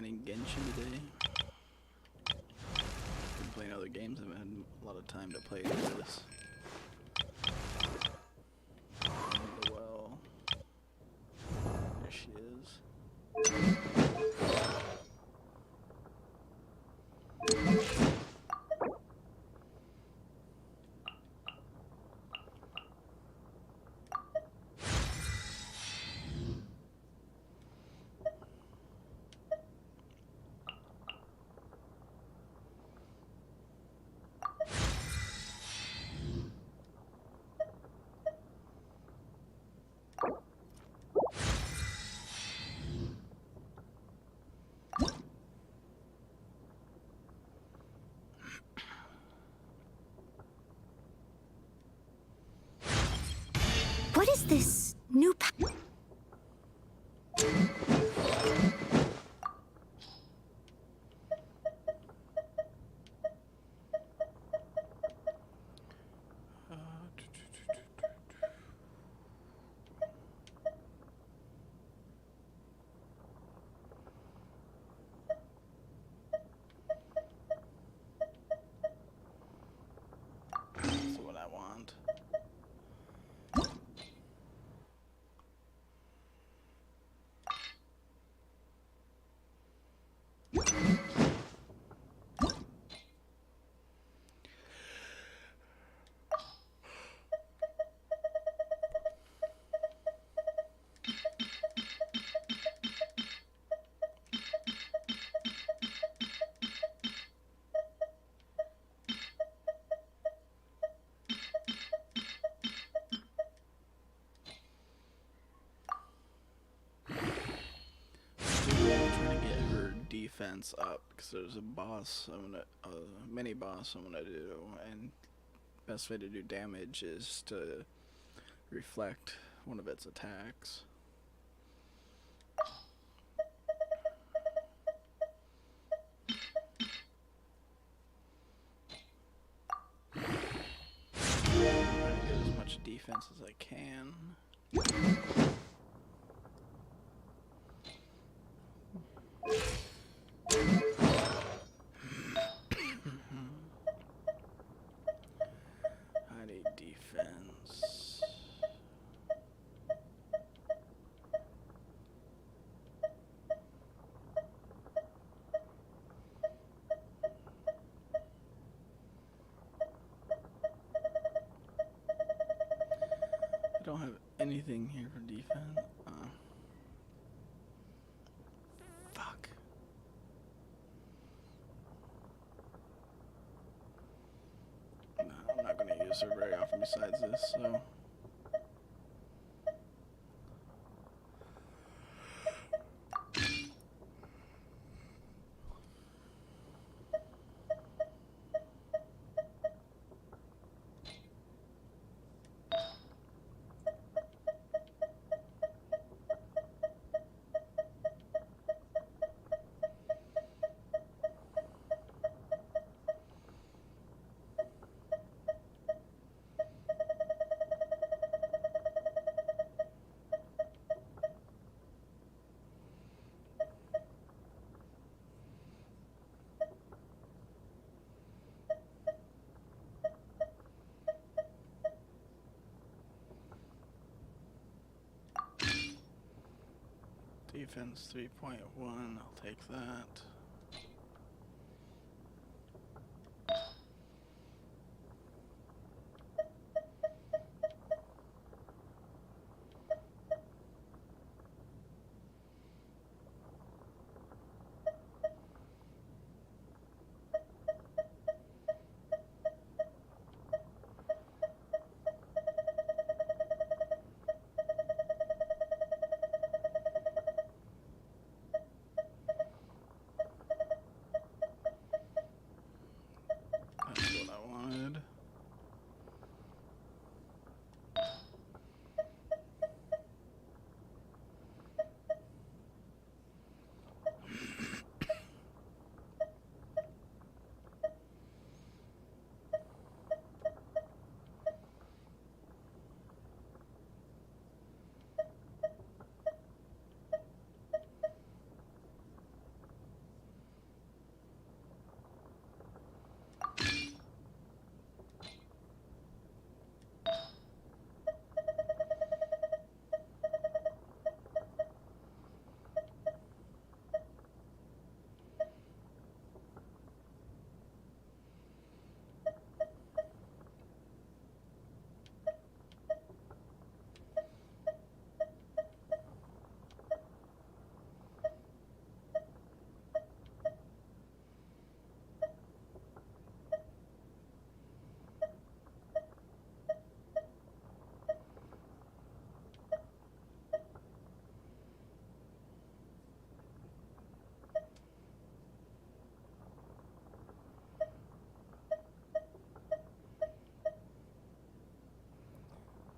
grinding Genshin today. Been playing other games. I haven't had a lot of time to play any of this. Well, there she is. What is this new That's what I want. Trying to get her defense up because there's a boss mini boss I'm gonna do, and best way to do damage is to reflect one of its attacks. Trying to get as much defense as I can. I need defense. I don't have anything here for defense. Fuck. No, I'm not gonna use her very often besides this, so. Defense 3.1, I'll take that.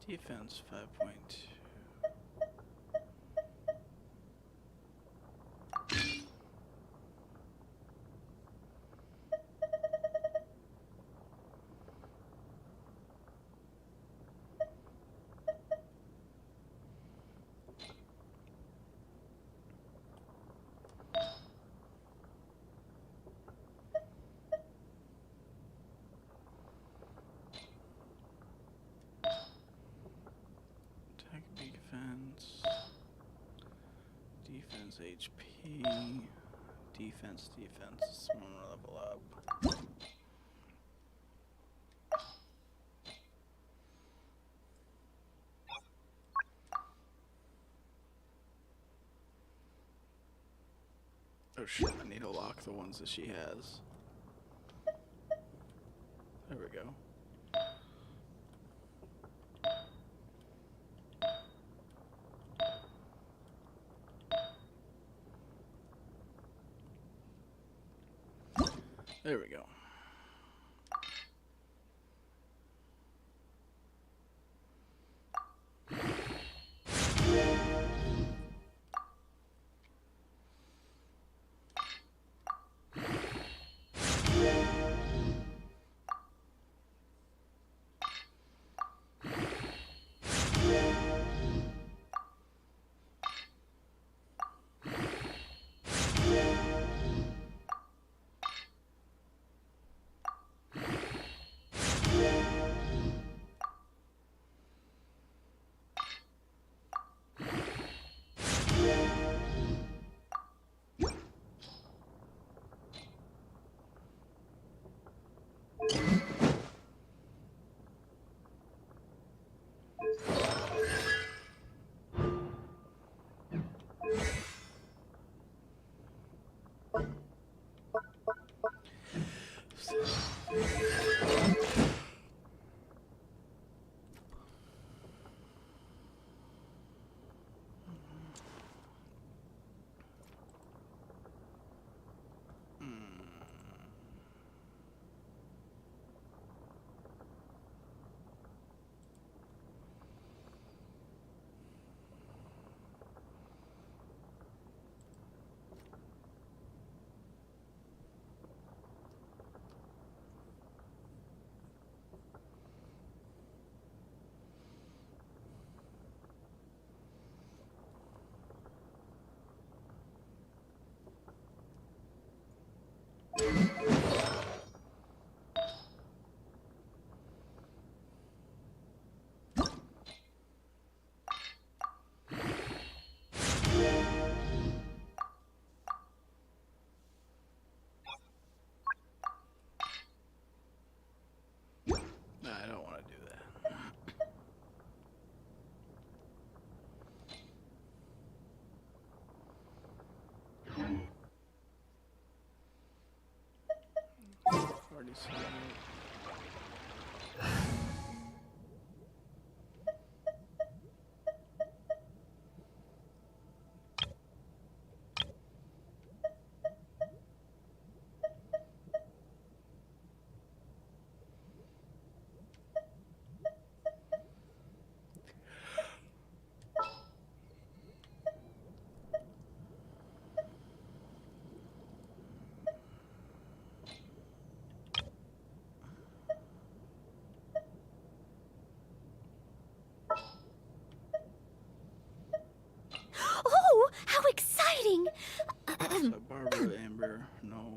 Defense 5.2. Attack defense. Defense HP. Defense. I'm gonna level up. Oh shit, I need to lock the ones that she has. There we go. There we go. Nah, I don't want to do that. Already saw it. Oh, how exciting! So Barbara, Amber, no.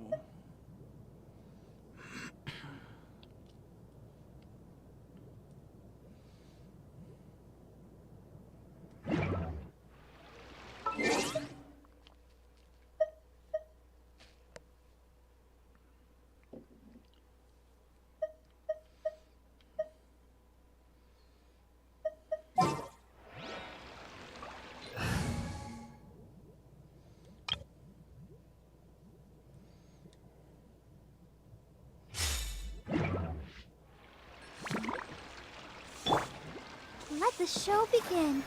Let the show begin.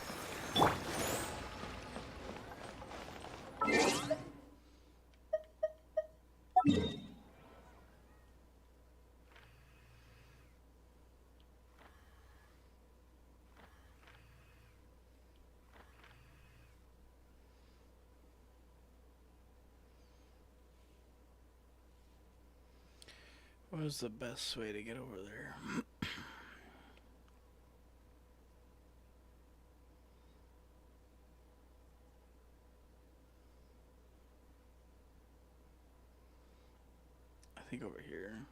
What is the best way to get over there? I think over here.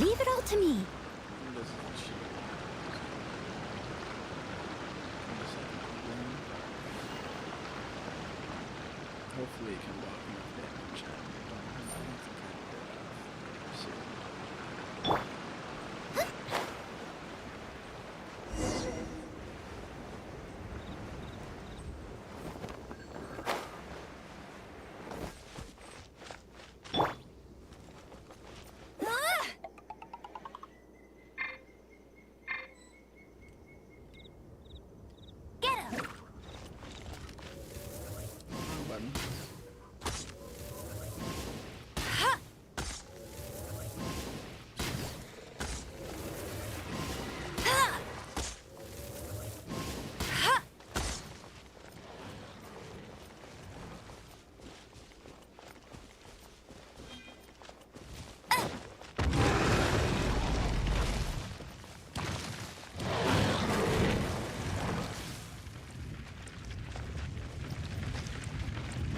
Leave it all to me. What is it? Shit. What is that? Hopefully it can block enough damage. I don't think I can do enough. Get him! Wrong button.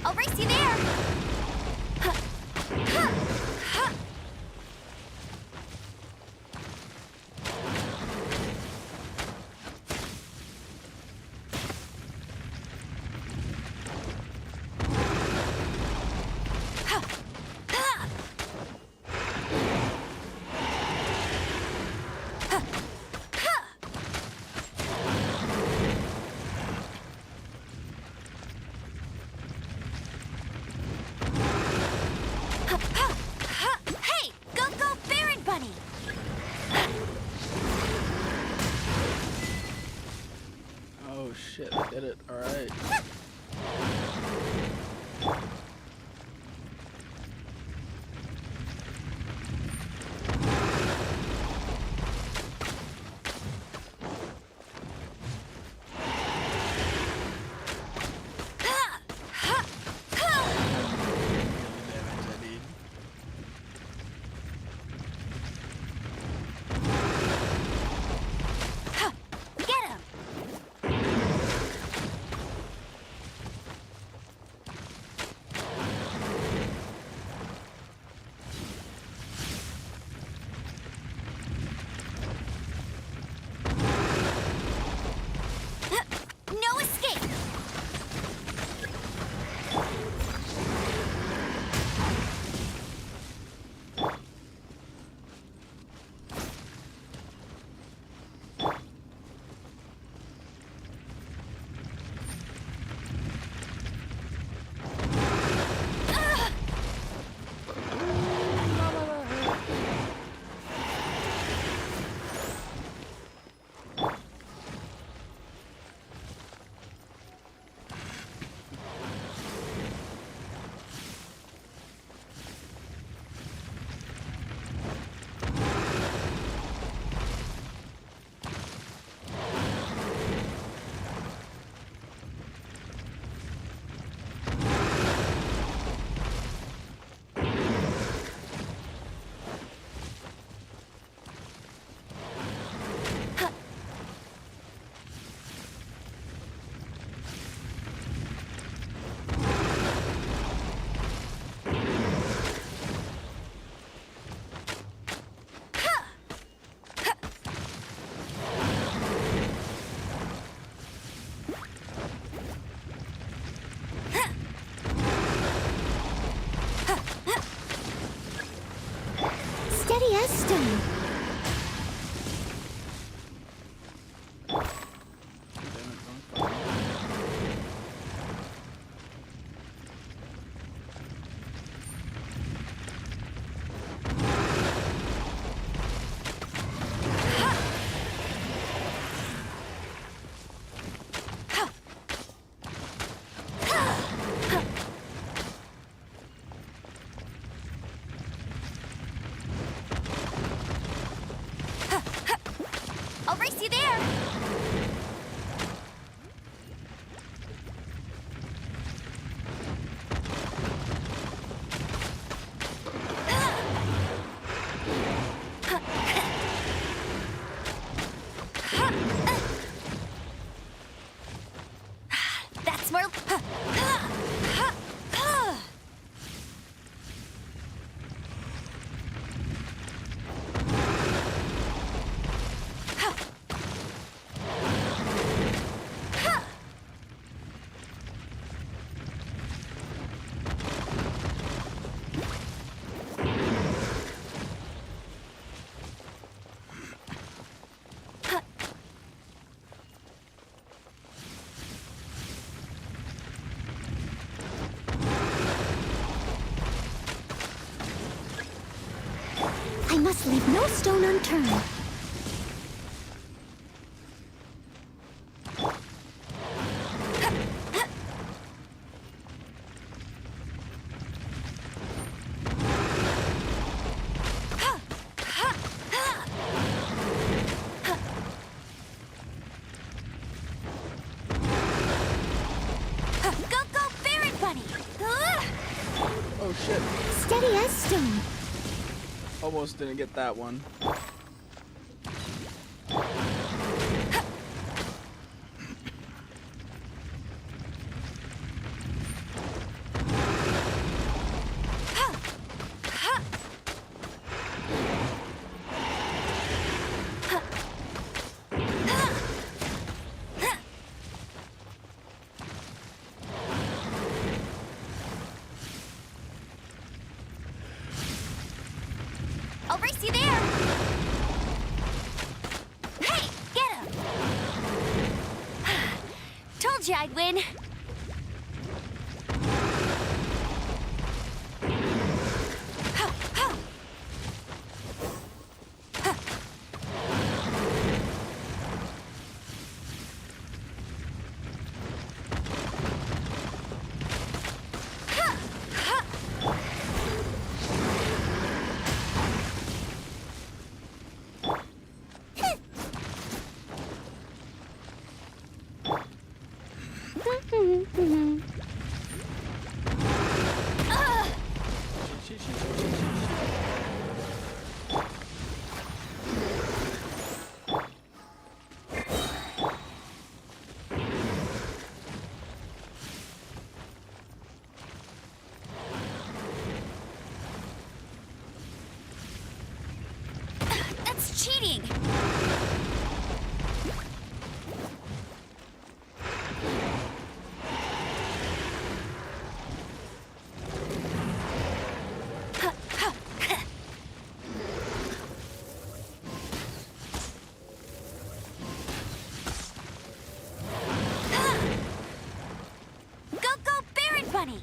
I'll race you there! Hey! Go, go, Baron Bunny! Oh shit, I did it. Alright. Get him! No escape! Steady as stone. must leave no stone unturned. Oh shit. Steady as stone. Almost didn't get that one. I'll race you there. Hey, get him. Told you I'd win. That's cheating. Go, Baron Bunny!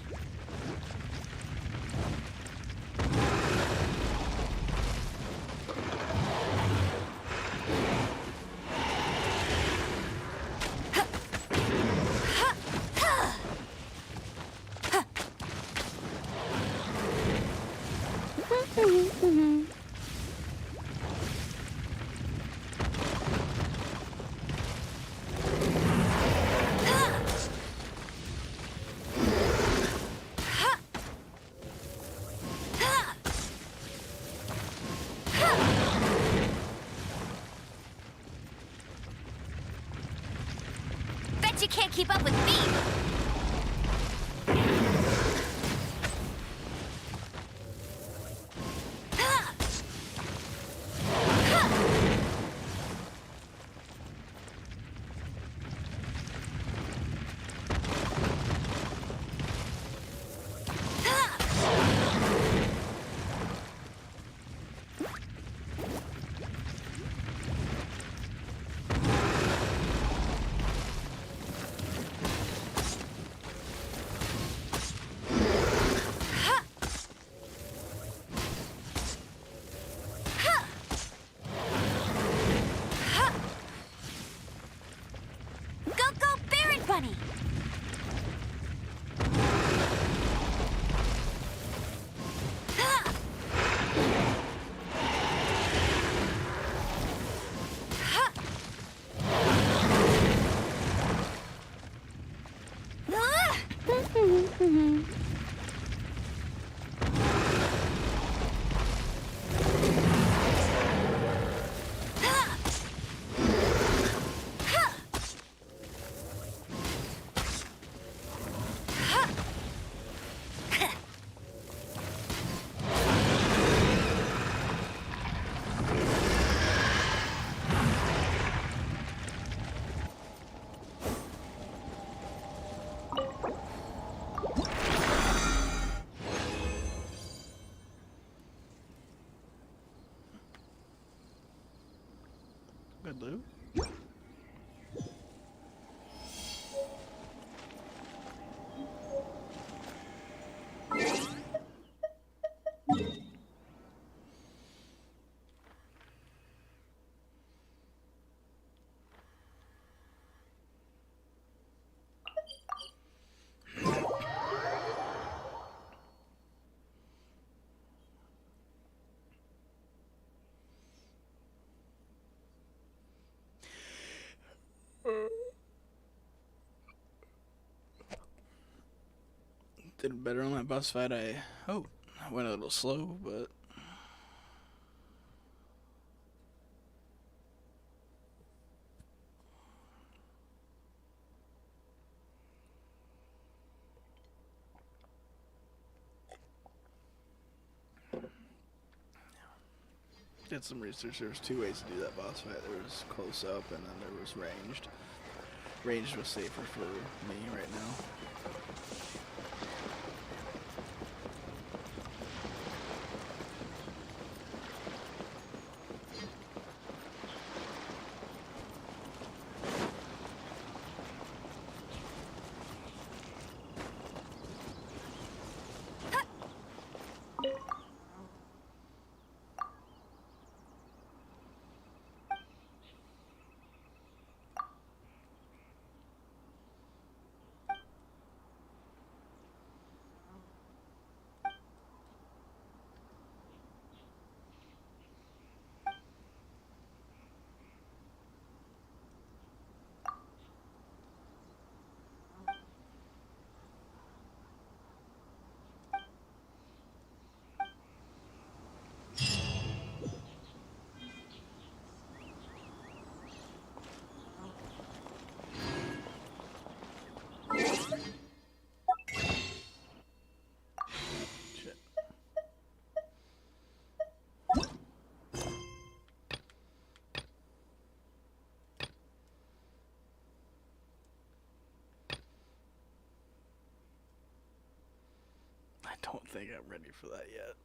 Bet you can't keep up with me! Go, Baron Bunny! Good loot. Did better on that boss fight, I hope. I went a little slow, but did some research. There was two ways to do that boss fight. There was close up, and then there was ranged. Ranged was safer for me right now. Shit. I don't think I'm ready for that yet.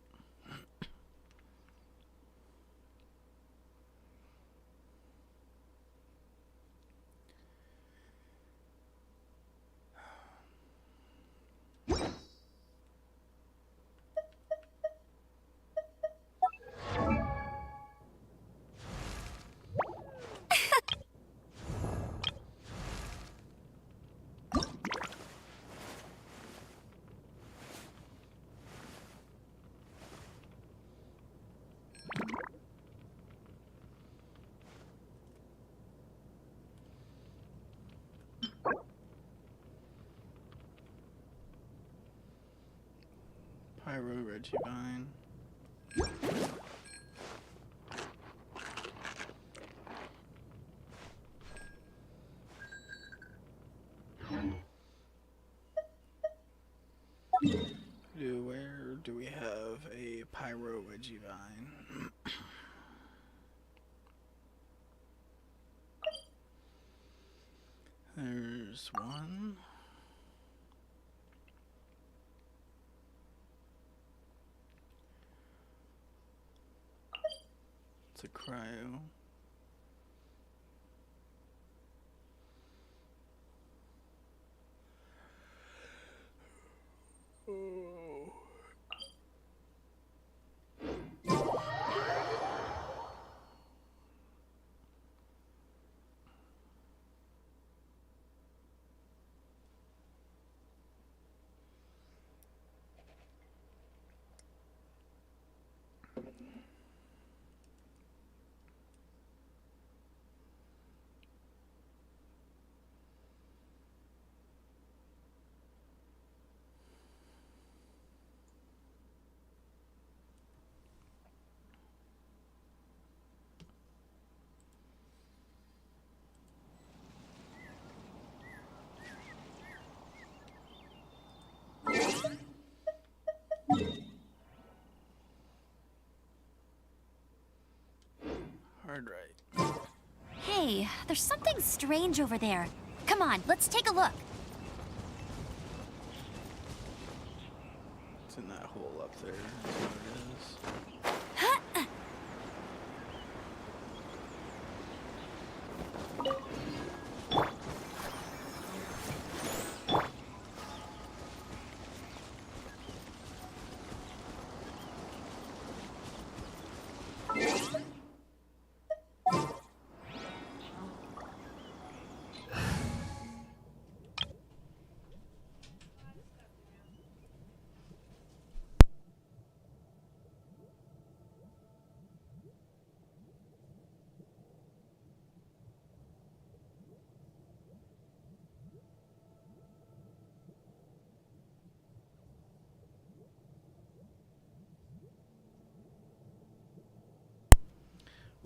Pyro Regivine. Where do we have a Pyro Regivine? There's one. It's a cryo. Oh. Hard right. Hey, there's something strange over there. Come on, let's take a look. It's in that hole up there. That's what it is. Huh?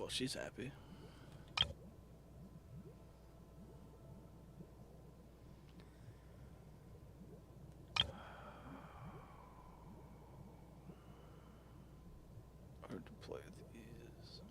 she's happy. Hard to play these.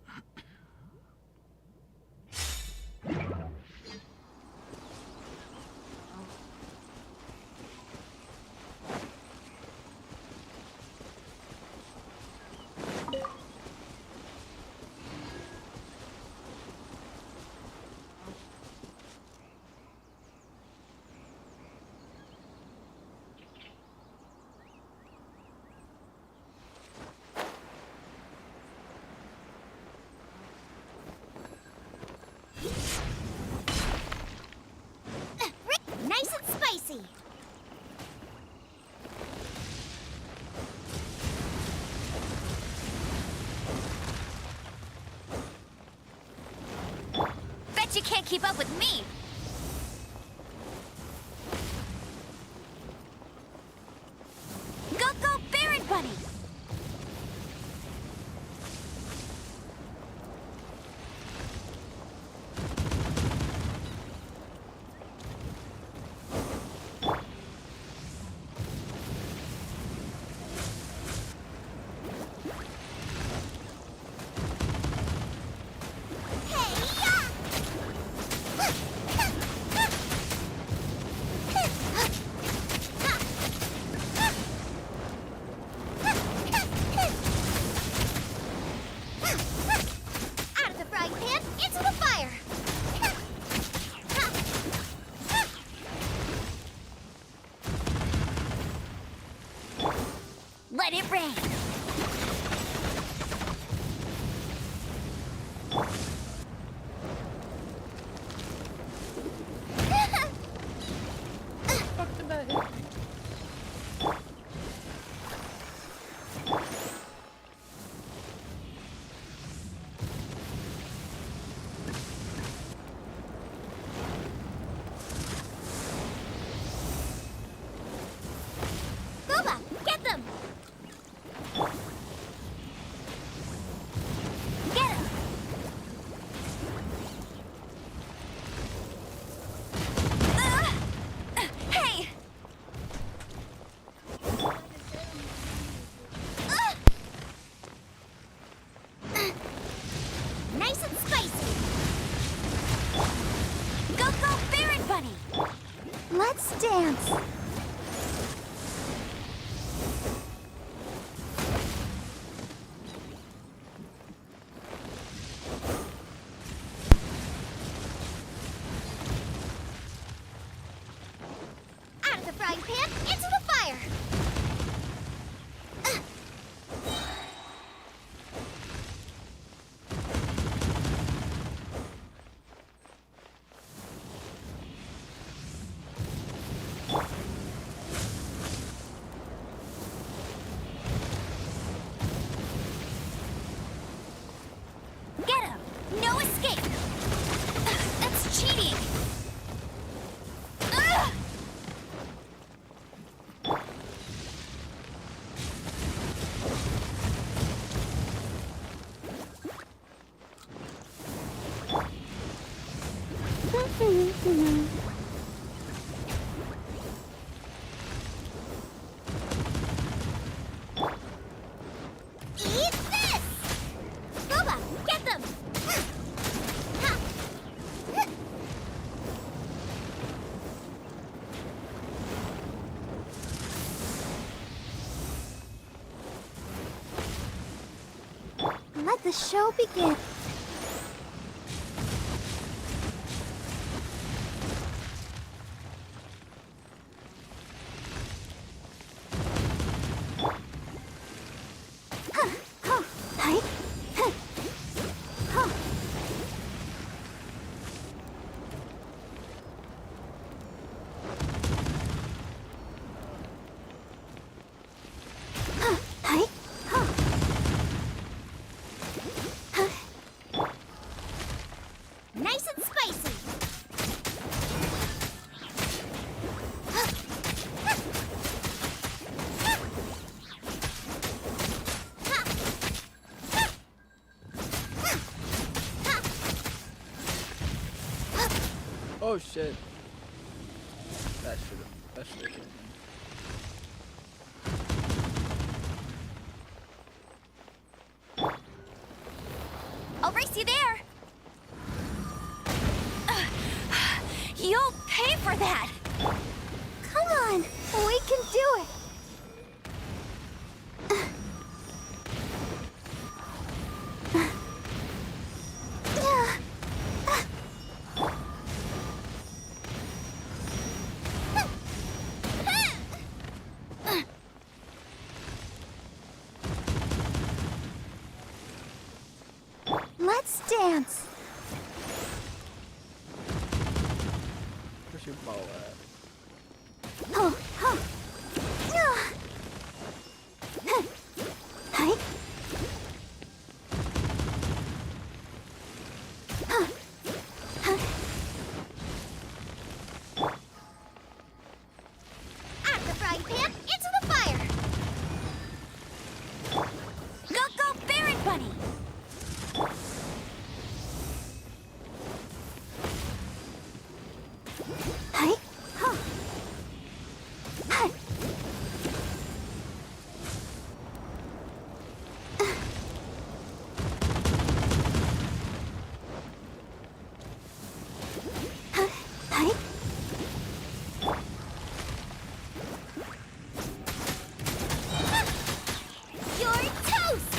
Nice and spicy. Bet you can't keep up with me. Go, go, Baron Bunny! Out of the frying pan, into the fire! Let it rain! Fuck the bed. Booba, get them! Get him! Hey! Nice and spicy! Go, go, Baron Bunny! Let's dance! Out of the frying pan, into the fire! Get him! No escape! That's cheating! Ugh! Eat this! Boba, get them! Let the show begin. Oh shit. That should have killed me. I'll race you there. You'll pay for that. Come on, we can do it. Let's dance. Where's your ball at? Oh, huh. Hi. Out of the frying pan, into the fire. Go, go, Baron Bunny. Hi. Huh. Hi. Hi. You're toast!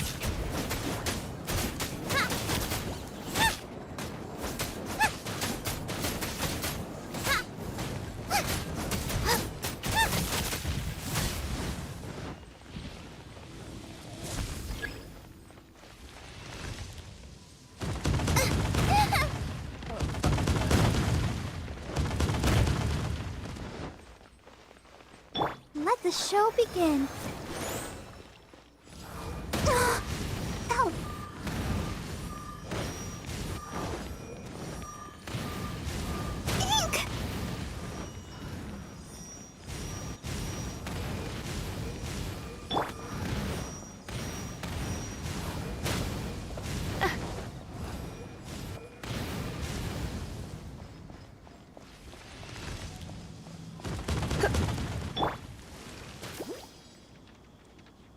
Let the show begin. Ow! Ink!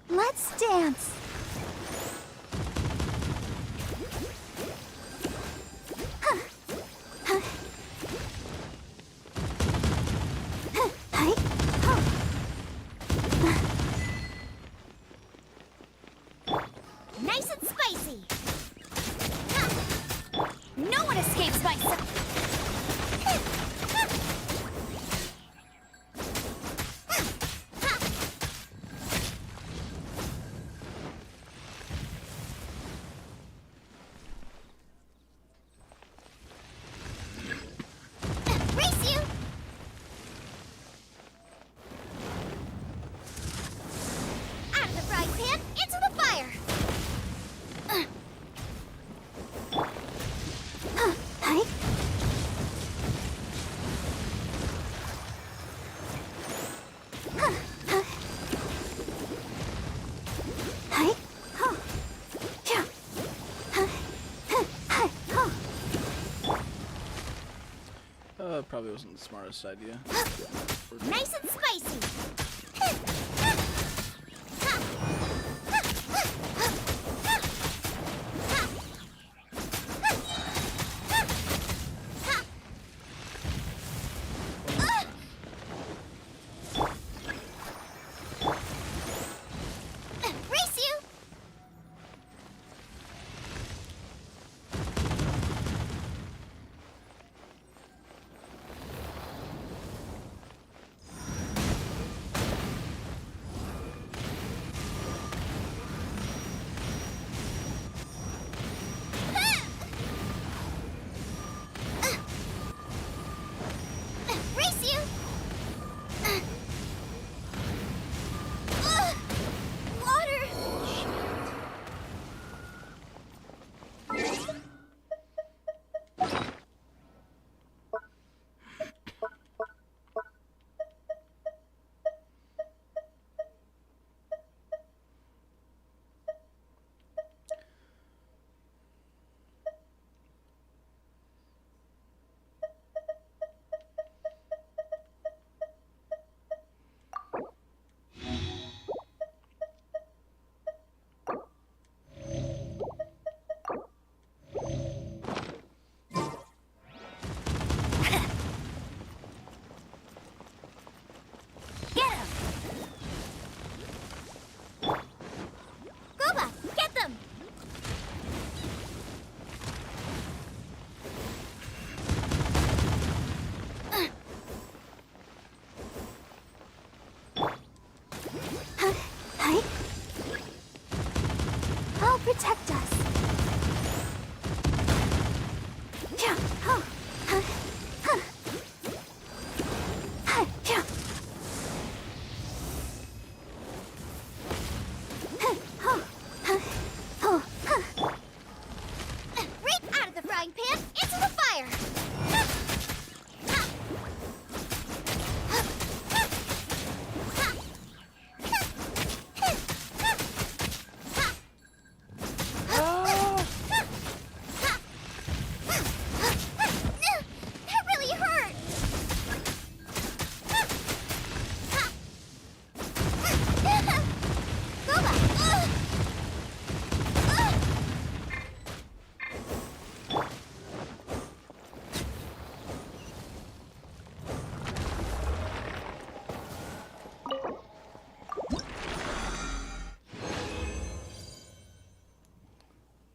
Let's dance. Hi. Nice and spicy. No one escapes my race you. Out of the frying pan, into the fire. Hi. Hi. Huh. Yeah. Hi. Huh. Probably wasn't the smartest idea. Nice and spicy. Race you.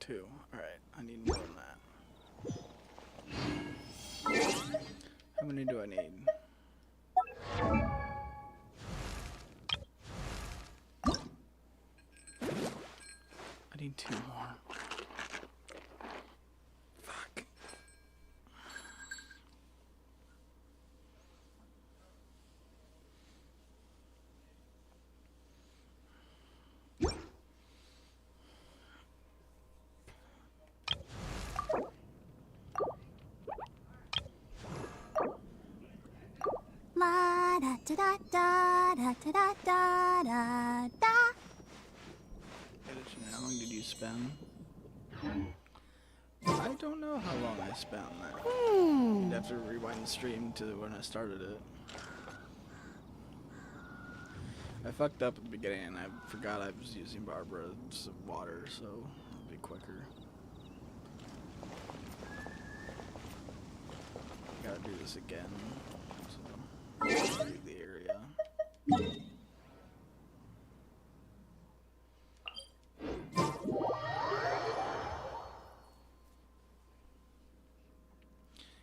2. Alright, I need more than that. How many do I need? I need 2 more. Fuck. La da da da da da da da da da. How long did you spend? I don't know how long I spent on that. You'd have to rewind the stream to when I started it. I fucked up at the beginning and I forgot I was using Barbara's water, so it'll be quicker. Gotta do this again. So, leave the area.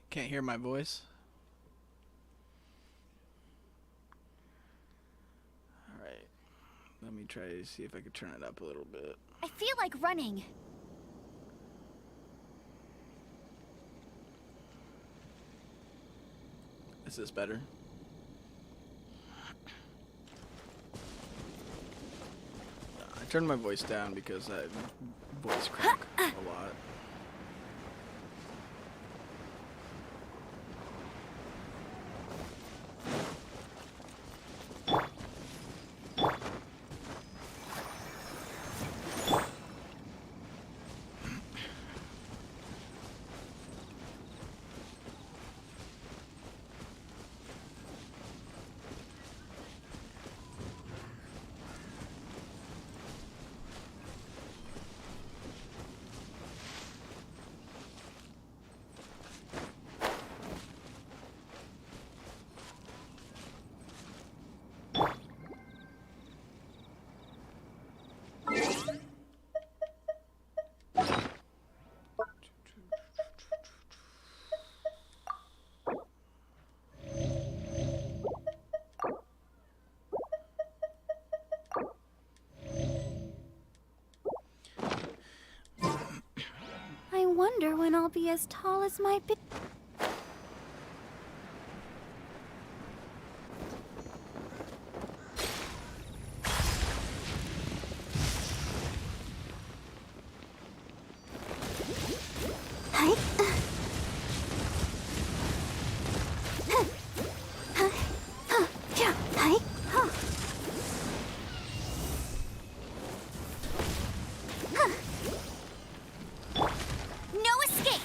Can't hear my voice? Alright. Let me try to see if I can turn it up a little bit. I feel like running. Is this better? I turned my voice down because I voice crack a lot. I wonder when I'll be as tall as my big. No escape!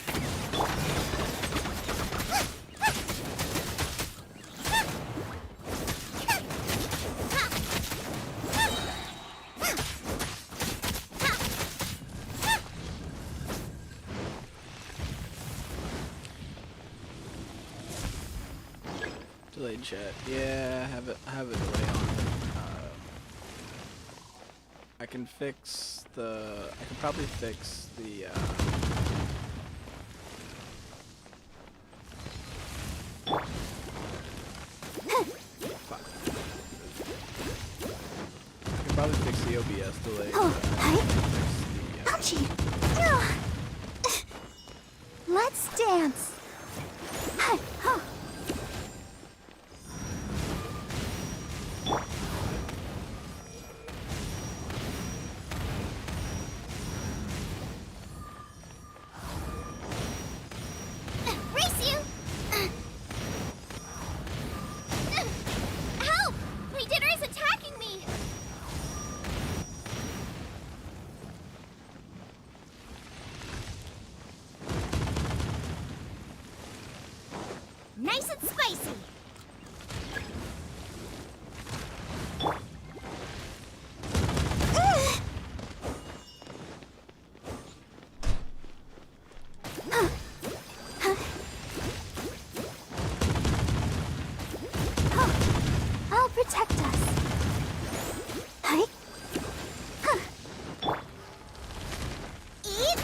Delayed chat. Yeah, I have a delay on it. I can fix the. I can probably fix the. Fuck. I can probably fix the OBS delay. Ouchie! Let's dance. Race you! Help! My dinner is attacking me! Nice and spicy! I'll protect us. Hi. Eat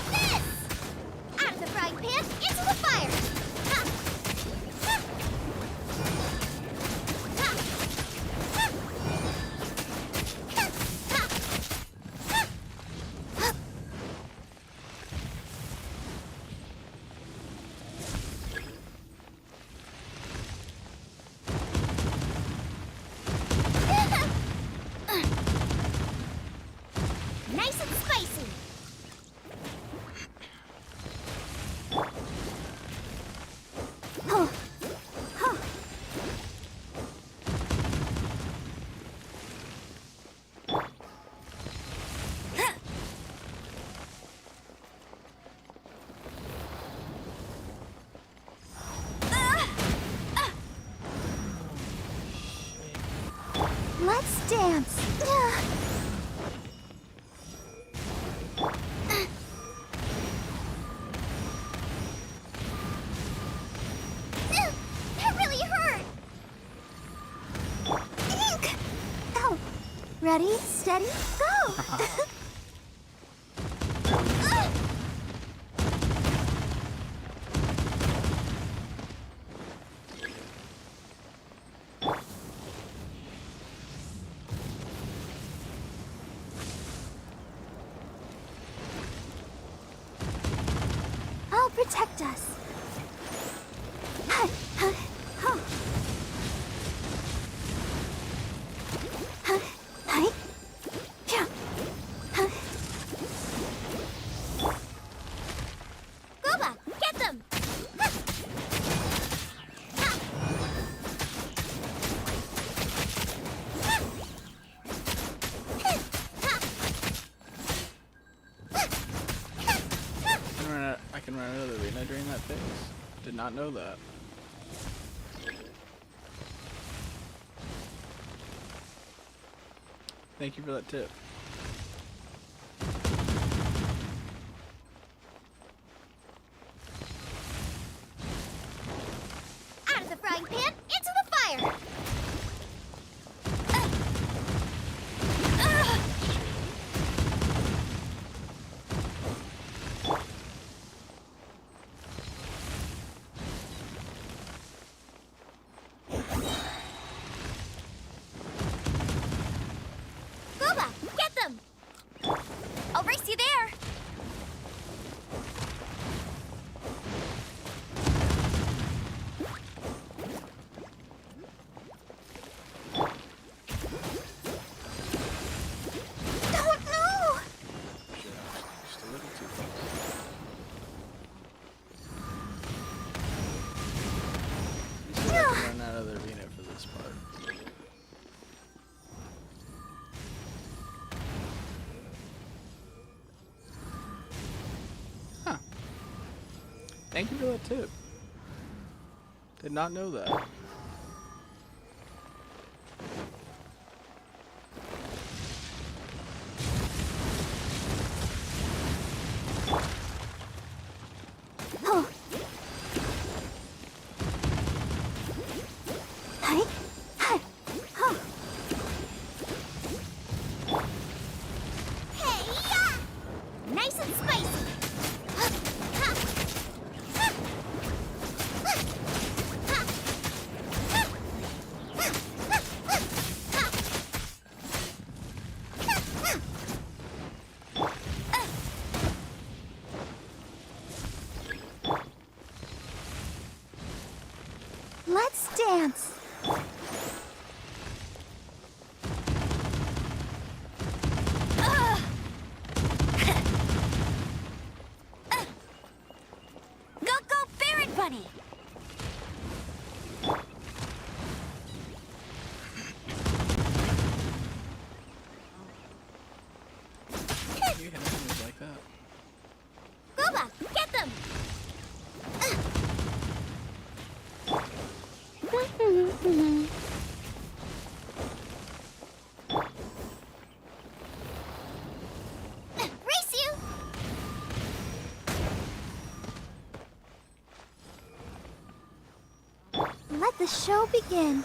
Nice and spicy. Huh. Huh. Let's dance. That really hurt. Ink! Ow. Ready, steady, go! I'll protect us. Hi, hi, huh. Hi, hi. Yeah. Hi. Gooba, get them. I can run out of the arena during that phase. Did not know that. Thank you for that tip. Out of the frying pan, into the fire. Gooba, get them. I'll race you there. Don't know! Just a little too close. You still have to run out of the arena for this part. Huh. Thank you for that tip. Did not know that. Oh. Hi, hi, huh. Hey-ya! Nice and spicy. Let's dance. Go, go, Barret Bunny! You hit enemies like that. Gooba, get them! Race you! Let the show begin.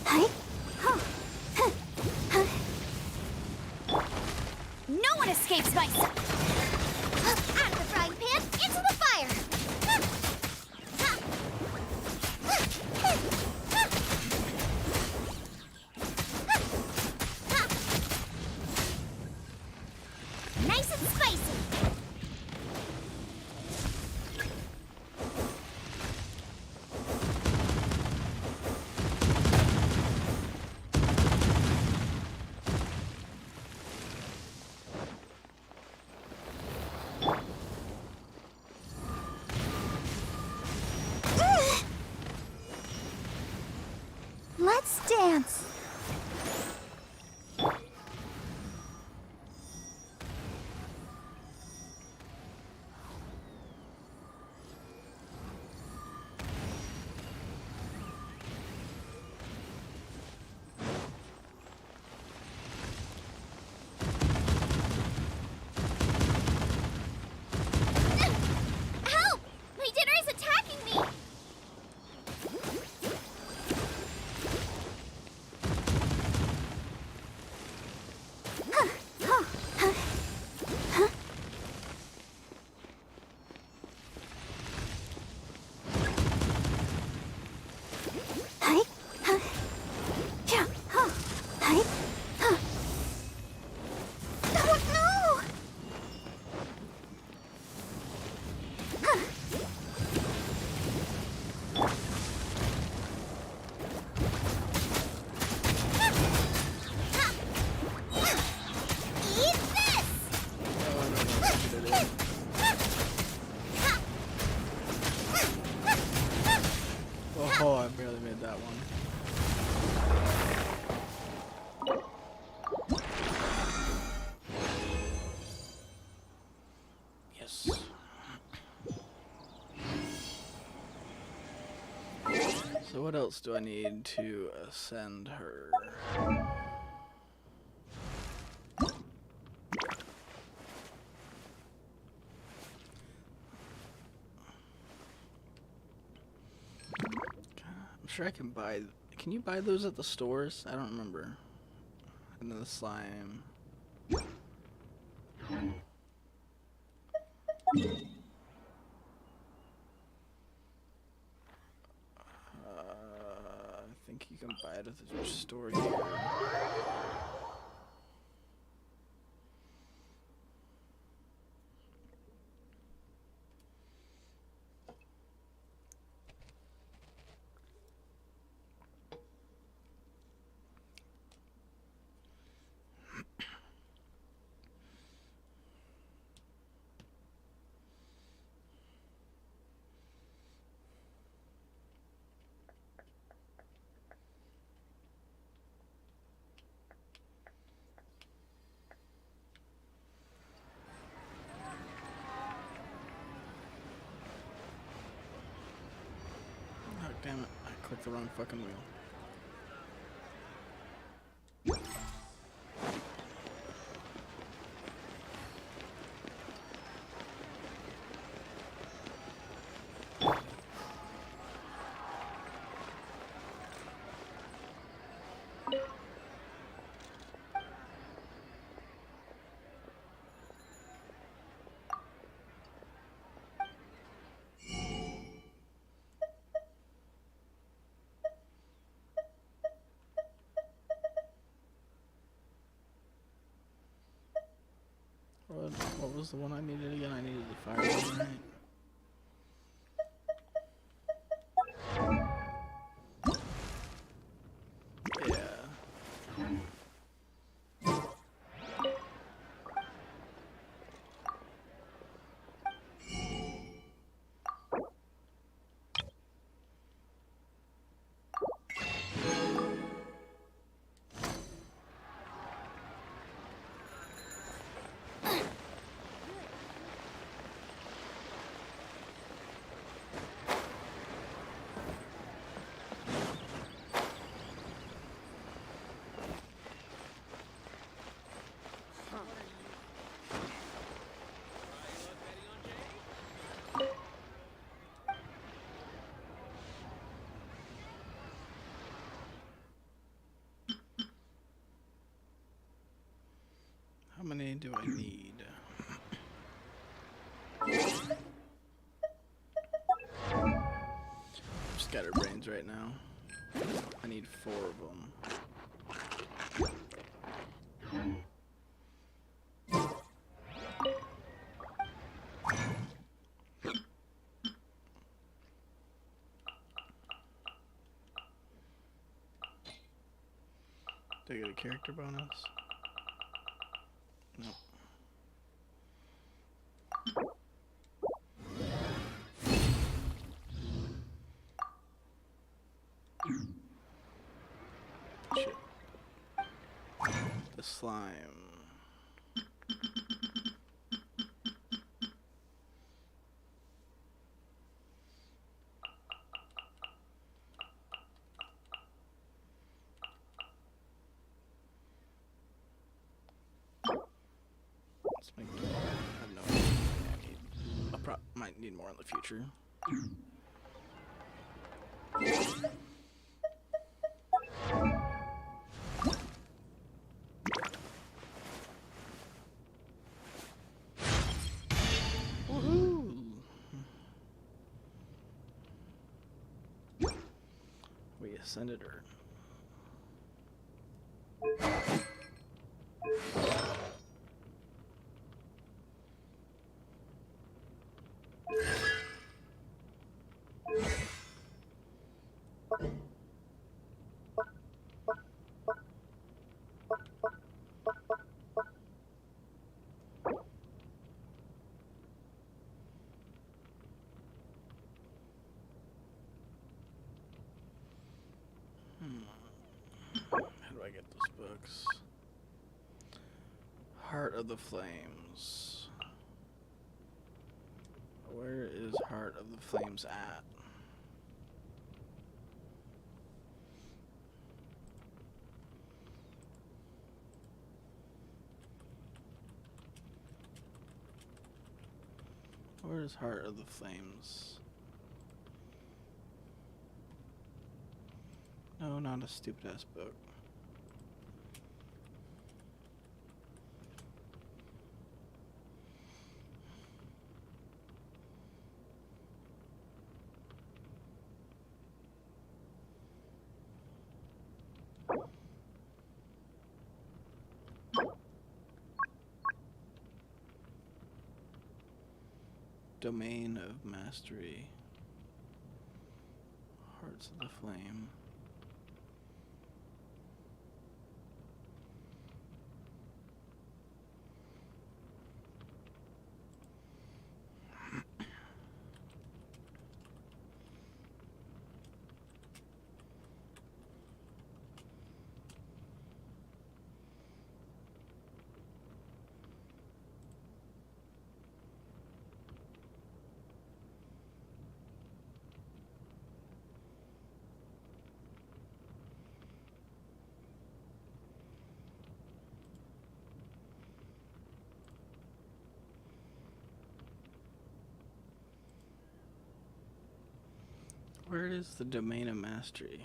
Hi, huh. Huh. Huh. No one escapes my... Out of the frying pan, into the fire! Let's dance. Help! My dinner is attacking me! Hi. Huh. Yeah. Huh. Hi. Huh. Oh no! Eat this! Oh, I barely made that one. Yes. So what else do I need to ascend her? I'm sure I can buy. Can you buy those at the stores? I don't remember. And then the slime. I think you can buy it at the store here. Oh, damn it. I clicked the wrong fucking wheel. What was the one I needed again? I needed the fire one, right? Yeah. How many do I need? Scatterbrains right now. I need 4 of them. Do I get a character bonus? Nope. Shit. The slime. Let's make it. I have no idea. Might need more in the future. Woohoo! We ascended her. How do I get those books? Heart of the Flames. Where is Heart of the Flames at? Where is Heart of the Flames? No, not a stupid ass book. Domain of Mastery. Hearts of the Flame. Where is the Domain of Mastery?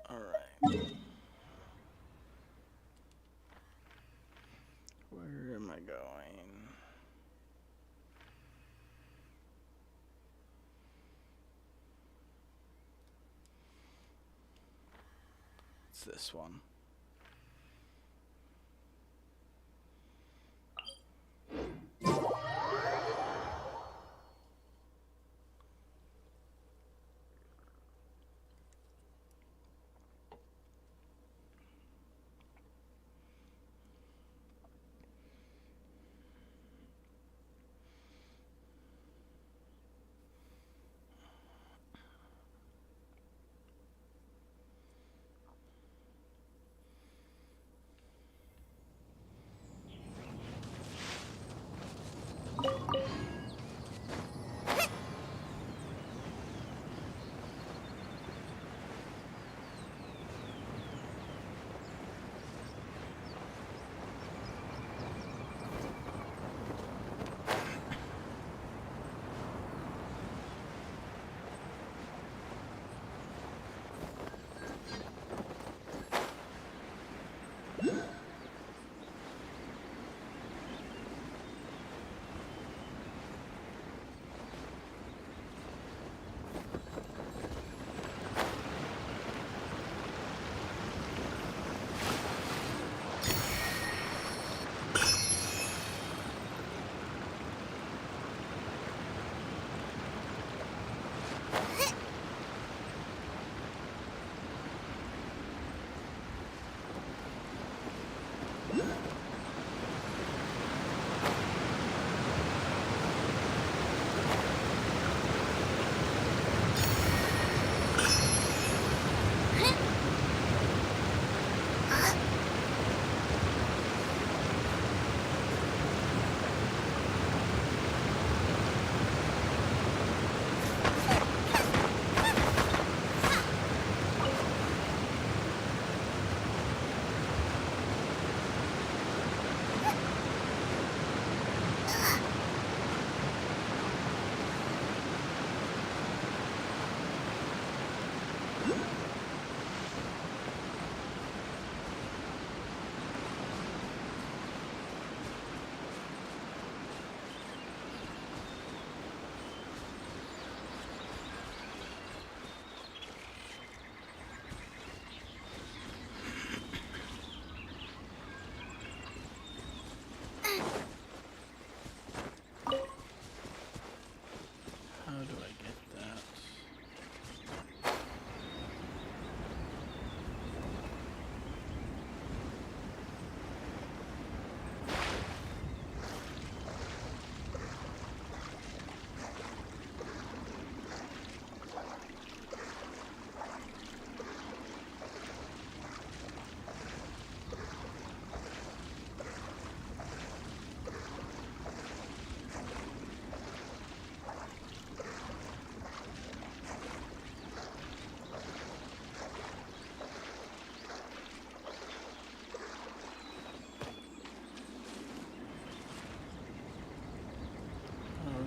Alright. Where am I going? It's this one.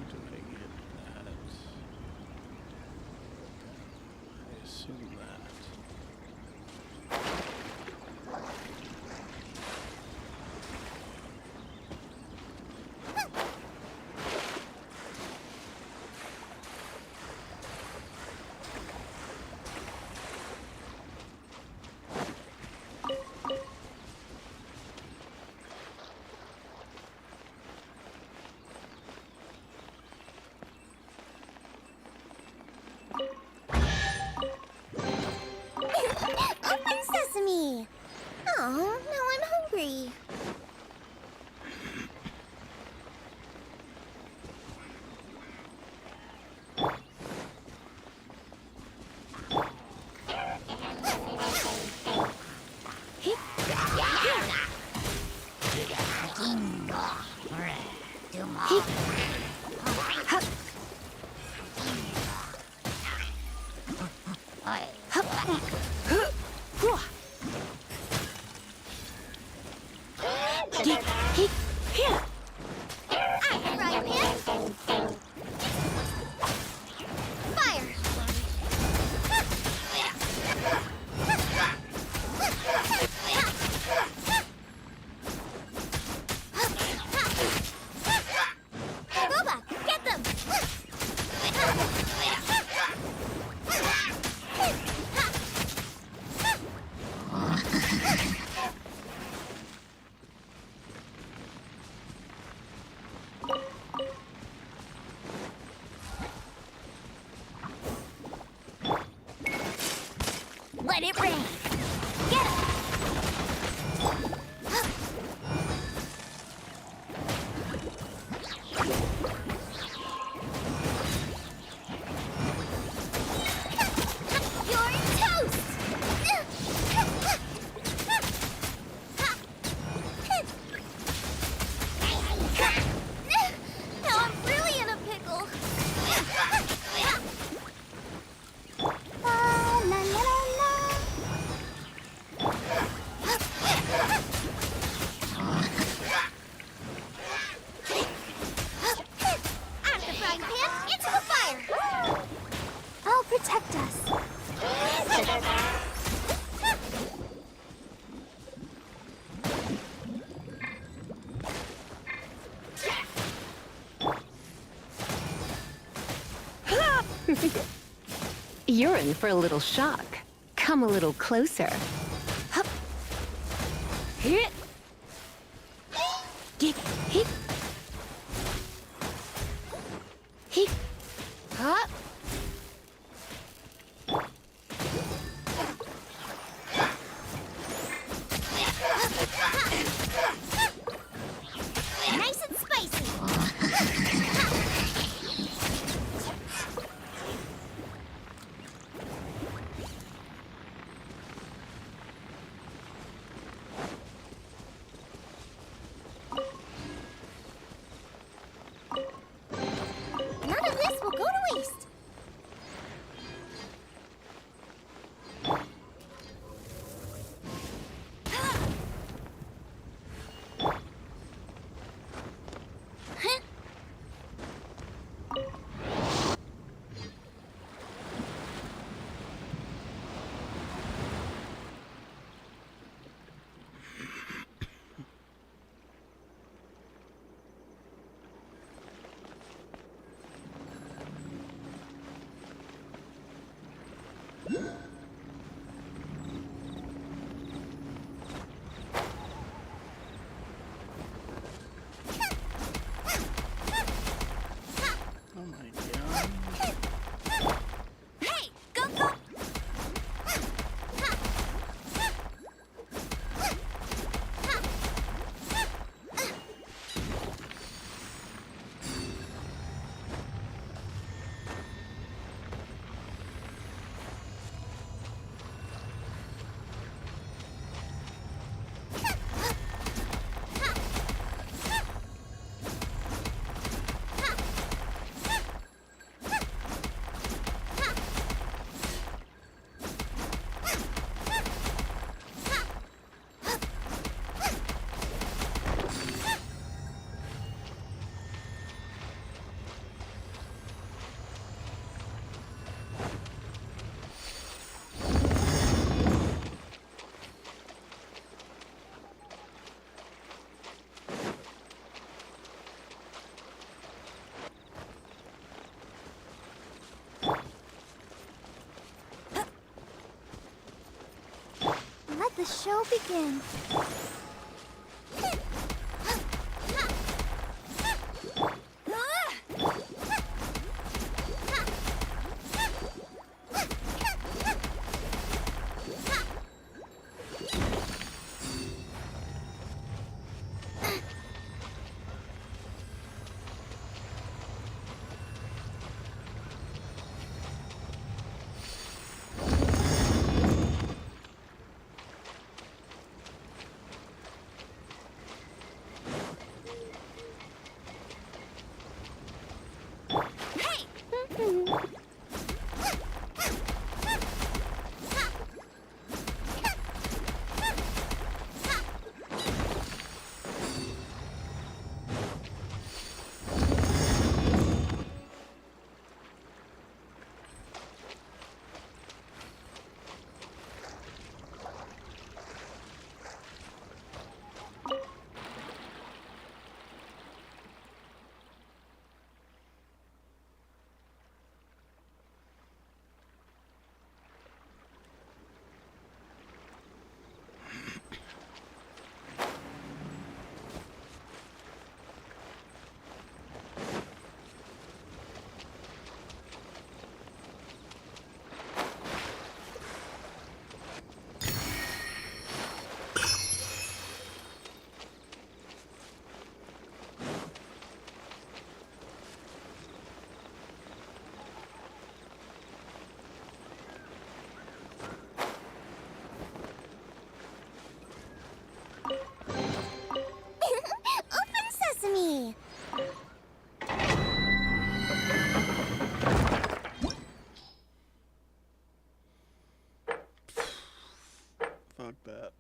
Do I get that? I assume that. Open sesame! Oh, now I'm hungry. Frying pan. Fire. Boba, get them. Let it rain. Get it. You're toast. Now I'm really in a pickle. La la la la. Out of the frying pan, into the fire. I'll protect us. You're in for a little shock. Come a little closer. Hup. Hit. Get hit. Hit. Up. Nice and spicy. None of this will go to waste. show begin. Open sesame! Fuck that.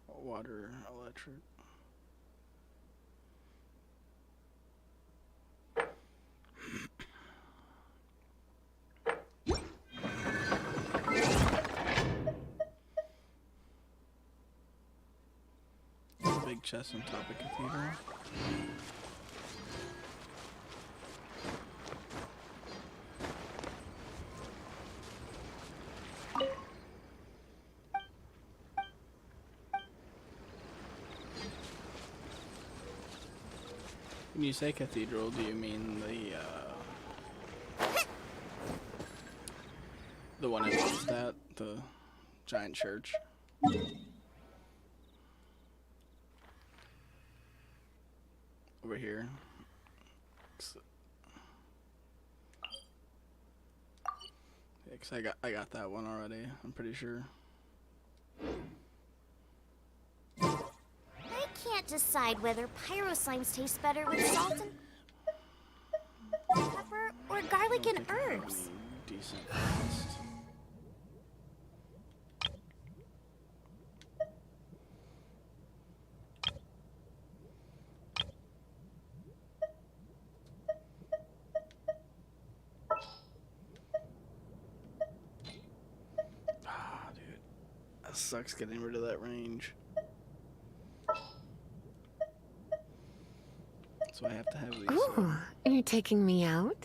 Water, electric. Big chest on top of cathedral. When you say cathedral, do you mean the one in that, the giant church? Over here. Yeah, 'cause I got that one already, I'm pretty sure. I can't decide whether pyro slimes taste better with salt and pepper or garlic and Think I have herbs. any decent fast. Ah, dude. That sucks getting rid of that range. So I have to have these. Ooh, you're taking me out?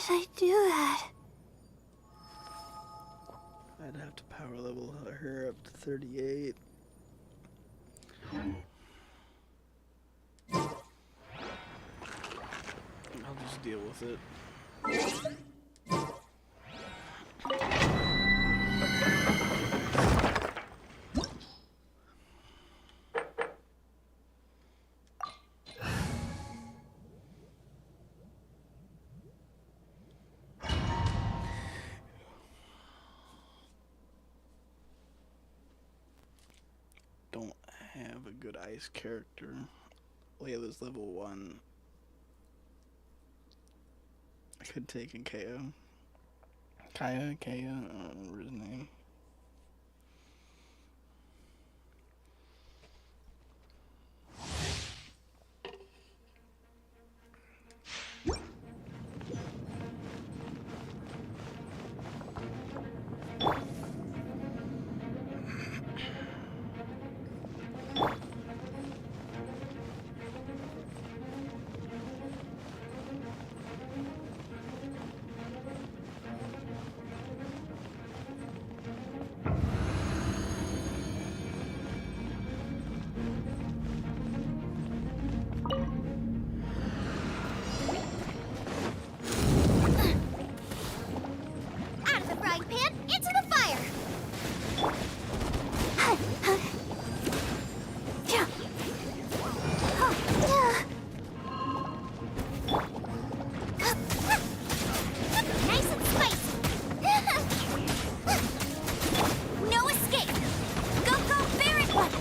I do that? I'd have to power level her up to 38. I'll just deal with it. Don't have a good ice character. Layla's level 1. I could take a Kaya. Kaya, I don't remember his name. Out of the frying pan, into the fire! Nice and spicy! No escape! Go, go, Barret one!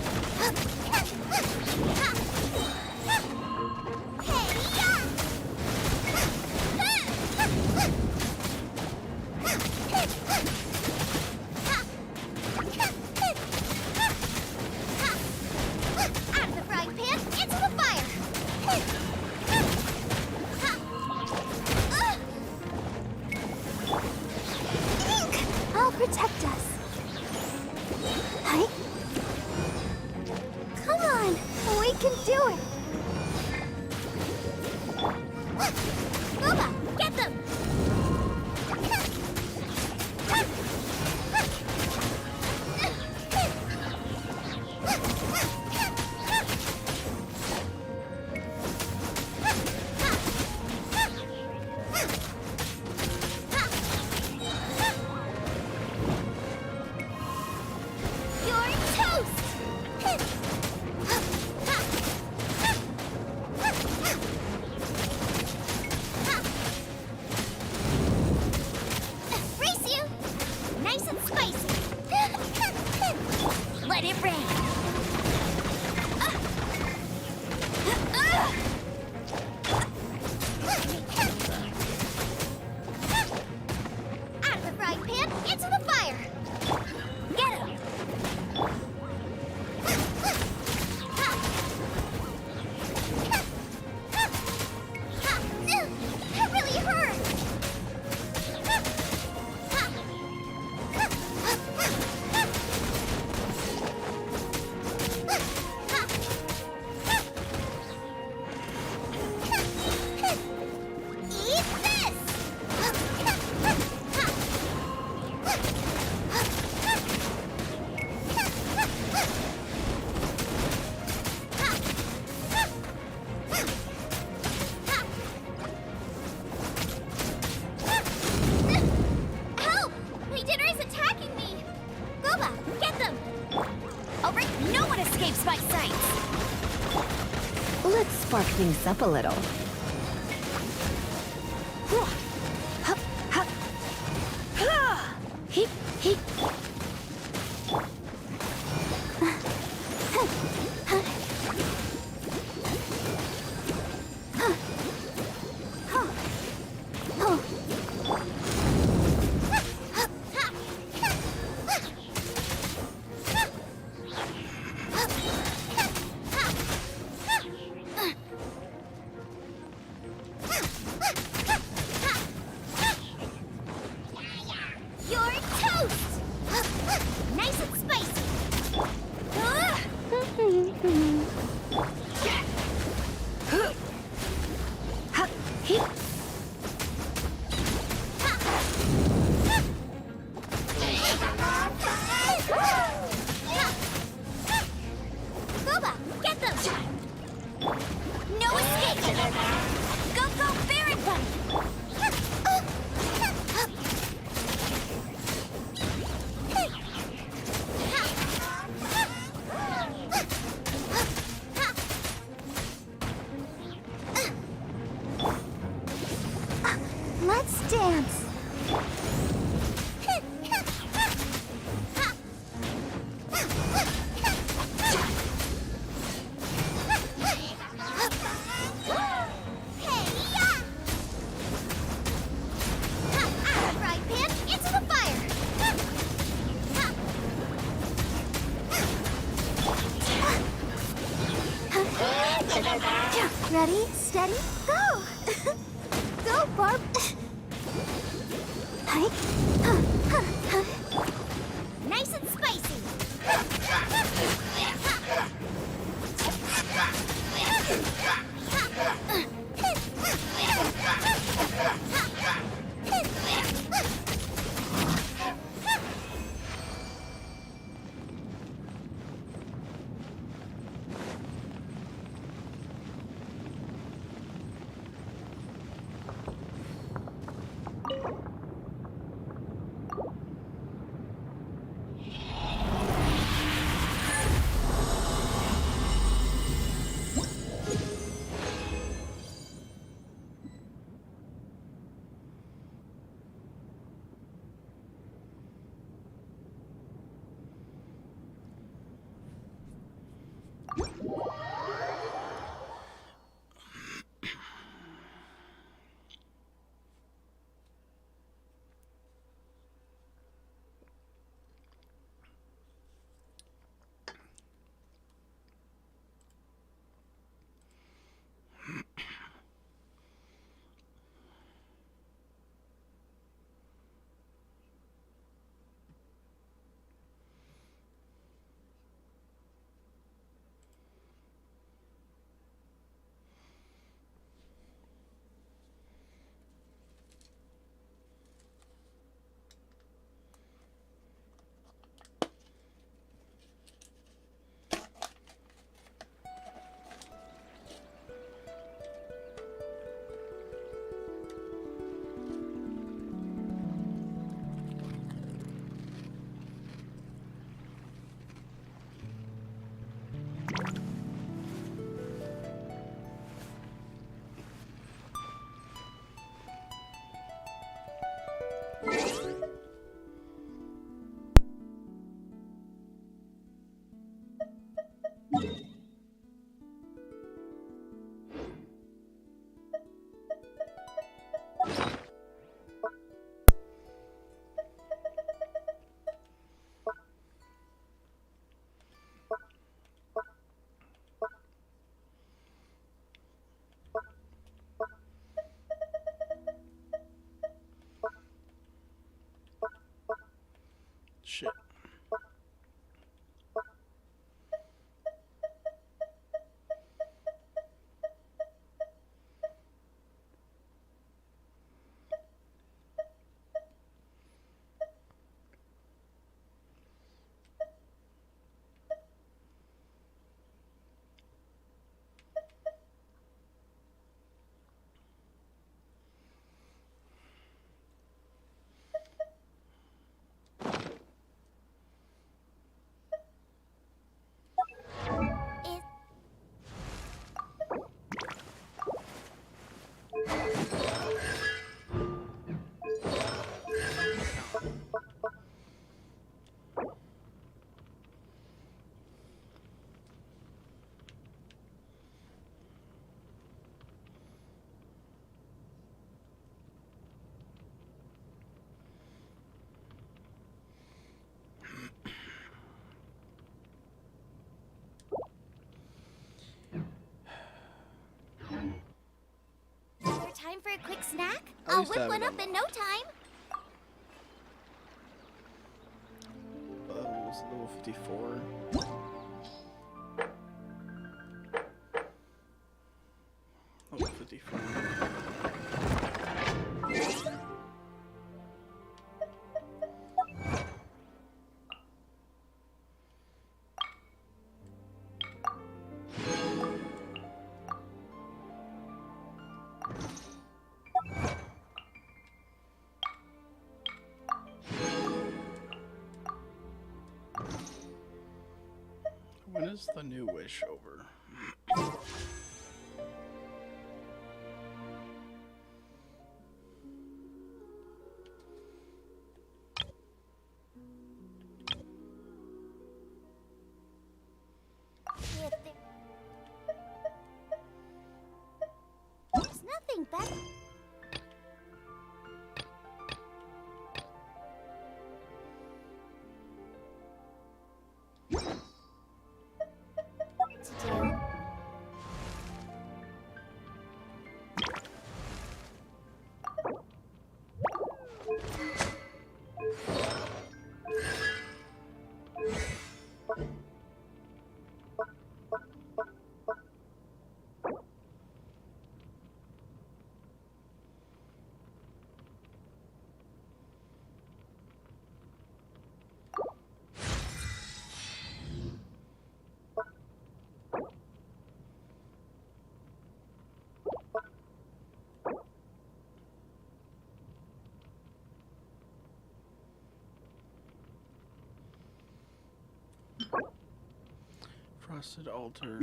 Out of the frying pan, into the fire! Ink! I'll protect us. Hi. Come on, we can do it. Boba, get them! You're toast! Race you! Nice and spicy! Let it rain! Out of the frying pan, into the fire! Get him! That really hurts! Eat Help! My dinner is attacking me! Boba, get them! All right, no one escapes my sight! Let's spark things up a little. Hup, hup. Ha! Heep, heep. You're toast! Nice and spicy! Hup, heep. Go, go, Baron Bunny! Let's dance. Ready, steady, go! Go, Barb! Hi. Nice and spicy! Shit. Time for a quick snack? I I'll used to whip have one it up on in no time. It's level 54. Level 54. When is the new wish over? Yeah, there's nothing back. To do. Frosted altar.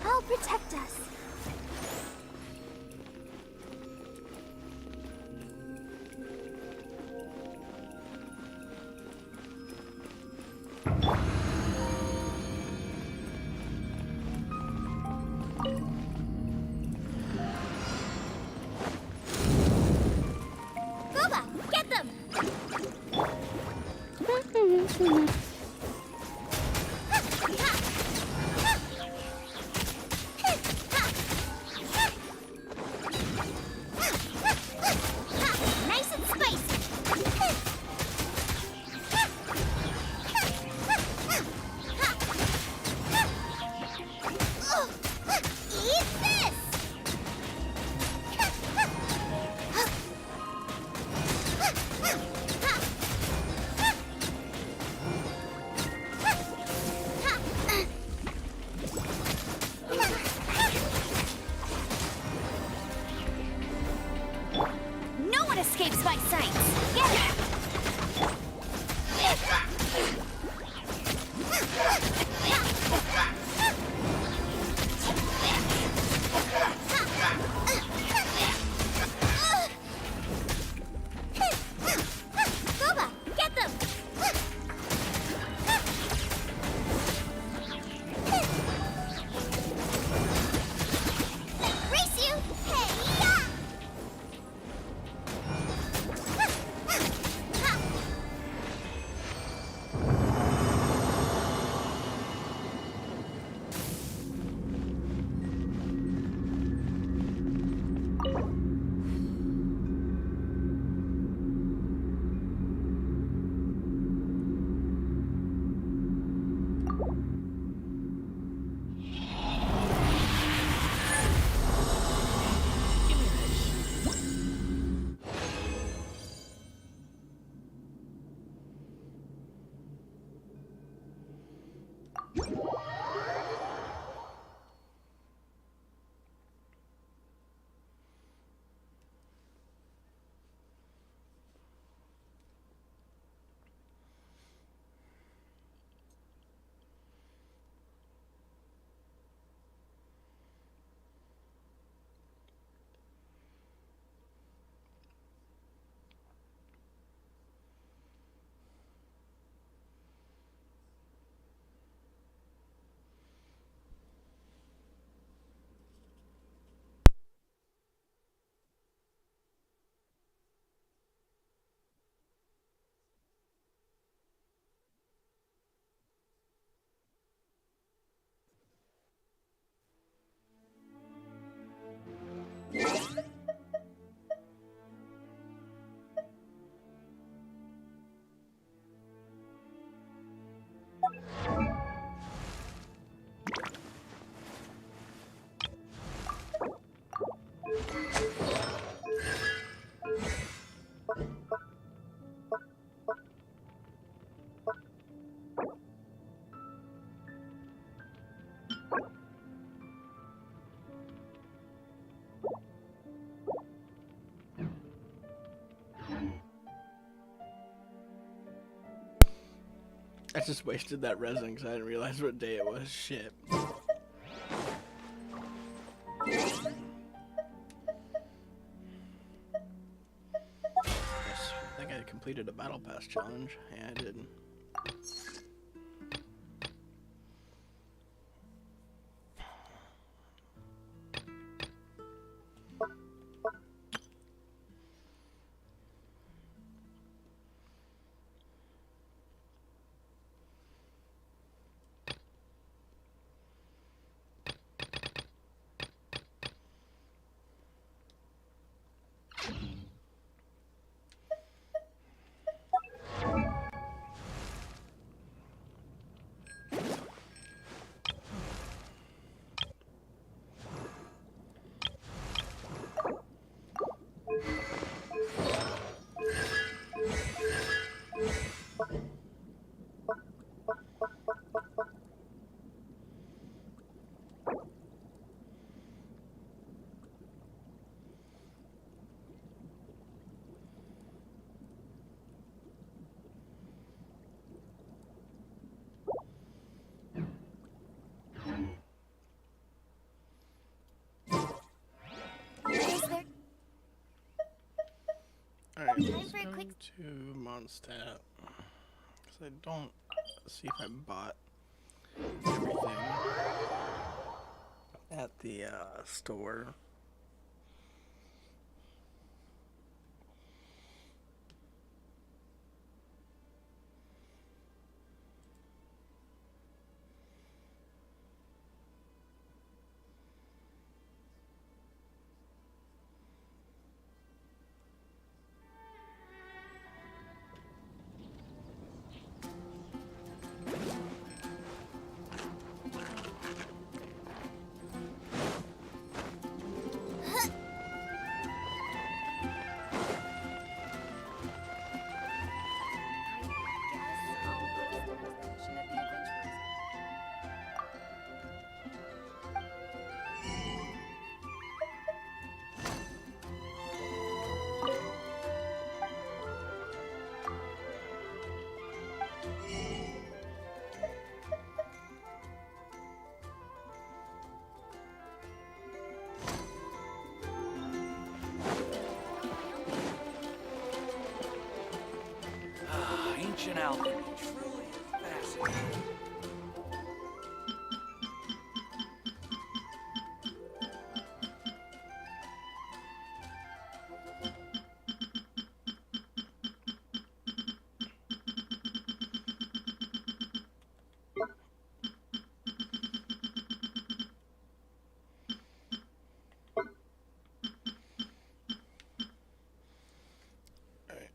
I'll protect us. Boba, get them! Nice and spicy. Eat this! I just wasted that resin because I didn't realize what day it was. Shit. Yes, I think I completed a battle pass challenge. Yeah, I did. Is there... Alright, let's for a go quick- to Mondstadt. Because I don't see if I bought everything at the store. Ancient alchemy truly is fascinating. Alright,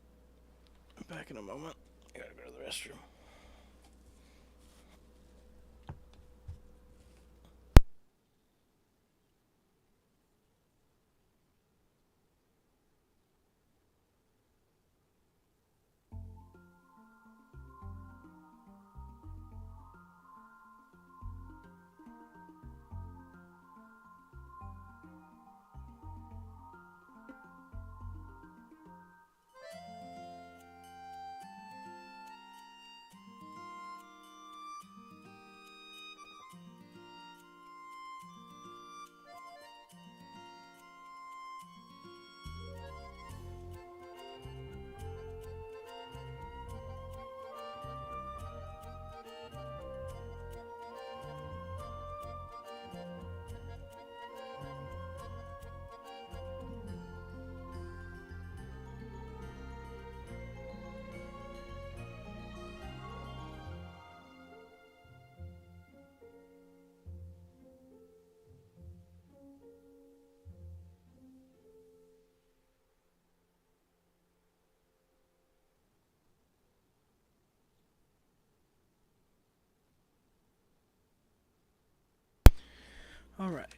I'm back in a moment. I gotta go to the restroom. Alright.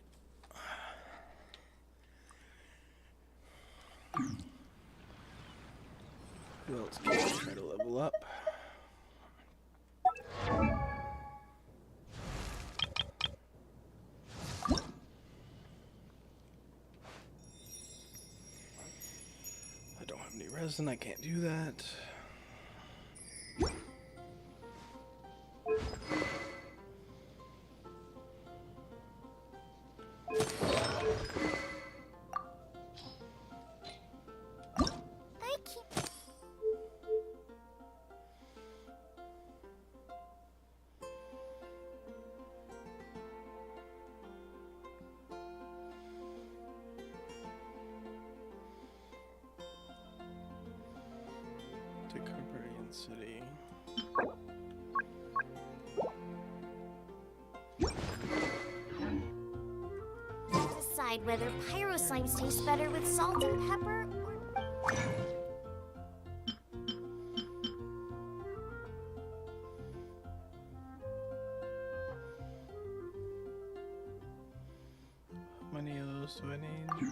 Who else can I try to level up? I don't have any resin, I can't do that. I can't. To Carparian City. Decide whether pyro slimes taste better with salt and pepper or. How many of those do I need? 3?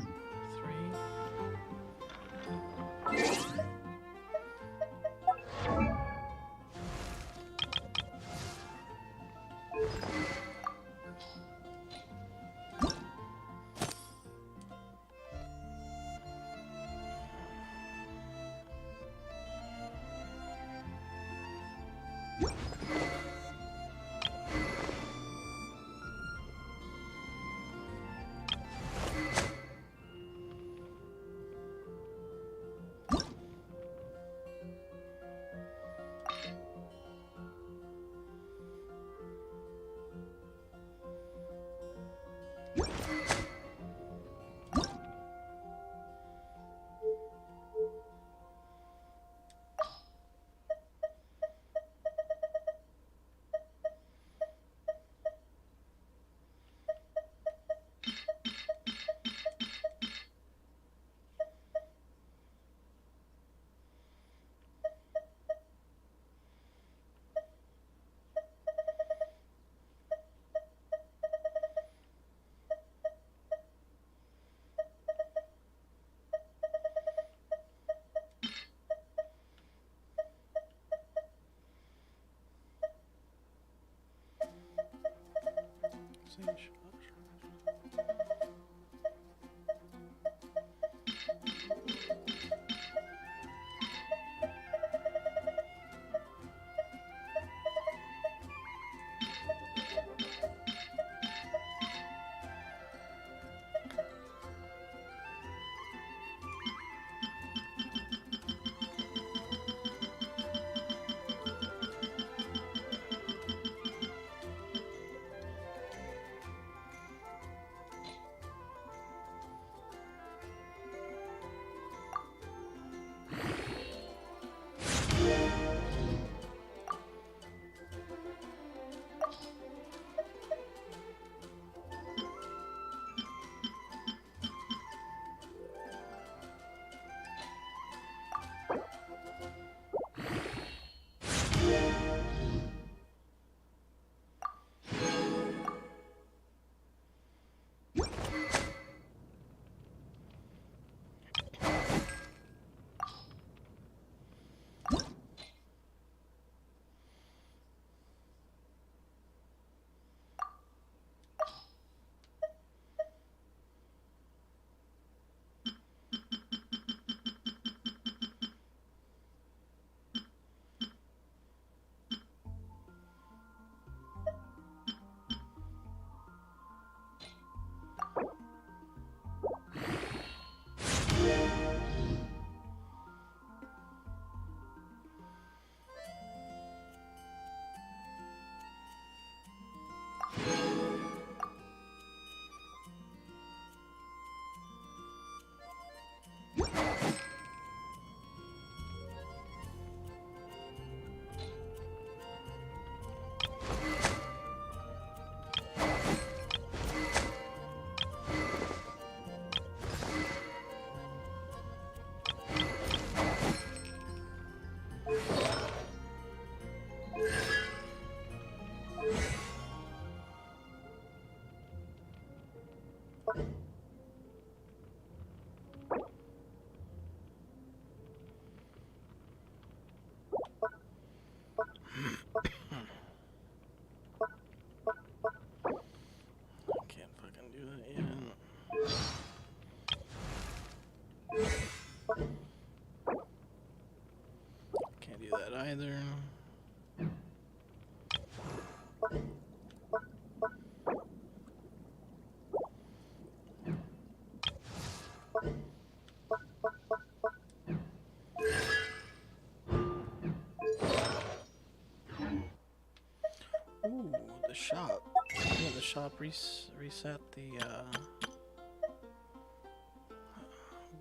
Ooh, the shop. Yeah, the shop reset the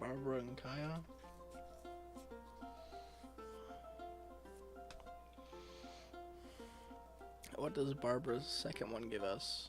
Barbara and Kaya. What does Barbara's second one give us?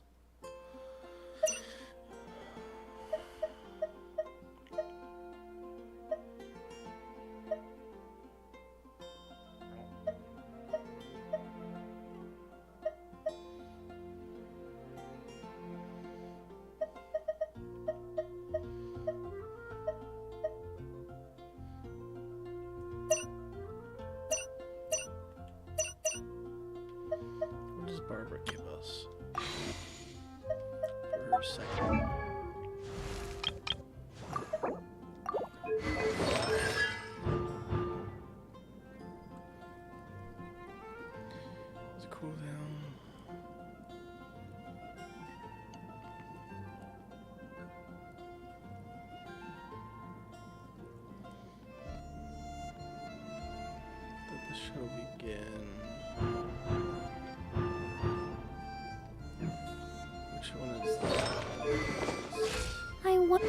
What does Barbara give us for her second one? It's a cooldown. Let the show begin. Which one is that? I want.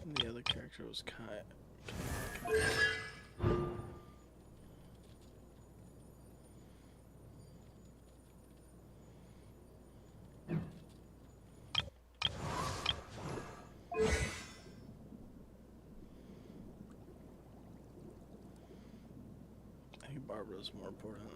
And the other character was Kai. I think Barbara's more important.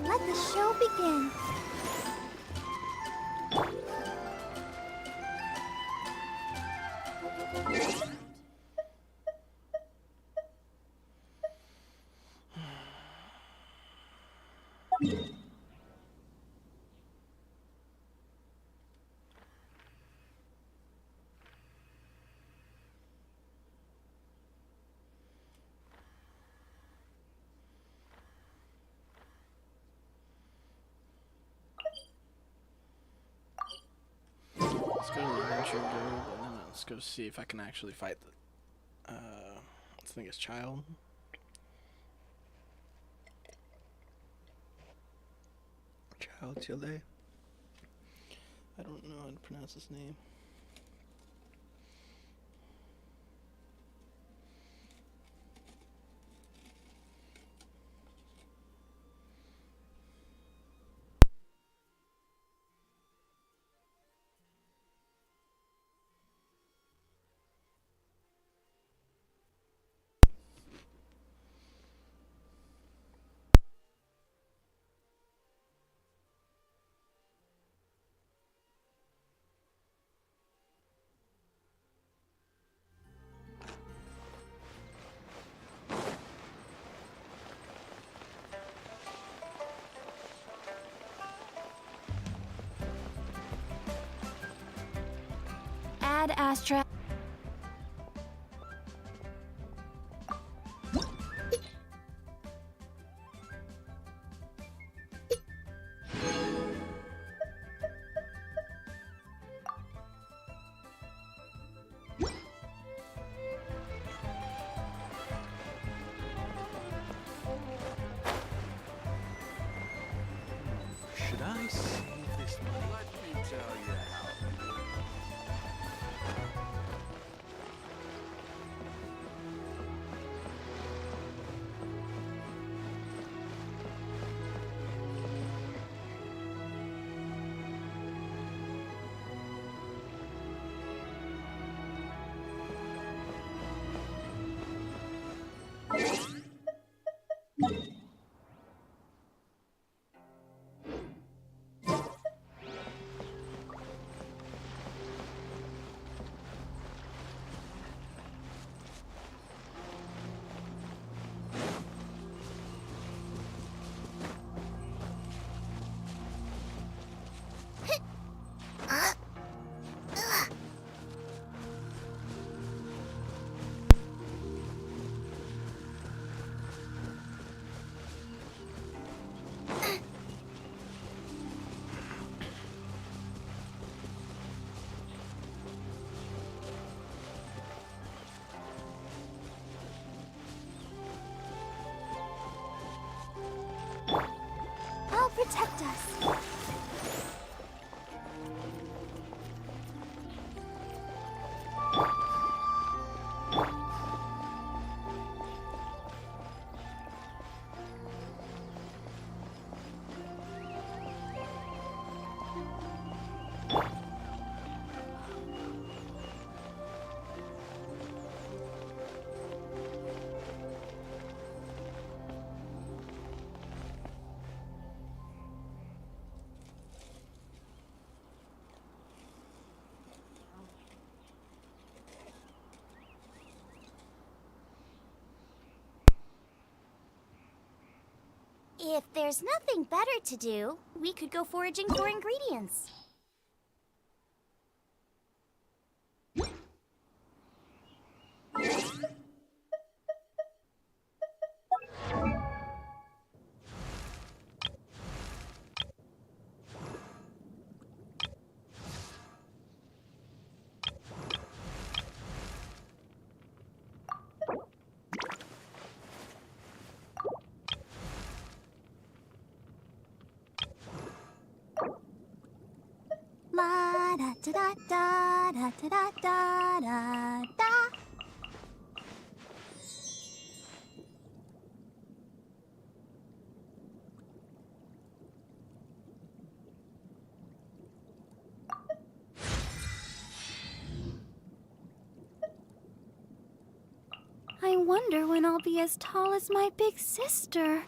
Let the show begin. Let's go to the adventure guild, and then let's go see if I can actually fight the, I think it's Child. Child Chile. I don't know how to pronounce his name. Ad Astra. protect us. If there's nothing better to do, we could go foraging for ingredients. La da da da da da da da da da. I wonder when I'll be as tall as my big sister.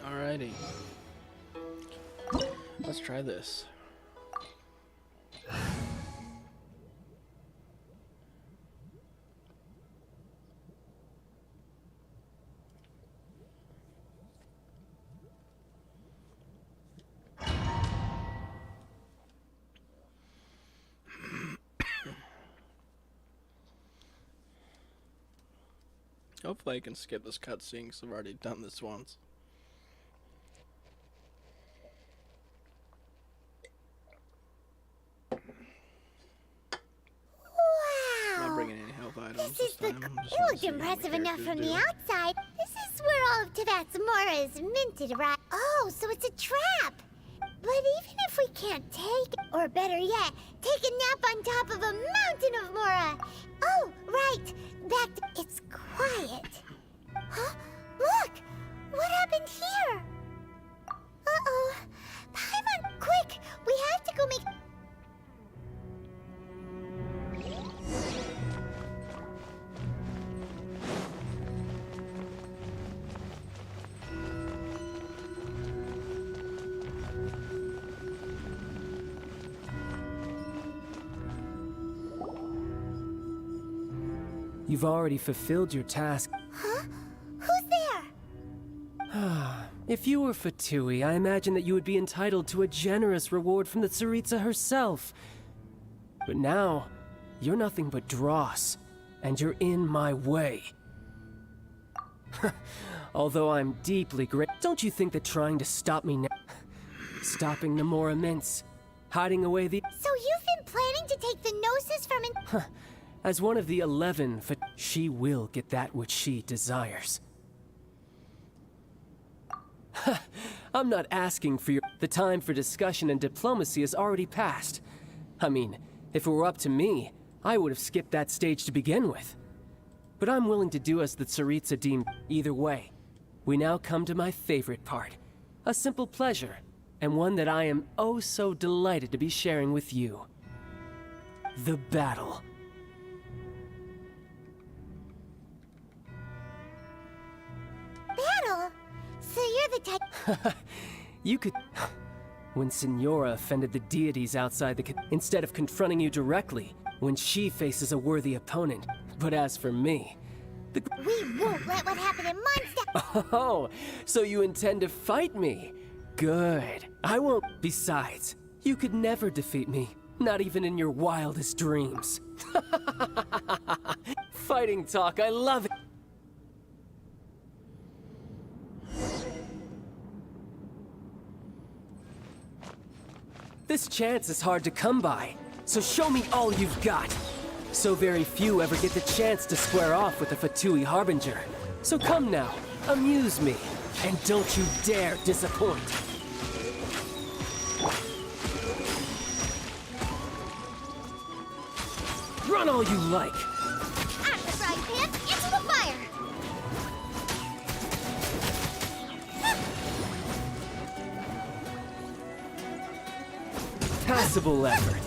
Alrighty. Let's try this. Hopefully I can skip this cutscene because I've already done this once. I'm not bringing any health items This is the. time. It looked impressive enough from the outside. This is where all of Tibet's Mora is minted, right? Oh, so it's a trap. But even if we can't take, or better yet, take a nap on top of a mountain of Mora. Oh, right. It's quiet. Huh? Look! What happened here? Uh-oh. Paimon, quick! We have to go make... You've already fulfilled your task. Huh? Who's there? If you were Fatui, I imagine that you would be entitled to a generous reward from the Tsaritsa herself. But now, you're nothing but dross, and you're in my way. Although I'm deeply grateful, don't you think that trying to stop me now, stopping the more immense, hiding away the... So you take the gnosis from an... As one of the 11, she will get that which she desires. I'm not asking for your... The time for discussion and diplomacy has already passed. I mean, if it were up to me, I would have skipped that stage to begin with. But I'm willing to do as the Tsaritsa deem. Either way, we now come to my favorite part. A simple pleasure, and one that I am oh so delighted to be sharing with you. The battle. Battle? So you're the type... You could... When Signora offended the deities outside the... Instead of confronting you directly, when she faces a worthy opponent. But as for me... We won't let what happened in Mondstadt... Oh, so you intend to fight me? Good. I won't... Besides, you could never defeat me. Not even in your wildest dreams. Fighting talk, I love it. This chance is hard to come by, so show me all you've got. So very few ever get the chance to square off with a Fatui Harbinger. So come now, amuse me, and don't you dare disappoint. Run all you like. Out of the frying pan, into the fire! Passable effort.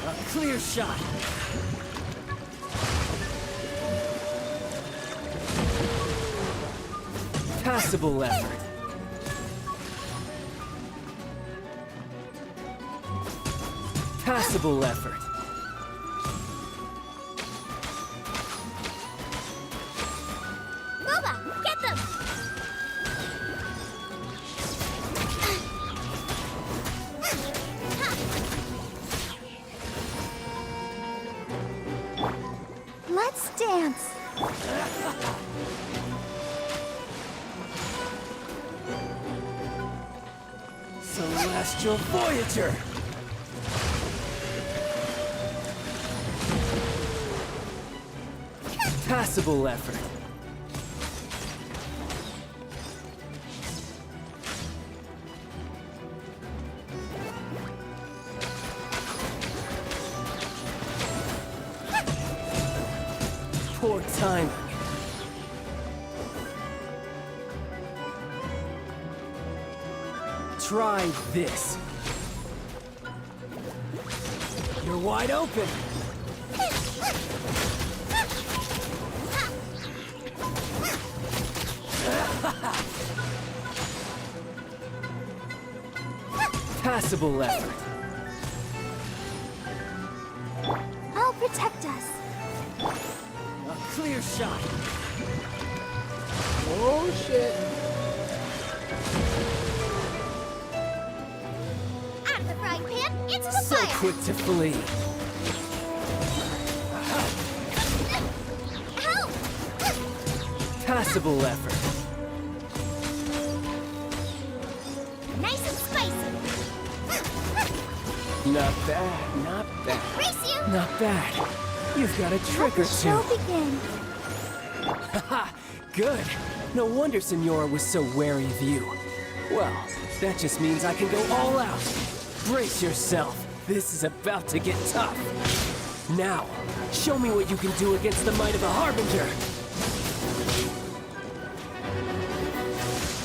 A clear shot. Passable effort. Passable effort. Boba, get them! Let's dance. Celestial Voyager! Passable effort. Poor timing. Try this. You're wide open. Passable effort. I'll protect us. A clear shot. Oh shit. Out of the frying pan, into the So fire! quick to flee. Help! Passable effort. Nice and spicy! Not bad, not bad. Race you! Not bad. You've got a trick or two. begin. Haha, good. No wonder Signora was so wary of you. Well, that just means I can go all out. Brace yourself. This is about to get tough. Now, show me what you can do against the might of a Harbinger.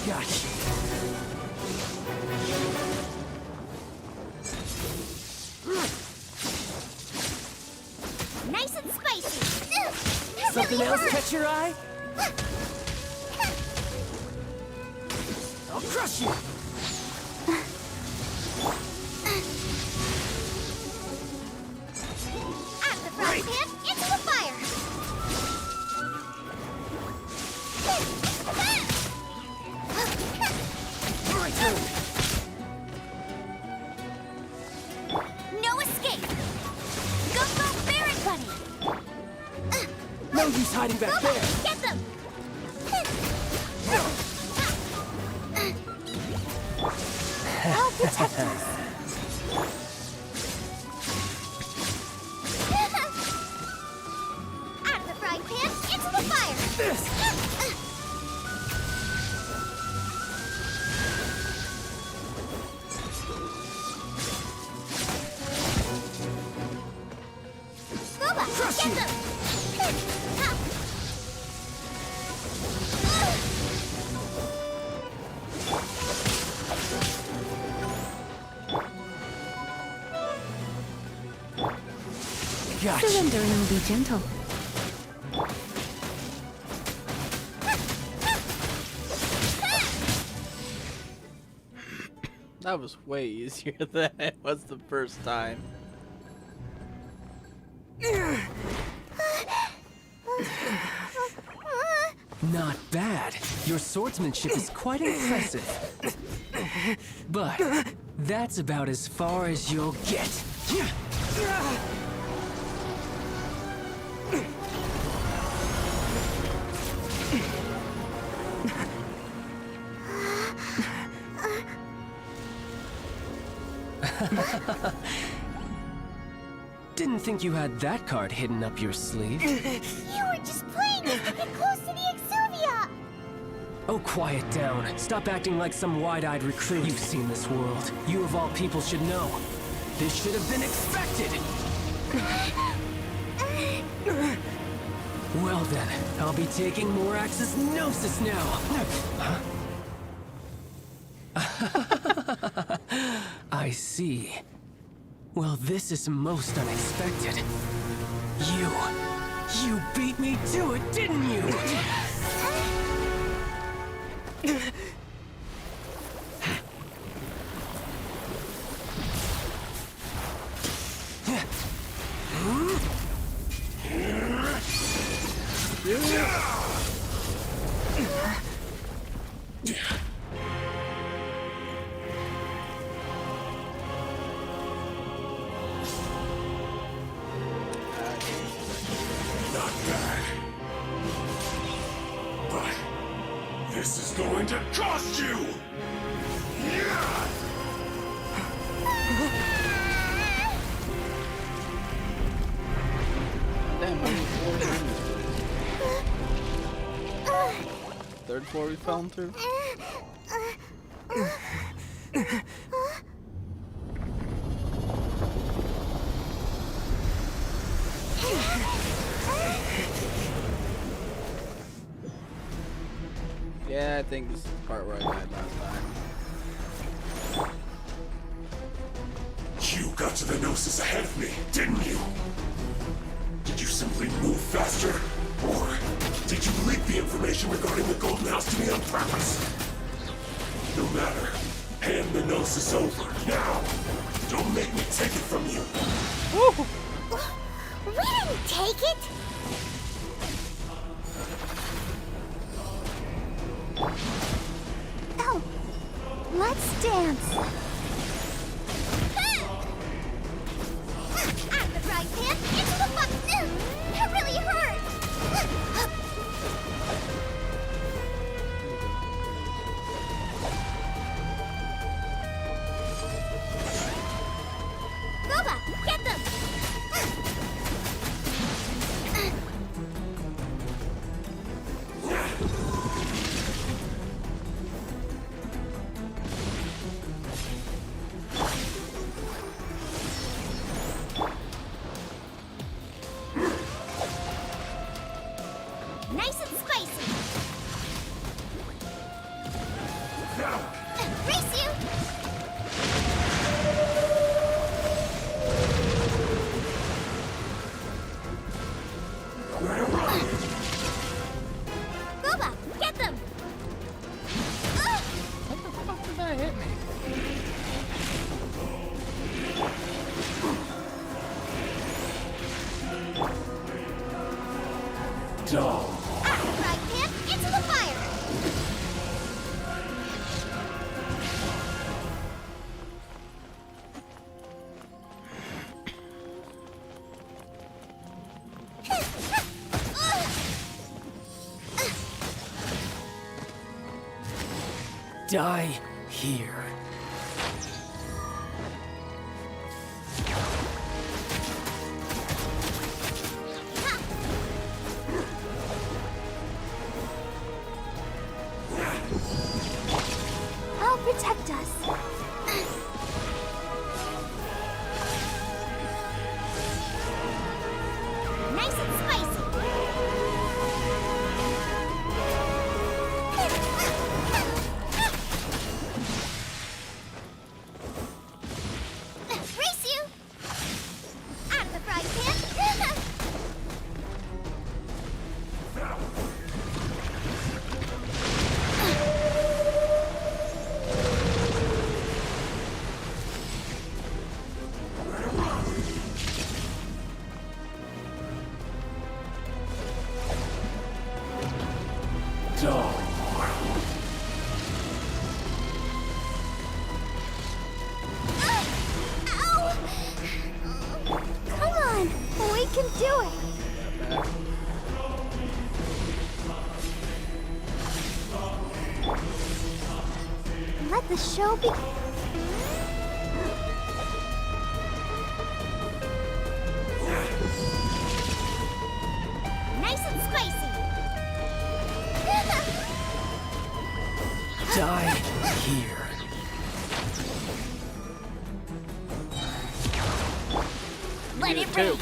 Gotcha. Nice and spicy! Something else catch your eye? I'll crush you! Out of the frying pan, into the fire! My turn! No escape! Go barbaric bunny! No use hiding back there! Get them! I'll protect us. Get them! Gotcha. Surrender and I'll be gentle. That was way easier than it was the first time. Not bad. Your swordsmanship is quite impressive. But that's about as far as you'll get. Didn't think you had that card hidden up your sleeve. You were just playing us to get close to the Exuvia! Oh, quiet down. Stop acting like some wide-eyed recruit. You've seen this world. You of all people should know. This should have been expected! Well then, I'll be taking more Axis Gnosis now! Huh? I see. Well, this is most unexpected. You beat me to it, didn't you? Not bad. But this is going to cost you! Yeah! Damn, only 4 minutes. Third floor we fell through? Yeah, I think this is the part where I died last time. You got to the Gnosis ahead of me, didn't you? Did you simply move faster? Or did you leak the information regarding the Golden House to me on purpose? No matter. Hand the Gnosis over, now! Don't make me take it from you! We didn't take it! Oh, let's dance. Out the right hand, into the butt. That really hurt. Boba, get them. Nice and spicy. Race you. Boba, get them. What the fuck did that hit me? Dull. Out the right hand, into the fire. Die here. I'll protect us. Nice and The show be... Nice and spicy. Die here. Let it rain.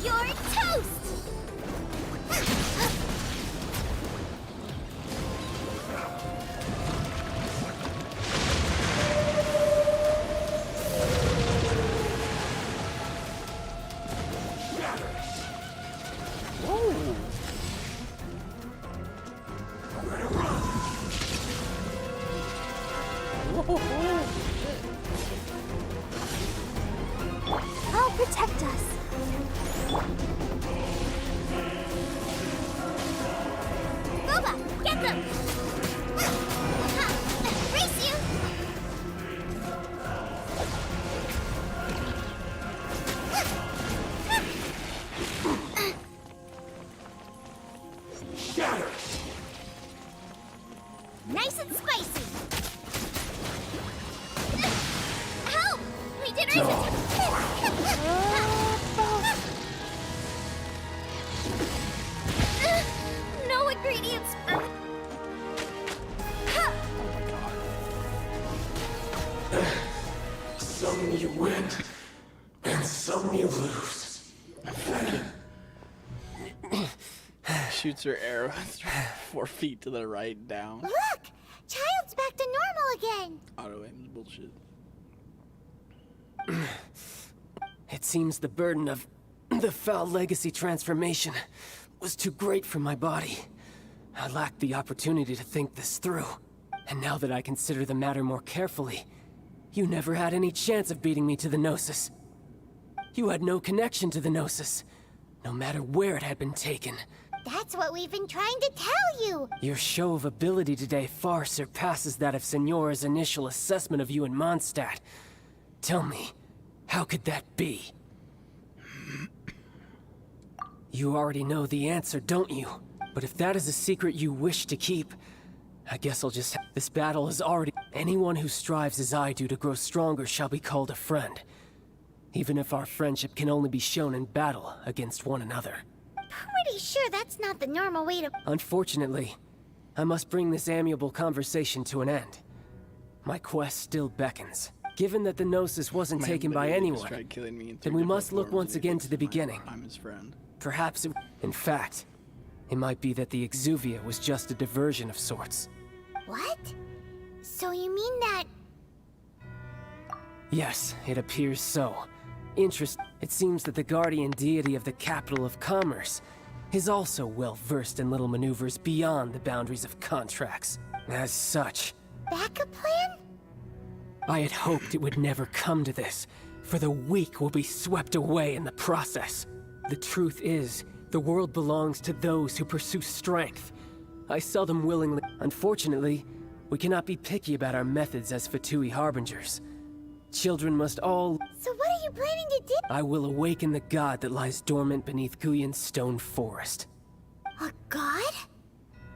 You're toast! I'll protect us. Boba, get them! Race you! Shatter! Nice and spicy! Help! We did No ingredients for... Some you win, and some you lose. Shoots her arrow 4 feet to the right down. Look! Child's back to normal again! Auto aim's bullshit. It seems the burden of the foul legacy transformation was too great for my body. I lacked the opportunity to think this through. And now that I consider the matter more carefully, you never had any chance of beating me to the Gnosis. You had no connection to the Gnosis, no matter where it had been taken. That's what we've been trying to tell you! Your show of ability today far surpasses that of Signora's initial assessment of you in Mondstadt. Tell me, how could that be? You already know the answer, don't you? But if that is a secret you wish to keep, I guess I'll just... This battle is already... Anyone who strives as I do to grow stronger shall be called a friend. Even if our friendship can only be shown in battle against one another. Pretty sure that's not the normal way to... Unfortunately, I must bring this amiable conversation to an end. My quest still beckons. Given that the Gnosis wasn't taken by anyone, then we must look once again to the beginning. I'm his friend. Perhaps in fact, it might be that the Exuvia was just a diversion of sorts. What? So you mean that... Yes, it appears so. It seems that the guardian deity of the capital of commerce is also well versed in little maneuvers beyond the boundaries of contracts. As such, Backup plan? I had hoped it would never come to this, for the weak will be swept away in the process. The truth is, the world belongs to those who pursue strength. I seldom willingly... Unfortunately, we cannot be picky about our methods as Fatui Harbingers. Children must all... So what are you planning to do? I will awaken the god that lies dormant beneath Guyon's stone forest. A god?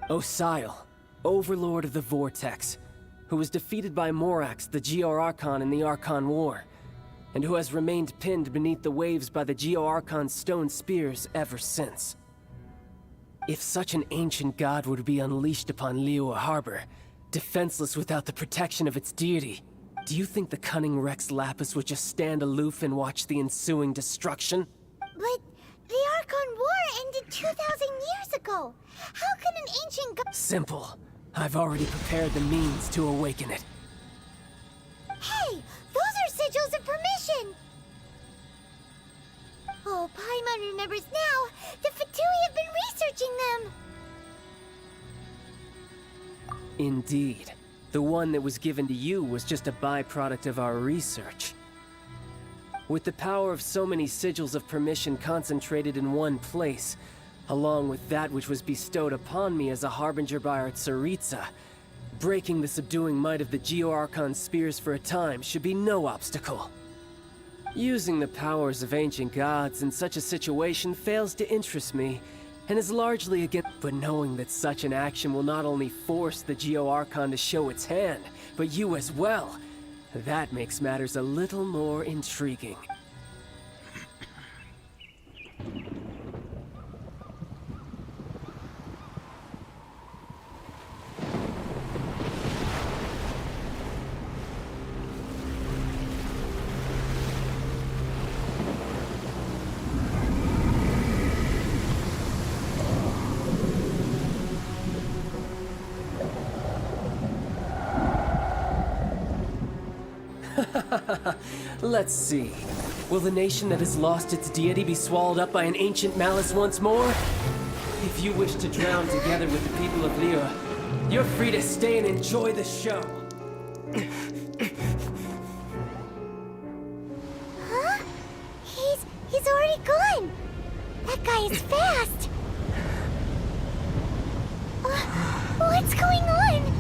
Osial, overlord of the Vortex, who was defeated by Morax, the Geo-Archon in the Archon War, and who has remained pinned beneath the waves by the Geo-Archon's stone spears ever since. If such an ancient god were to be unleashed upon Liyue Harbor, defenseless without the protection of its deity, do you think the cunning Rex Lapis would just stand aloof and watch the ensuing destruction? But the Archon War ended 2,000 years ago. How can an ancient god... Simple. I've already prepared the means to awaken it. Hey! Those are sigils of permission! Oh, Paimon remembers now. The Fatui have been researching them! Indeed. The one that was given to you was just a byproduct of our research. With the power of so many sigils of permission concentrated in one place, along with that which was bestowed upon me as a harbinger by our Tsaritsa, breaking the subduing might of the Geo-Archon spears for a time should be no obstacle. Using the powers of ancient gods in such a situation fails to interest me, and is largely against. But knowing that such an action will not only force the Geo Archon to show its hand, but you as well, that makes matters a little more intriguing. Let's see. Will the nation that has lost its deity be swallowed up by an ancient malice once more? If you wish to drown together with the people of Lyra, you're free to stay and enjoy the show. Huh? He's already gone. That guy is fast. What's going on?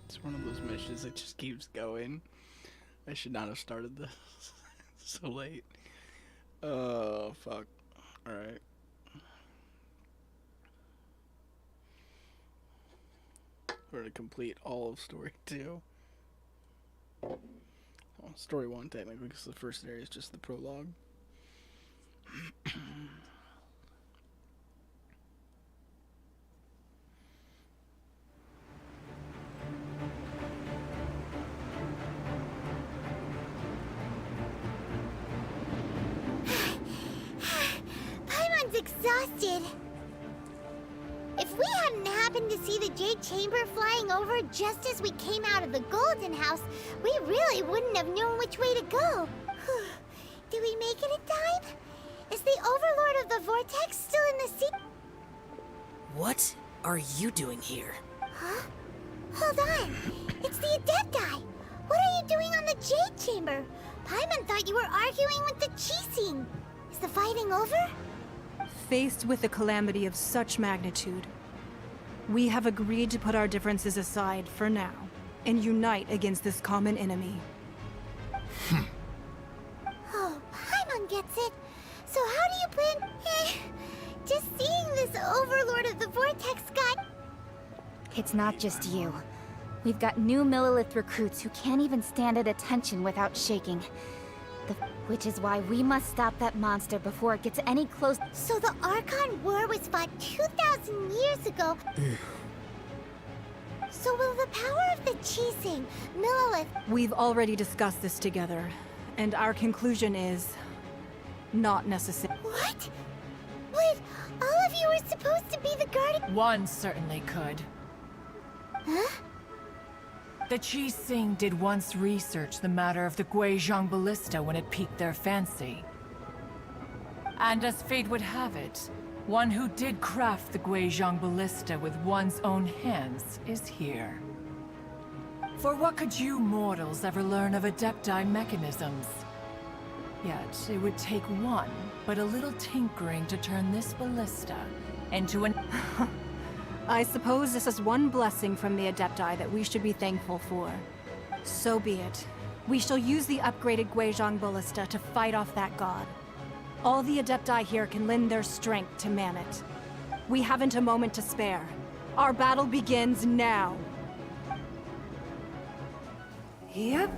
It's one of those missions that just keeps going. I should not have started this so late. Oh, fuck. Alright. We're to complete all of story 2. Well, story 1 technically, because the first area is just the prologue. Paimon's exhausted. If we hadn't happened to see the Jade Chamber flying over just as we came out of the Golden House, we really wouldn't have known which way to go. Did we make it in time? Is the Overlord of the Vortex still in the sea? What are you doing here? Huh? Hold on. It's the Adepti. What are you doing on the Jade Chamber? Paimon thought you were arguing with the Chising. Is the fighting over? Faced with a calamity of such magnitude, we have agreed to put our differences aside for now and unite against this common enemy. Oh, Paimon gets it. So how do you plan? Just seeing this Overlord of the Vortex guy. It's not just you. We've got new Millilith recruits who can't even stand at attention without shaking. Which is why we must stop that monster before it gets any close. So the Archon War was fought 2,000 years ago. So will the power of the Chising, Millilith... We've already discussed this together, and our conclusion is not necessary. What? But all of you were supposed to be the guardian... One certainly could. Huh? The Chising did once research the matter of the Guizhong Ballista when it piqued their fancy. And as fate would have it, one who did craft the Guizhong Ballista with one's own hands is here. For what could you mortals ever learn of Adepti mechanisms? Yet, it would take one, but a little tinkering to turn this ballista into an... I suppose this is one blessing from the Adepti that we should be thankful for. So be it. We shall use the upgraded Guizhong Ballista to fight off that god. All the Adepti here can lend their strength to man it. We haven't a moment to spare. Our battle begins now. Yep.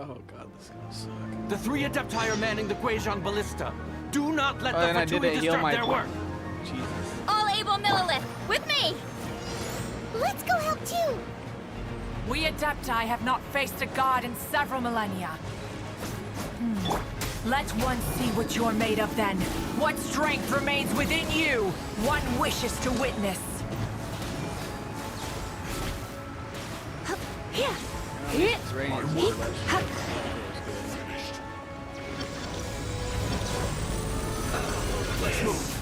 Oh god, this is gonna suck. The 3 Adepti are manning the Guizhong Ballista. Do not let Oh, and the I didn't Fatui heal disturb my- their work. Jesus. All able Millilith, with me! Let's go help too. We Adepti have not faced a god in several millennia. Let one see what you're made of then. What strength remains within you? One wishes to witness. It's raining. Let's move.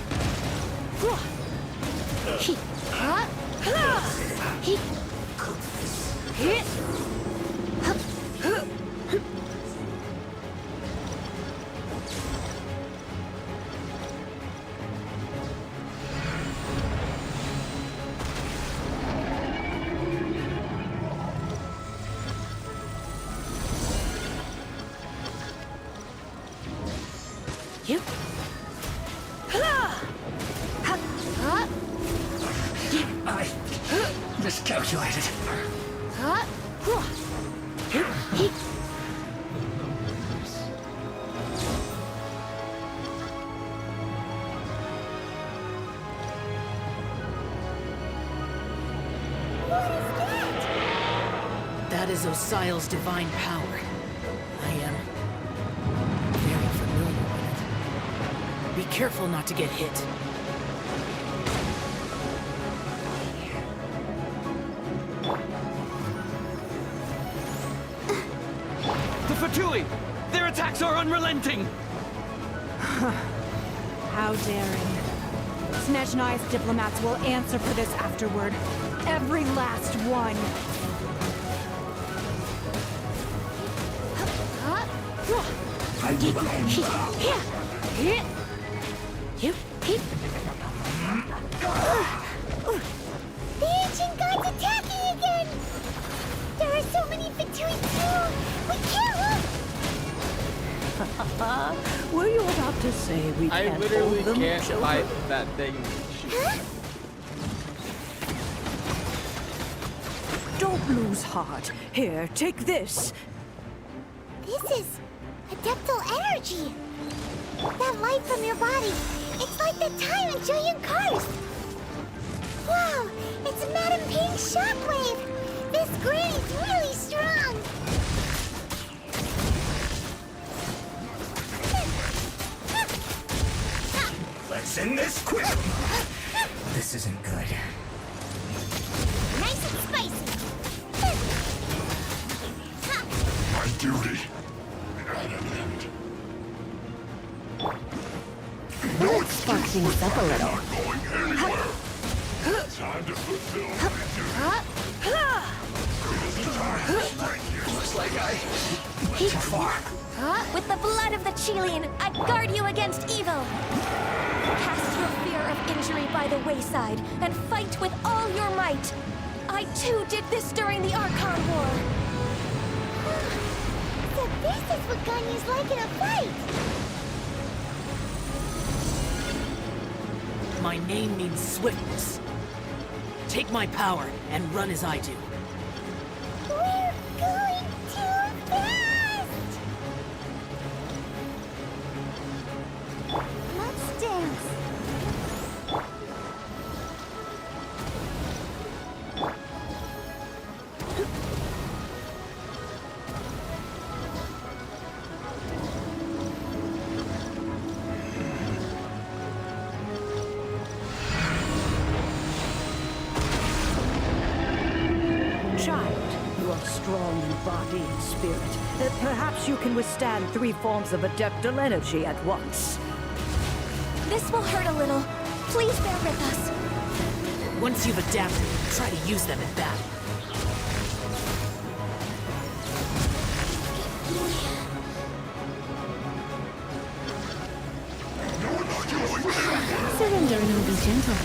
I miscalculated. That is Osial's divine power. I am very familiar with it. Be careful not to get hit. The Fatui! Their attacks are unrelenting! How daring. Snezhnai's diplomats will answer for this afterward. Every last one. I will bow. The ancient god's attacking again. There are so many Fatui too. We can't look. Were you about to say we I can't literally hold them, can't children? fight that thing. Shoot. Don't lose heart. Here, take this. This is adeptal energy. That light from your body. It's like the time in Julian Cars. Wow, it's Madame Ping's shockwave. This granny's really strong. Let's end this quick. This isn't good. Nice and spicy. My duty at an end. No excuse Spark things up a little. not going anywhere. Time to fulfill my duty. It is time to strike you. Looks like I went too far. With the blood of the Chilean, I guard you against evil. Cast your fear of injury by the wayside and fight with all your might. I too did this during the Archon War. So this is what Ganyu's like in a fight. My name means swiftness. Take my power and run as I do. We're going too fast. Let's dance. Child, you are strong in body and spirit. Perhaps you can withstand 3 forms of adeptal energy at once. This will hurt a little. Please bear with us. Once you've adapted, try to use them in battle. Surrender and I'll be gentle.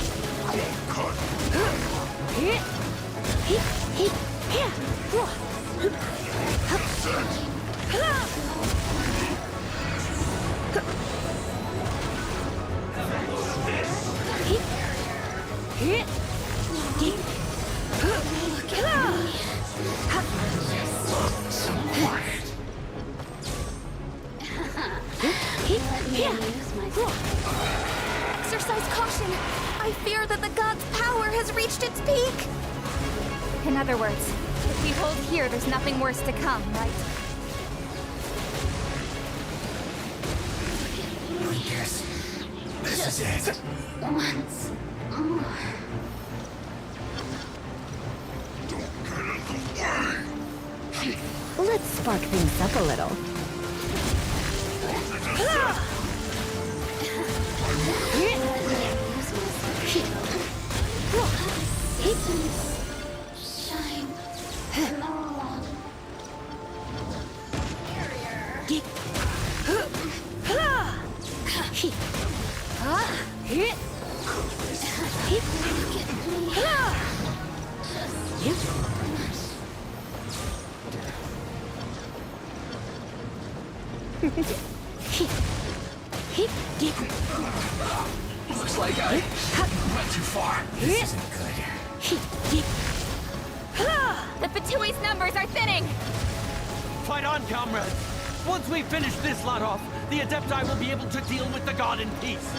Exercise caution! I fear that the god's power has reached its peak! In other words, if we hold here, there's nothing worse to come, right? Yes. This is it. Once more. Don't get in the way. Let's spark things up a little. Shine. Looks like I went too far. This isn't good. The Fatui's numbers are thinning! Fight on, comrades! Once we finish this lot off, the Adepti will be able to deal with the god in peace.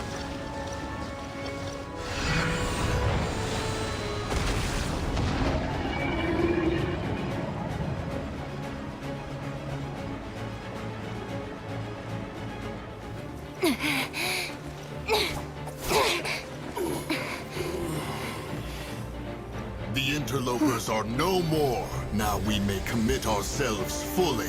The interlopers are no more. Now we may commit ourselves fully.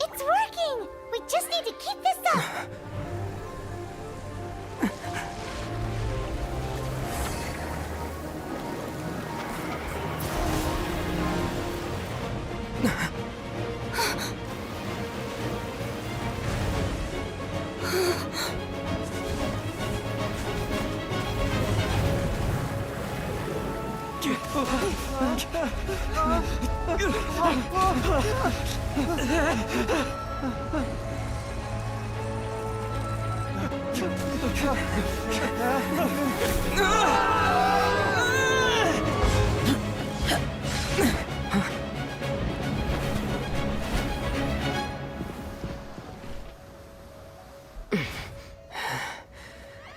It's working! We just need to keep this up!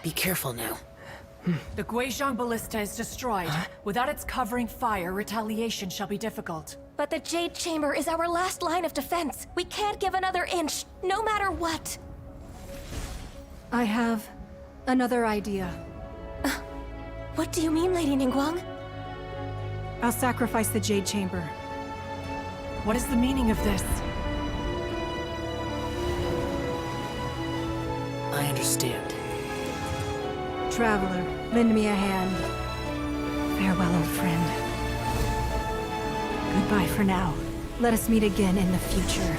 Be careful now. The Guizhong Ballista is destroyed. Without its covering fire, retaliation shall be difficult. But the Jade Chamber is our last line of defense. We can't give another inch, no matter what. I have another idea. What do you mean, Lady Ningguang? I'll sacrifice the Jade Chamber. What is the meaning of this? I understand. Traveler, lend me a hand. Farewell, old friend. Goodbye for now. Let us meet again in the future.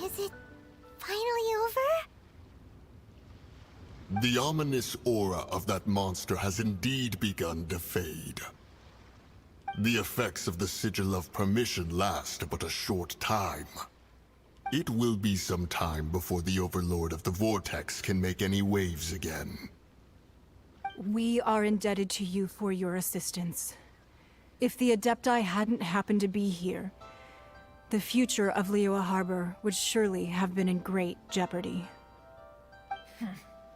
Is it finally over? The ominous aura of that monster has indeed begun to fade. The effects of the Sigil of Permission last but a short time. It will be some time before the Overlord of the Vortex can make any waves again. We are indebted to you for your assistance. If the Adepti hadn't happened to be here, the future of Liyue Harbor would surely have been in great jeopardy.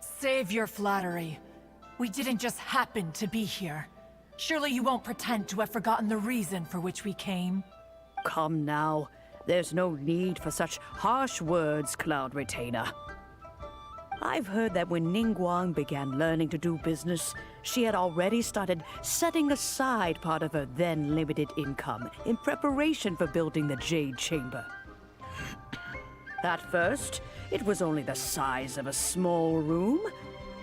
Save your flattery. We didn't just happen to be here. Surely you won't pretend to have forgotten the reason for which we came. Come now. There's no need for such harsh words, Cloud Retainer. I've heard that when Ningguang began learning to do business, she had already started setting aside part of her then limited income in preparation for building the Jade Chamber. At first, it was only the size of a small room,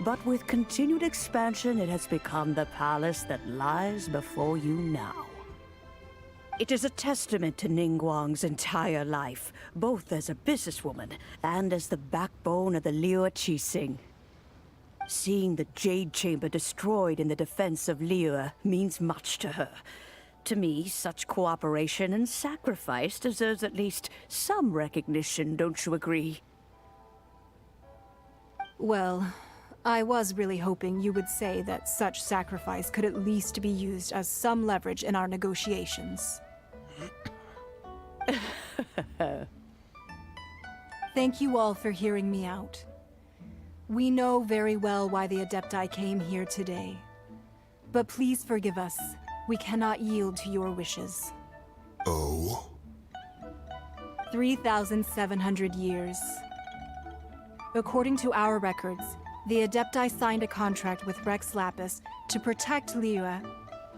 but with continued expansion, it has become the palace that lies before you now. It is a testament to Ningguang's entire life, both as a businesswoman and as the backbone of the Liyue Qixing. Seeing the Jade Chamber destroyed in the defense of Liyue means much to her. To me, such cooperation and sacrifice deserves at least some recognition, don't you agree? Well, I was really hoping you would say that such sacrifice could at least be used as some leverage in our negotiations. Thank you all for hearing me out. We know very well why the Adepti came here today. But please forgive us. We cannot yield to your wishes. Oh? 3,700 years. According to our records, the Adepti signed a contract with Rex Lapis to protect Liyue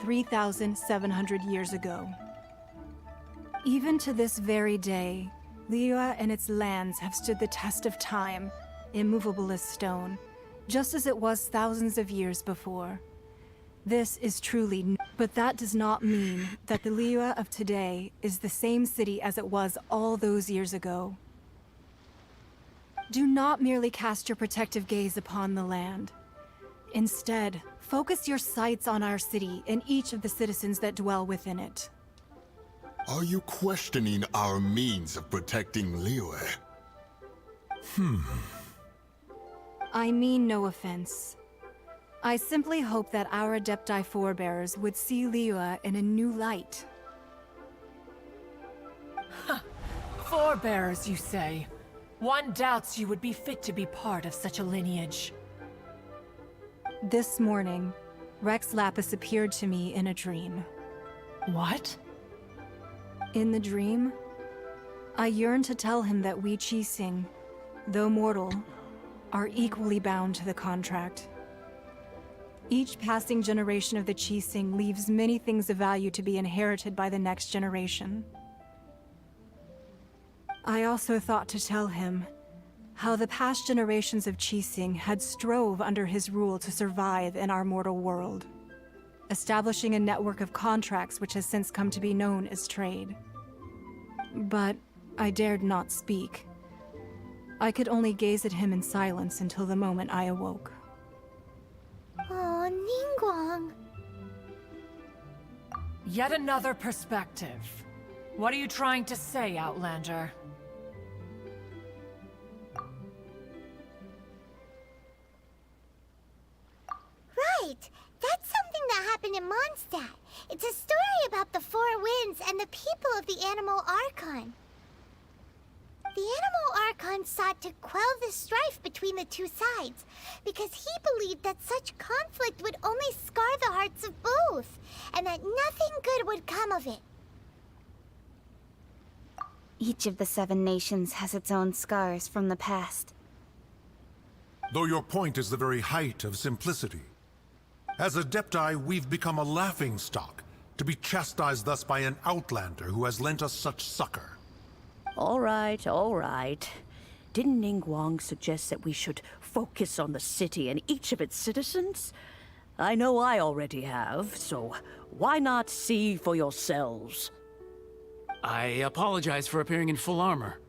3,700 years ago. Even to this very day, Liyue and its lands have stood the test of time, immovable as stone, just as it was thousands of years before. This is truly but that does not mean that the Liyue of today is the same city as it was all those years ago. Do not merely cast your protective gaze upon the land. Instead, focus your sights on our city and each of the citizens that dwell within it. Are you questioning our means of protecting Liyue? I mean no offense. I simply hope that our Adepti forebears would see Liyue in a new light. Forebears, you say? One doubts you would be fit to be part of such a lineage. This morning, Rex Lapis appeared to me in a dream. What? In the dream, I yearned to tell him that we Qixing, though mortal, are equally bound to the contract. Each passing generation of the Qixing leaves many things of value to be inherited by the next generation. I also thought to tell him how the past generations of Qixing had strove under his rule to survive in our mortal world, establishing a network of contracts which has since come to be known as trade. But I dared not speak. I could only gaze at him in silence until the moment I awoke. Oh, Ningguang. Yet another perspective. What are you trying to say, Outlander? Right! That's something that happened in Mondstadt. It's a story about the Four Winds and the people of the Animal Archon. The Animal Archon sought to quell the strife between the two sides, because he believed that such conflict would only scar the hearts of both, and that nothing good would come of it. Each of the 7 nations has its own scars from the past. Though your point is the very height of simplicity. As Adepti, we've become a laughingstock, to be chastised thus by an outlander who has lent us such succor. All right, all right. Didn't Ningguang suggest that we should focus on the city and each of its citizens? I know I already have, so why not see for yourselves? I apologize for appearing in full armor.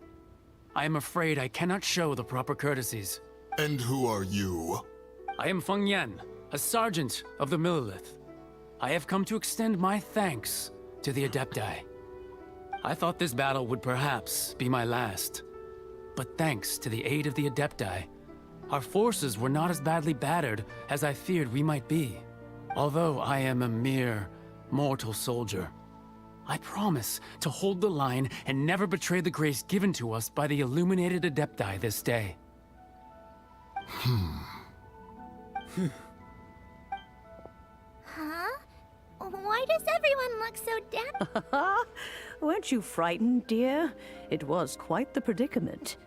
I am afraid I cannot show the proper courtesies. And who are you? I am Feng Yan, a sergeant of the Millelith. I have come to extend my thanks to the Adepti. I thought this battle would perhaps be my last. But thanks to the aid of the Adepti, our forces were not as badly battered as I feared we might be. Although I am a mere mortal soldier, I promise to hold the line and never betray the grace given to us by the illuminated Adepti this day. Huh? Why does everyone look so down? Weren't you frightened, dear? It was quite the predicament.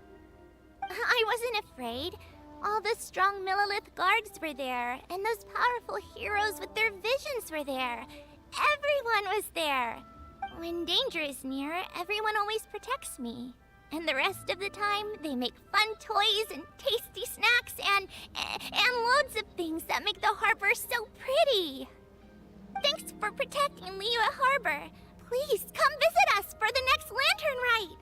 I wasn't afraid. All the strong Millelith guards were there, and those powerful heroes with their visions were there. Everyone was there. When danger is near, everyone always protects me. And the rest of the time, they make fun toys and tasty snacks and loads of things that make the harbor so pretty. Thanks for protecting Liyue Harbor. Please come visit us for the next lantern rite.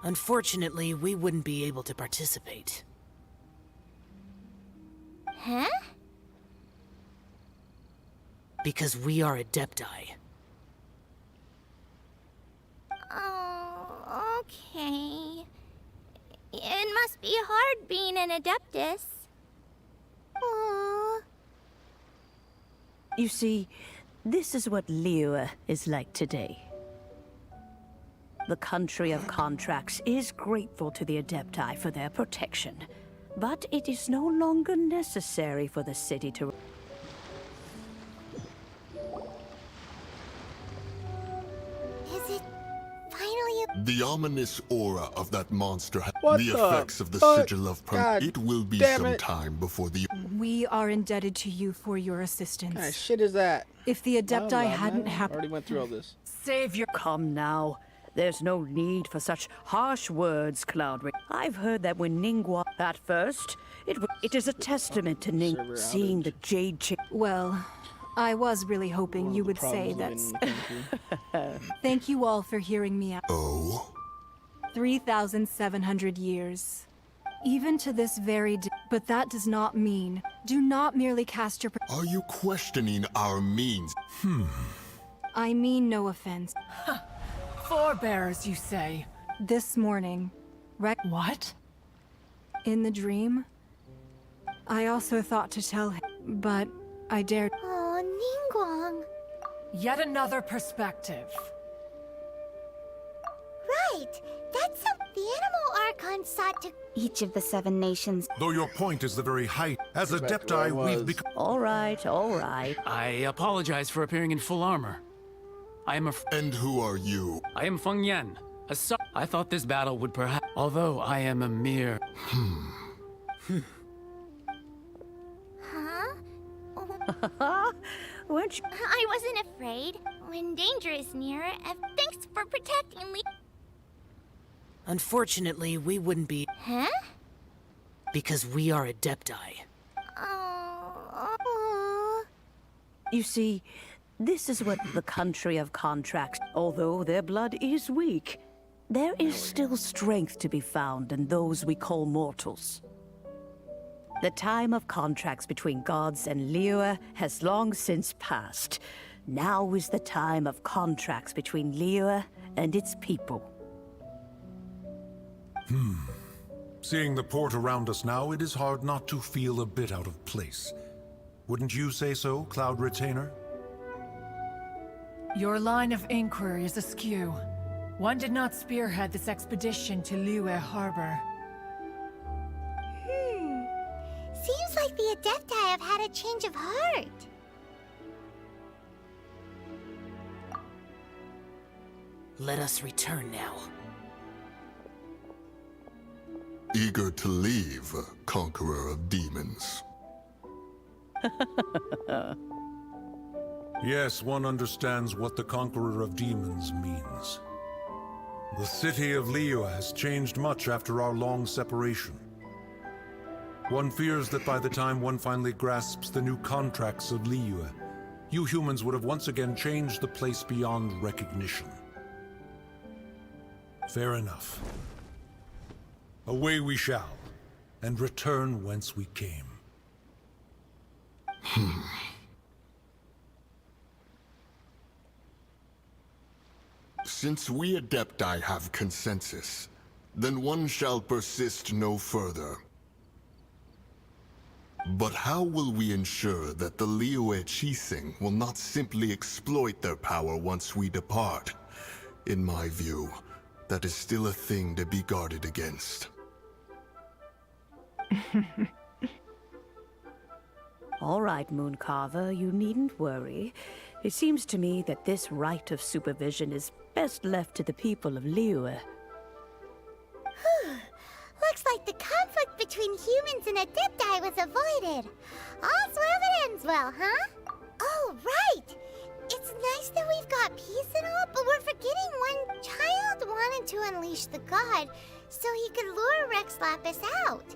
Unfortunately, we wouldn't be able to participate. Huh? Because we are Adepti. Oh, okay. It must be hard being an Adeptus. Aww. You see, this is what Liyue is like today. The country of contracts is grateful to the Adepti for their protection, but it is no longer necessary for the city to... Is it finally... The ominous aura of that monster What the the effects of the fuck? sigil of God it will be damn some it. time before the... We are indebted to you for your assistance. What kind of shit is that? If the I don't Adepti know, hadn't man. happened... Already went through all this. Save your... Come now. There's no need for such harsh words, Cloud. I've heard that when Ningguang... At first, it is a testament to Ning... Server Seeing outage. the Jade Chick... Well, I was really hoping One you of the would say problems that... living in the country. Thank you all for hearing me out. Oh? 3,700 years. Even to this very day. But that does not mean... Do not merely cast your... Are you questioning our means? I mean no offense. Forebears, you say? This morning, What? in the dream, I also thought to tell him, but I dared... Oh, Ningguang. Yet another perspective. Right. That's how the Animal Archon sought to... Each of the 7 nations. Though your point is the very height, as Get back to where I Adepti, we've was. become... All right, all right. I apologize for appearing in full armor. I am And who are you? I am Feng Yan, a I thought this battle would perhaps... Although I am a mere... Huh? Weren't you... I wasn't afraid. When danger is near, thanks for protecting me. Unfortunately, we wouldn't be... Huh? Because we are Adepti. Oh. You see, this is what the country of contracts... Although their blood is weak, there is still strength to be found in those we call mortals. The time of contracts between gods and Liyue has long since passed. Now is the time of contracts between Liyue and its people. Seeing the port around us now, it is hard not to feel a bit out of place. Wouldn't you say so, Cloud Retainer? Your line of inquiry is askew. One did not spearhead this expedition to Liyue Harbor. Seems like the Adepti have had a change of heart. Let us return now. Eager to leave, conqueror of demons. Yes, one understands what the Conqueror of Demons means. The city of Liyue has changed much after our long separation. One fears that by the time one finally grasps the new contracts of Liyue, you humans would have once again changed the place beyond recognition. Fair enough. Away we shall, and return whence we came. Since we Adepti have consensus, then one shall persist no further. But how will we ensure that the Liyue Qixing will not simply exploit their power once we depart? In my view, that is still a thing to be guarded against. All right, Mooncarver, you needn't worry. It seems to me that this right of supervision is best left to the people of Liyue. Looks like the conflict between humans and Adepti was avoided. All's well that ends well, huh? Oh, right! It's nice that we've got peace and all, but we're forgetting one child wanted to unleash the god so he could lure Rex Lapis out.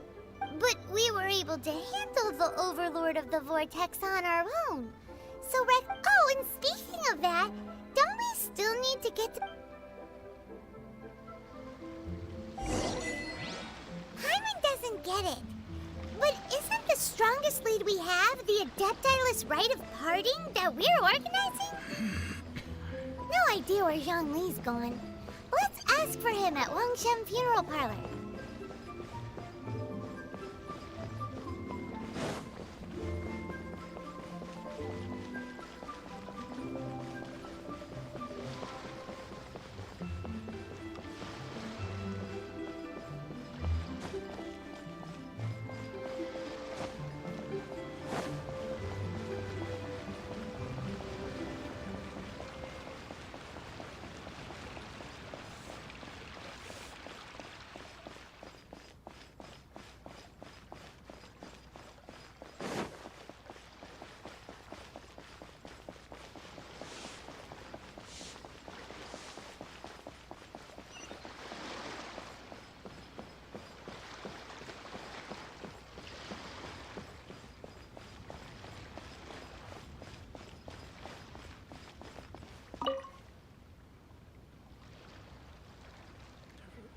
But we were able to handle the Overlord of the Vortex on our own. So Rex... Oh, and speaking of that, don't we still need to get to... Hyman doesn't get it. But isn't the strongest lead we have the Adepti-less rite of parting that we're organizing? No idea where Zhongli's gone. Let's ask for him at Wangshen Funeral Parlor.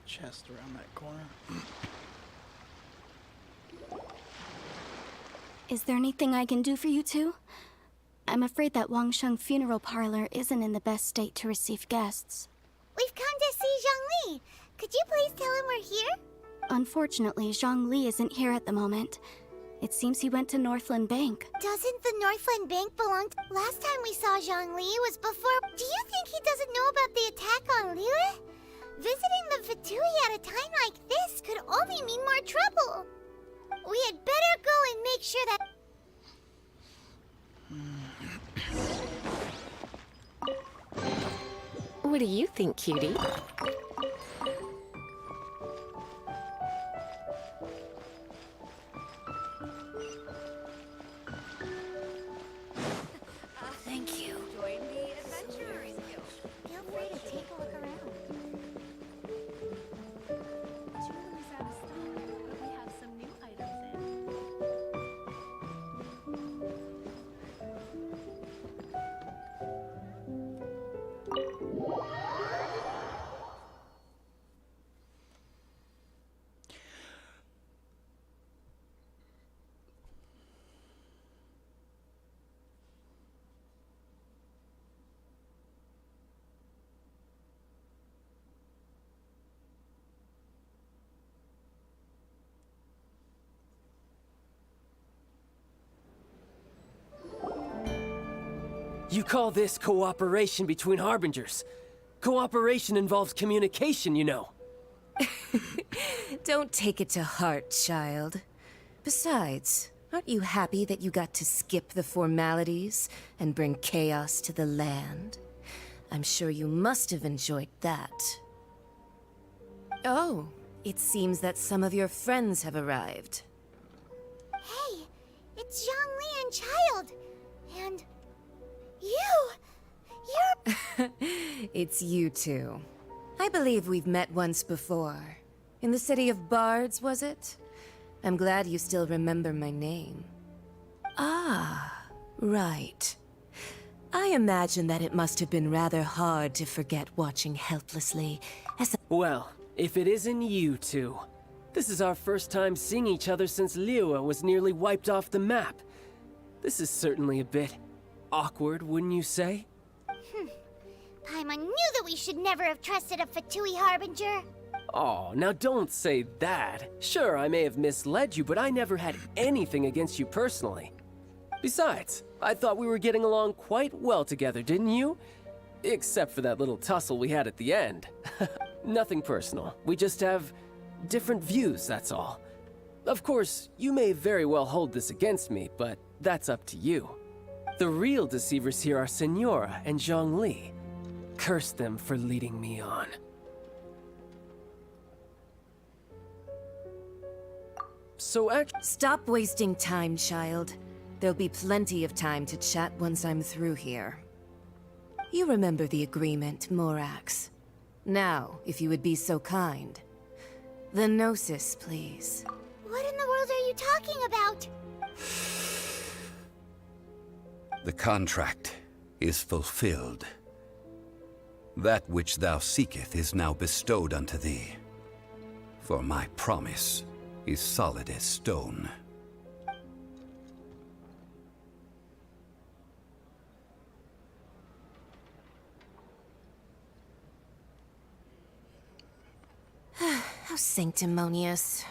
Chest around that corner. Is there anything I can do for you two? I'm afraid that Wangsheng Funeral Parlor isn't in the best state to receive guests. We've come to see Zhongli. Could you please tell him we're here? Unfortunately, Zhongli isn't here at the moment. It seems he went to Northland Bank. Doesn't the Northland Bank belong to... Last time we saw Zhongli was before... Do you think he doesn't know about the attack on Liyue? Visiting the Fatui at a time like this could only mean more trouble. We had better go and make sure that... What do you think, cutie? Thank you. Join the Adventurers Guild. Feel free to take a look around. You call this cooperation between Harbingers? Cooperation involves communication, you know. Don't take it to heart, child. Besides, aren't you happy that you got to skip the formalities and bring chaos to the land? I'm sure you must have enjoyed that. Oh, it seems that some of your friends have arrived. Hey, it's Zhongli and Child. And... You're... It's you two. I believe we've met once before. In the City of Bards, was it? I'm glad you still remember my name. Ah, right. I imagine that it must have been rather hard to forget watching helplessly as Well, if it isn't you two. This is our first time seeing each other since Liyue was nearly wiped off the map. This is certainly a bit awkward, wouldn't you say? Paimon knew that we should never have trusted a Fatui Harbinger. Oh, now don't say that. Sure, I may have misled you, but I never had anything against you personally. Besides, I thought we were getting along quite well together, didn't you? Except for that little tussle we had at the end. Nothing personal. We just have different views, that's all. Of course, you may very well hold this against me, but that's up to you. The real deceivers here are Senora and Zhongli. Curse them for leading me on. So Stop wasting time, child. There'll be plenty of time to chat once I'm through here. You remember the agreement, Morax. Now, if you would be so kind. The Gnosis, please. What in the world are you talking about? The contract is fulfilled. That which thou seeketh is now bestowed unto thee. For my promise is solid as stone. How sanctimonious.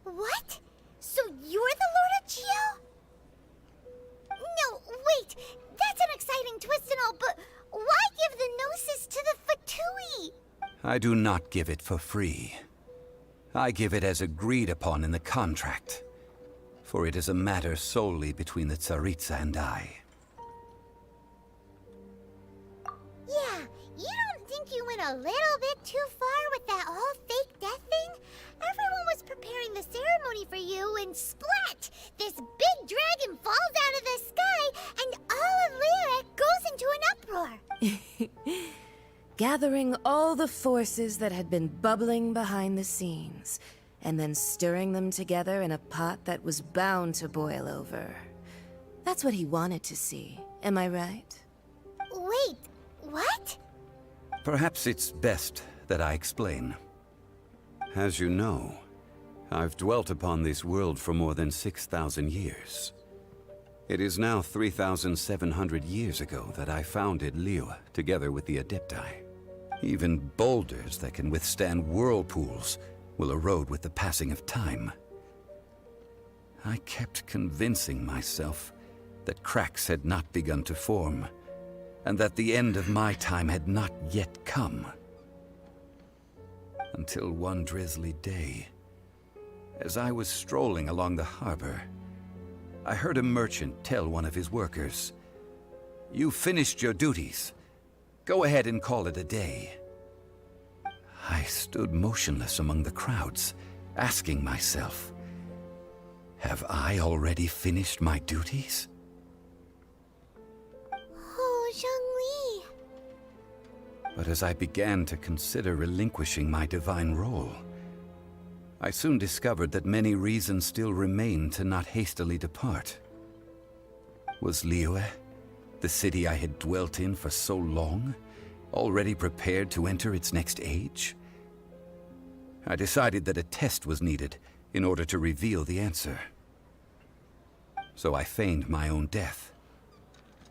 What? So you're the Lord of Geo? No, wait! That's an exciting twist and all, but why give the Gnosis to the Fatui? I do not give it for free. I give it as agreed upon in the contract, for it is a matter solely between the Tsaritsa and I. Yeah, you don't think you went a little bit too far with that whole fake death thing? Everyone was preparing the ceremony for you, and splat! This big dragon falls out of the sky, and all of Lyric goes into an uproar. Gathering all the forces that had been bubbling behind the scenes, and then stirring them together in a pot that was bound to boil over. That's what he wanted to see, am I right? Wait, what? Perhaps it's best that I explain. As you know, I've dwelt upon this world for more than 6,000 years. It is now 3,700 years ago that I founded Liyue together with the Adepti. Even boulders that can withstand whirlpools will erode with the passing of time. I kept convincing myself that cracks had not begun to form, and that the end of my time had not yet come. Until one drizzly day, as I was strolling along the harbor, I heard a merchant tell one of his workers, "You've finished your duties. Go ahead and call it a day." I stood motionless among the crowds, asking myself, have I already finished my duties? Oh, Zhongli. But as I began to consider relinquishing my divine role, I soon discovered that many reasons still remained to not hastily depart. Was Liyue, the city I had dwelt in for so long, already prepared to enter its next age? I decided that a test was needed in order to reveal the answer. So I feigned my own death,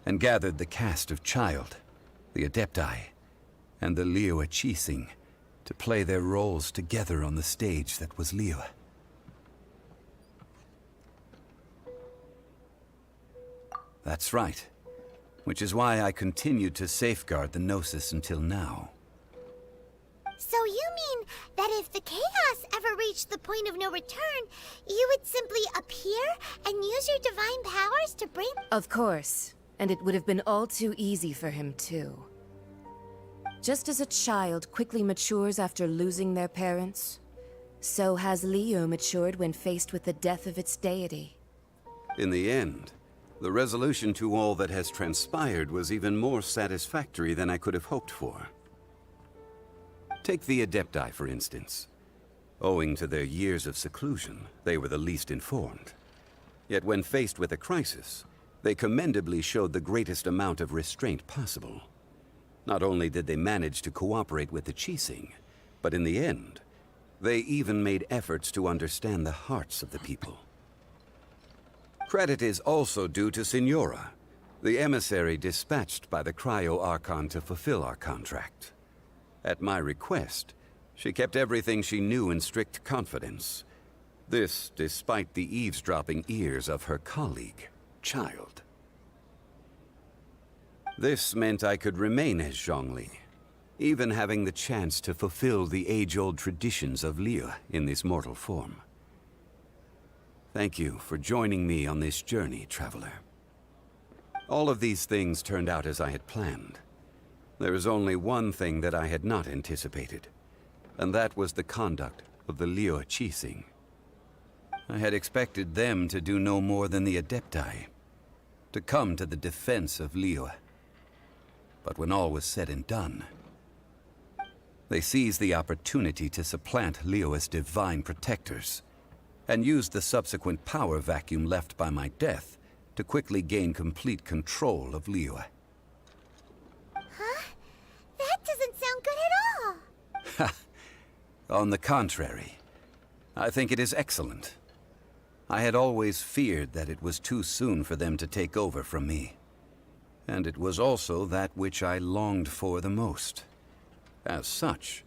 and gathered the cast of Child, the Adepti, and the Liyue Qixing to play their roles together on the stage that was Liyue. That's right. Which is why I continued to safeguard the Gnosis until now. So you mean that if the chaos ever reached the point of no return, you would simply appear and use your divine powers to bring— Of course, and it would have been all too easy for him too. Just as a child quickly matures after losing their parents, so has Liyue matured when faced with the death of its deity. In the end, the resolution to all that has transpired was even more satisfactory than I could have hoped for. Take the Adepti, for instance. Owing to their years of seclusion, they were the least informed. Yet when faced with a crisis, they commendably showed the greatest amount of restraint possible. Not only did they manage to cooperate with the Qixing, but in the end, they even made efforts to understand the hearts of the people. Credit is also due to Signora, the emissary dispatched by the Cryo Archon to fulfill our contract. At my request, she kept everything she knew in strict confidence. This despite the eavesdropping ears of her colleague, Child. This meant I could remain as Zhongli, even having the chance to fulfill the age-old traditions of Liyue in this mortal form. Thank you for joining me on this journey, Traveler. All of these things turned out as I had planned. There is only one thing that I had not anticipated, and that was the conduct of the Liyue Qixing. I had expected them to do no more than the Adepti, to come to the defense of Liyue. But when all was said and done, they seized the opportunity to supplant Liyue as divine protectors, and used the subsequent power vacuum left by my death to quickly gain complete control of Liyue. Huh? That doesn't sound good at all! On the contrary, I think it is excellent. I had always feared that it was too soon for them to take over from me. And it was also that which I longed for the most. As such,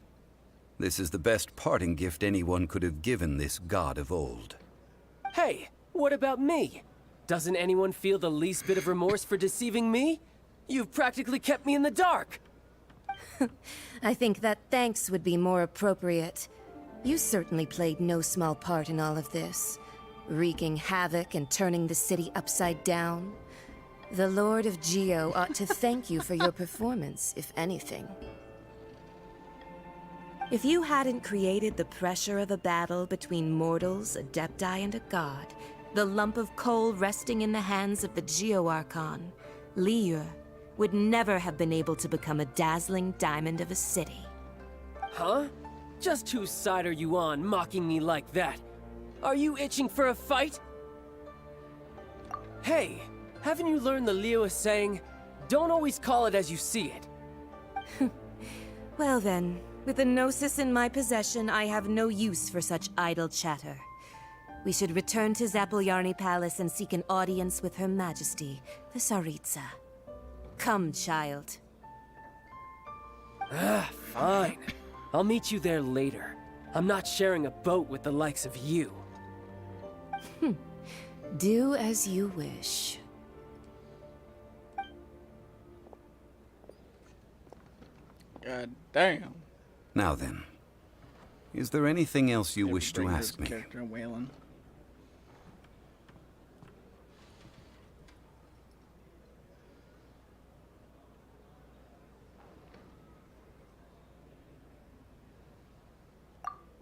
this is the best parting gift anyone could have given this god of old. Hey, what about me? Doesn't anyone feel the least bit of remorse for deceiving me? You've practically kept me in the dark! I think that thanks would be more appropriate. You certainly played no small part in all of this, wreaking havoc and turning the city upside down. The Lord of Geo ought to thank you for your performance, if anything. If you hadn't created the pressure of a battle between mortals, Adepti, and a god, the lump of coal resting in the hands of the Geo Archon, Liyue, would never have been able to become a dazzling diamond of a city. Huh? Just whose side are you on, mocking me like that? Are you itching for a fight? Hey, haven't you learned the Liyue saying, don't always call it as you see it? Well then, with the Gnosis in my possession, I have no use for such idle chatter. We should return to Zapoljarny Palace and seek an audience with Her Majesty, the Tsaritsa. Come, child. Fine. I'll meet you there later. I'm not sharing a boat with the likes of you. Do as you wish. God damn. Now then, is there anything else you wish to Bring ask his me? character Waylon.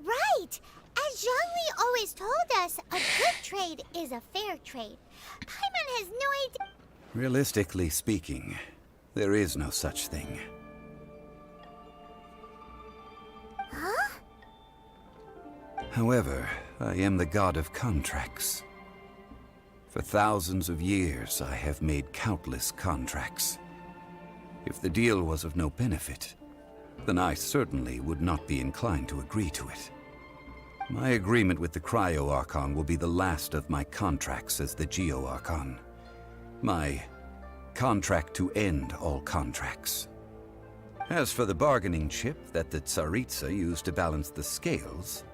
Right! As Zhongli always told us, a good trade is a fair trade. Paimon has no idea. Realistically speaking, there is no such thing. Huh? However, I am the god of contracts. For thousands of years, I have made countless contracts. If the deal was of no benefit, then I certainly would not be inclined to agree to it. My agreement with the Cryo Archon will be the last of my contracts as the Geo Archon. My contract to end all contracts. As for the bargaining chip that the Tsaritsa used to balance the scales,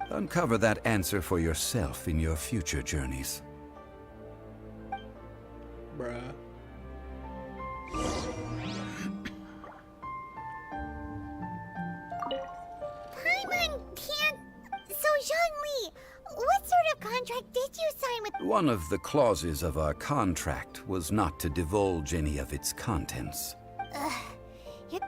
uncover that answer for yourself in your future journeys. Bruh. Paimon can't. So, Zhongli, what sort of contract did you sign with? One of the clauses of our contract was not to divulge any of its contents. You're...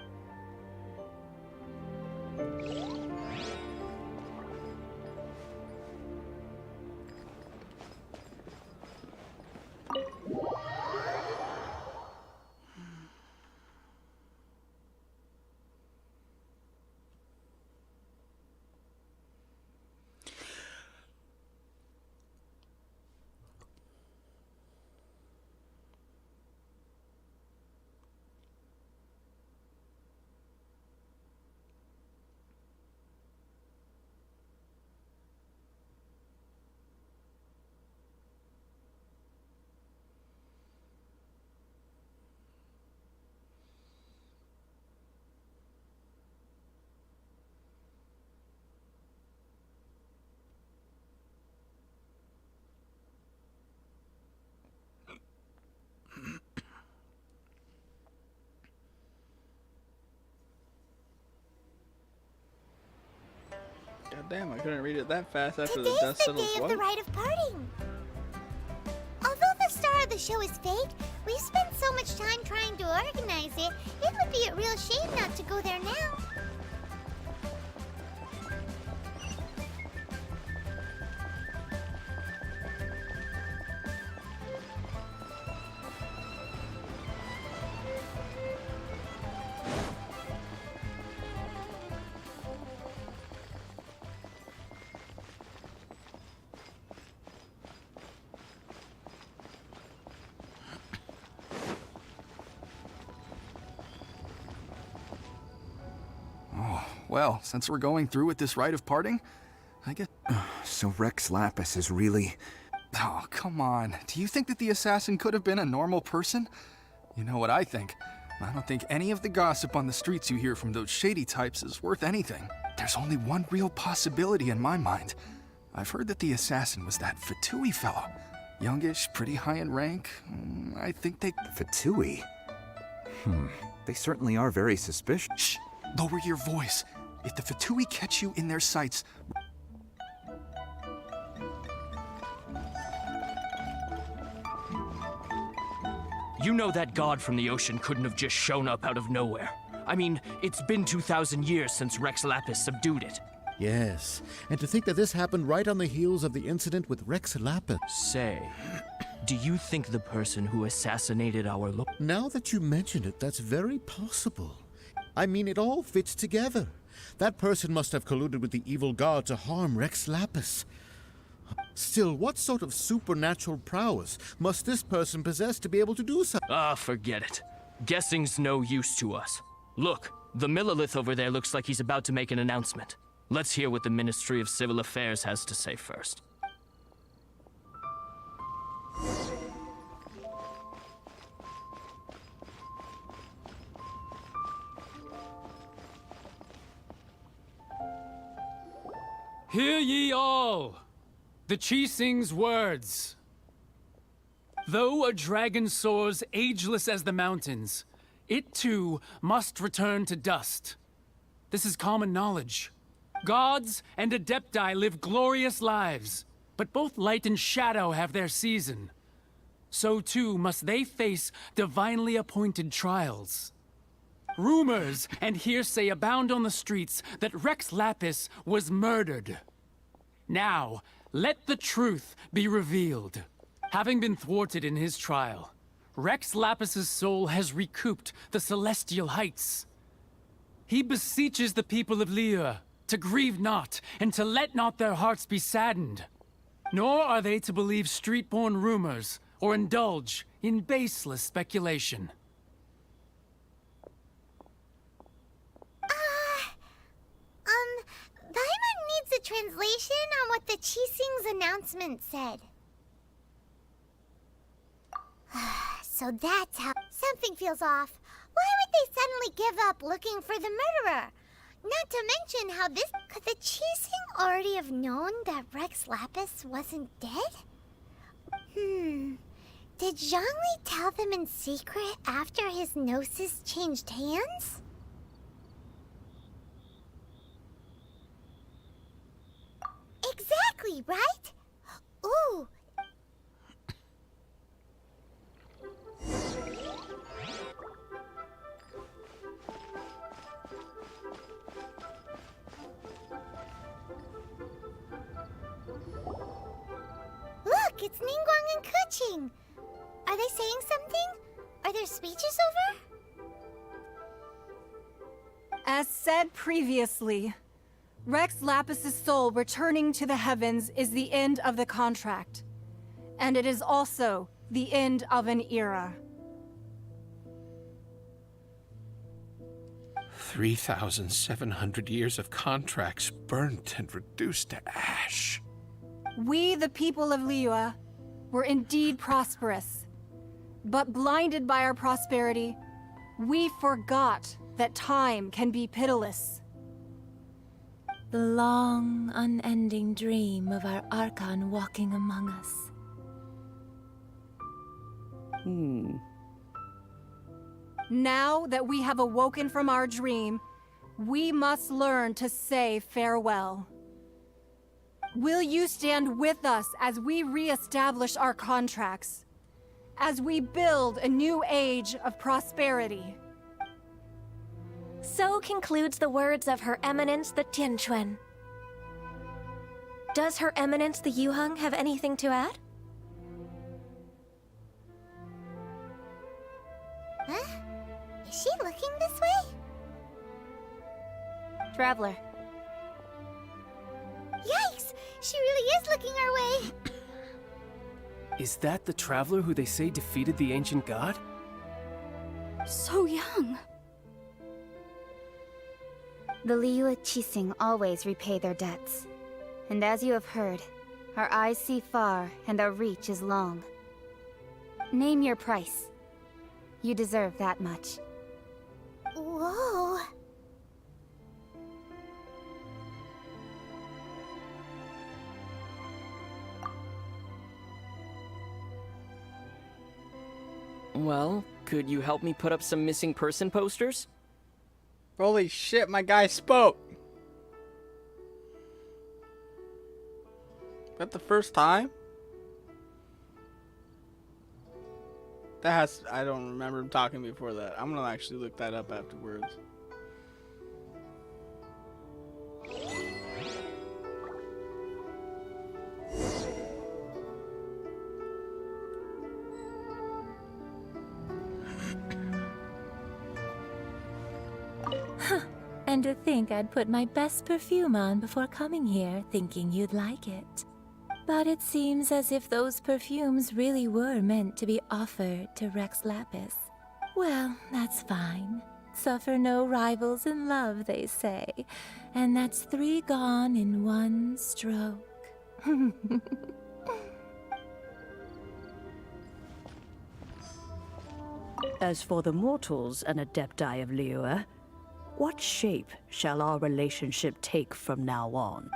damn, I couldn't read it that fast after the Today's dust the settles. day of What? the rite of parting. Although the star of the show is fake, we've spent so much time trying to organize it, it would be a real shame not to go there now. Well, since we're going through with this rite of parting, I guess... So Rex Lapis is really... Oh, come on. Do you think that the assassin could have been a normal person? You know what I think. I don't think any of the gossip on the streets you hear from those shady types is worth anything. There's only one real possibility in my mind. I've heard that the assassin was that Fatui fellow. Youngish, pretty high in rank. I think they... Fatui? They certainly are very suspicious. Shh! Lower your voice. If the Fatui catch you in their sights... You know that god from the ocean couldn't have just shown up out of nowhere. I mean, it's been 2,000 years since Rex Lapis subdued it. Yes, and to think that this happened right on the heels of the incident with Rex Lapis. Say, do you think the person who assassinated our Now that you mention it, that's very possible. I mean, it all fits together. That person must have colluded with the evil god to harm Rex Lapis. Still, what sort of supernatural prowess must this person possess to be able to do so? Forget it. Guessing's no use to us. Look, the Millilith over there looks like he's about to make an announcement. Let's hear what the Ministry of Civil Affairs has to say first. Hear ye all! The Qixing's words. Though a dragon soars ageless as the mountains, it too must return to dust. This is common knowledge. Gods and Adepti live glorious lives, but both light and shadow have their season. So too must they face divinely appointed trials. Rumors and hearsay abound on the streets that Rex Lapis was murdered. Now, let the truth be revealed. Having been thwarted in his trial, Rex Lapis's soul has recouped the celestial heights. He beseeches the people of Liyue to grieve not and to let not their hearts be saddened. Nor are they to believe street-born rumors or indulge in baseless speculation. Paimon needs a translation on what the Qixing's announcement said. So that's how... Something feels off. Why would they suddenly give up looking for the murderer? Not to mention how this... Could the Qixing already have known that Rex Lapis wasn't dead? Did Zhongli tell them in secret after his gnosis changed hands? Exactly, right? Ooh. Look, it's Ningguang and Keqing. Are they saying something? Are there speeches over? As said previously, Rex Lapis's soul returning to the heavens is the end of the contract. And it is also the end of an era. 3,700 years of contracts burnt and reduced to ash. We, the people of Liyue, were indeed prosperous. But blinded by our prosperity, we forgot that time can be pitiless. The long, unending dream of our Archon walking among us. Now that we have awoken from our dream, we must learn to say farewell. Will you stand with us as we re-establish our contracts? As we build a new age of prosperity? So concludes the words of Her Eminence the Tianquan. Does Her Eminence the Yuheng have anything to add? Huh? Is she looking this way? Traveler. Yikes! She really is looking our way! Is that the traveler who they say defeated the ancient god? So young. The Liyue Qixing always repay their debts. And as you have heard, our eyes see far and our reach is long. Name your price. You deserve that much. Whoa! Well, could you help me put up some missing person posters? Holy shit, my guy spoke! Is that the first time? That has... I don't remember him talking before that. I'm gonna actually look that up afterwards. And to think I'd put my best perfume on before coming here, thinking you'd like it. But it seems as if those perfumes really were meant to be offered to Rex Lapis. Well, that's fine. Suffer no rivals in love, they say. And that's 3 gone in 1 stroke. As for the mortals and Adepti of Liyue, what shape shall our relationship take from now on?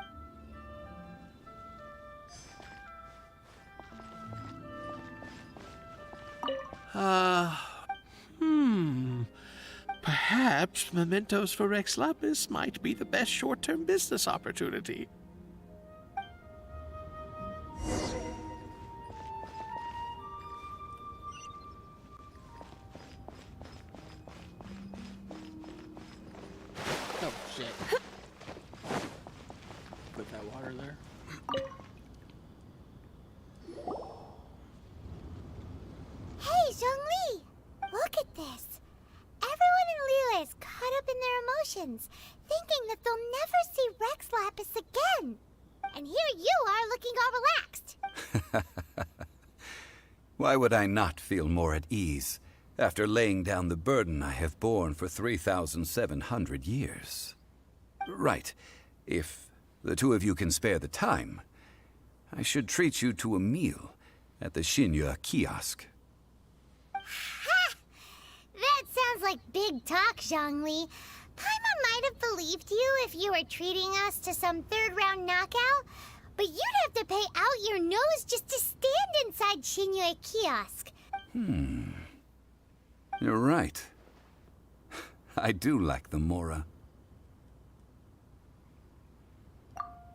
Perhaps mementos for Rex Lapis might be the best short-term business opportunity. Oh shit. Put that water there. Hey, Zhongli! Look at this! Everyone in Liyue is caught up in their emotions, thinking that they'll never see Rex Lapis again. And here you are looking all relaxed. Why would I not feel more at ease after laying down the burden I have borne for 3,700 years? Right. If the two of you can spare the time, I should treat you to a meal at the Xinye kiosk. That sounds like big talk, Zhongli. Paimon might have believed you if you were treating us to some third-round knockout, but you'd have to pay out your nose just to stand inside Xinye kiosk. You're right. I do like the Mora.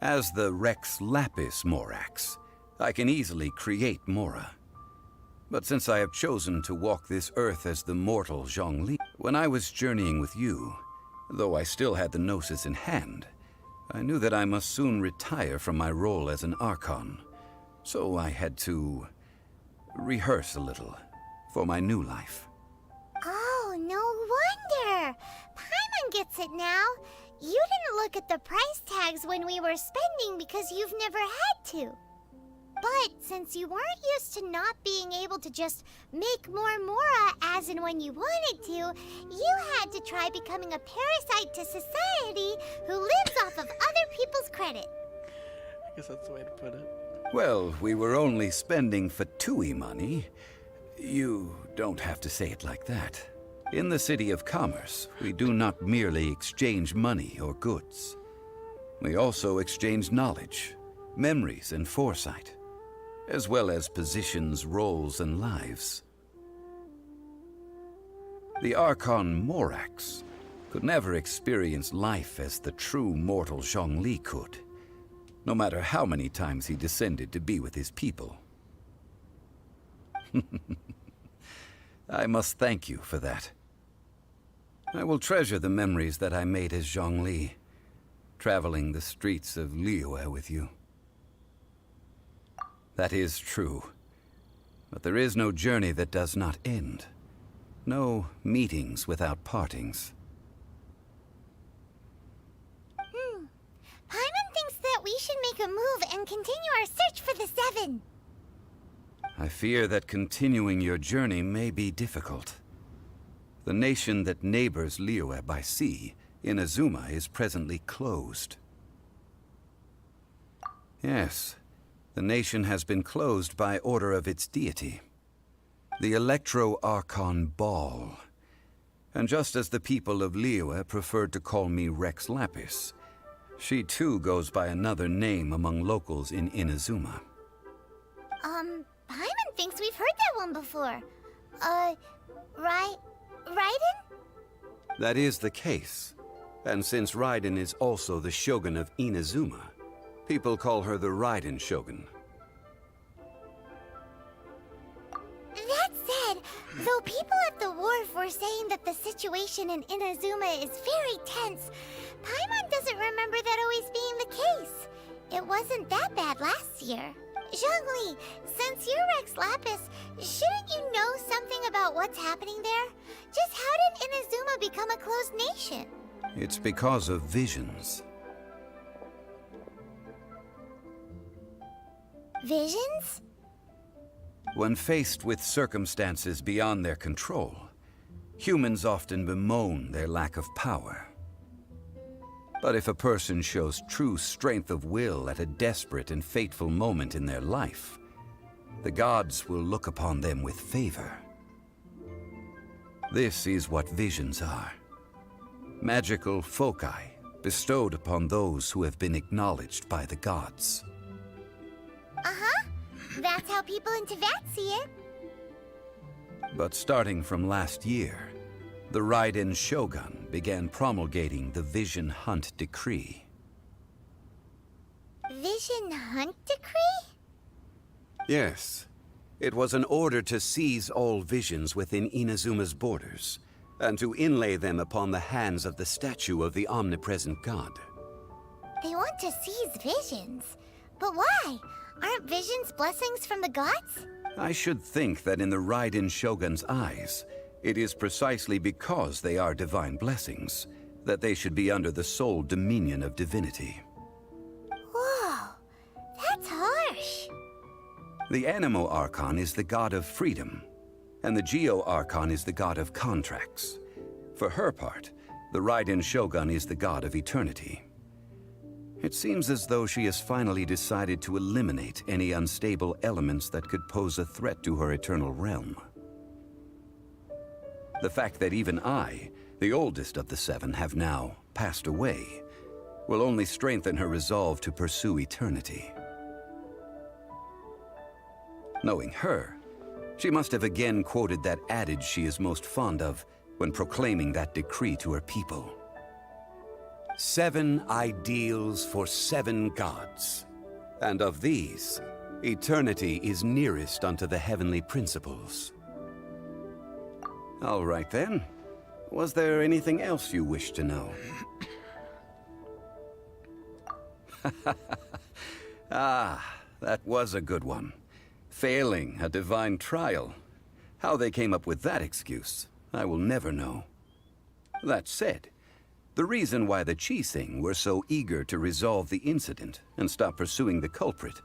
As the Rex Lapis Morax, I can easily create Mora. But since I have chosen to walk this earth as the mortal Zhongli, when I was journeying with you, though I still had the Gnosis in hand, I knew that I must soon retire from my role as an Archon. So I had to rehearse a little for my new life. Oh, no wonder! Paimon gets it now. You didn't look at the price tags when we were spending because you've never had to. But since you weren't used to not being able to just make more Mora as and when you wanted to, you had to try becoming a parasite to society who lives off of other people's credit. I guess that's the way to put it. Well, we were only spending Fatui money. You don't have to say it like that. In the City of Commerce, we do not merely exchange money or goods. We also exchange knowledge, memories, and foresight, as well as positions, roles, and lives. The Archon Morax could never experience life as the true mortal Zhongli could. no matter how many times he descended to be with his people. I must thank you for that. I will treasure the memories that I made as Zhongli, traveling the streets of Liyue with you. That is true. But there is no journey that does not end. No meetings without partings. Paimon thinks that we should make a move and continue our search for the Seven. I fear that continuing your journey may be difficult. The nation that neighbors Liyue by sea, Inazuma, is presently closed. Yes, the nation has been closed by order of its deity, the Electro-Archon Ball. And just as the people of Liyue preferred to call me Rex Lapis, she too goes by another name among locals in Inazuma. Paimon thinks we've heard that one before. Raiden? That is the case. And since Raiden is also the Shogun of Inazuma, people call her the Raiden Shogun. That said, though people at the wharf were saying that the situation in Inazuma is very tense, Paimon doesn't remember that always being the case. It wasn't that bad last year. Zhongli, since you're Rex Lapis, shouldn't you know something about what's happening there? Just how did Inazuma become a closed nation? It's because of visions. Visions? When faced with circumstances beyond their control, humans often bemoan their lack of power. But if a person shows true strength of will at a desperate and fateful moment in their life, the gods will look upon them with favor. This is what visions are. Magical foci bestowed upon those who have been acknowledged by the gods. Uh-huh. That's how people in Teyvat see it. But starting from last year, the Raiden Shogun began promulgating the Vision Hunt Decree. Vision Hunt Decree? Yes. It was an order to seize all visions within Inazuma's borders, and to inlay them upon the hands of the statue of the omnipresent god. They want to seize visions. But why? Aren't visions blessings from the gods? I should think that in the Raiden Shogun's eyes, it is precisely because they are divine blessings that they should be under the sole dominion of divinity. Whoa, that's harsh. The Animo Archon is the god of freedom, and the Geo Archon is the god of contracts. For her part, the Raiden Shogun is the god of eternity. It seems as though she has finally decided to eliminate any unstable elements that could pose a threat to her eternal realm. The fact that even I, the oldest of the seven, have now passed away, will only strengthen her resolve to pursue eternity. Knowing her, she must have again quoted that adage she is most fond of when proclaiming that decree to her people. 7 ideals for 7 gods, and of these, eternity is nearest unto the heavenly principles. All right then. Was there anything else you wish to know? Ah, that was a good one. Failing a divine trial. How they came up with that excuse, I will never know. That said, the reason why the Qixing were so eager to resolve the incident and stop pursuing the culprit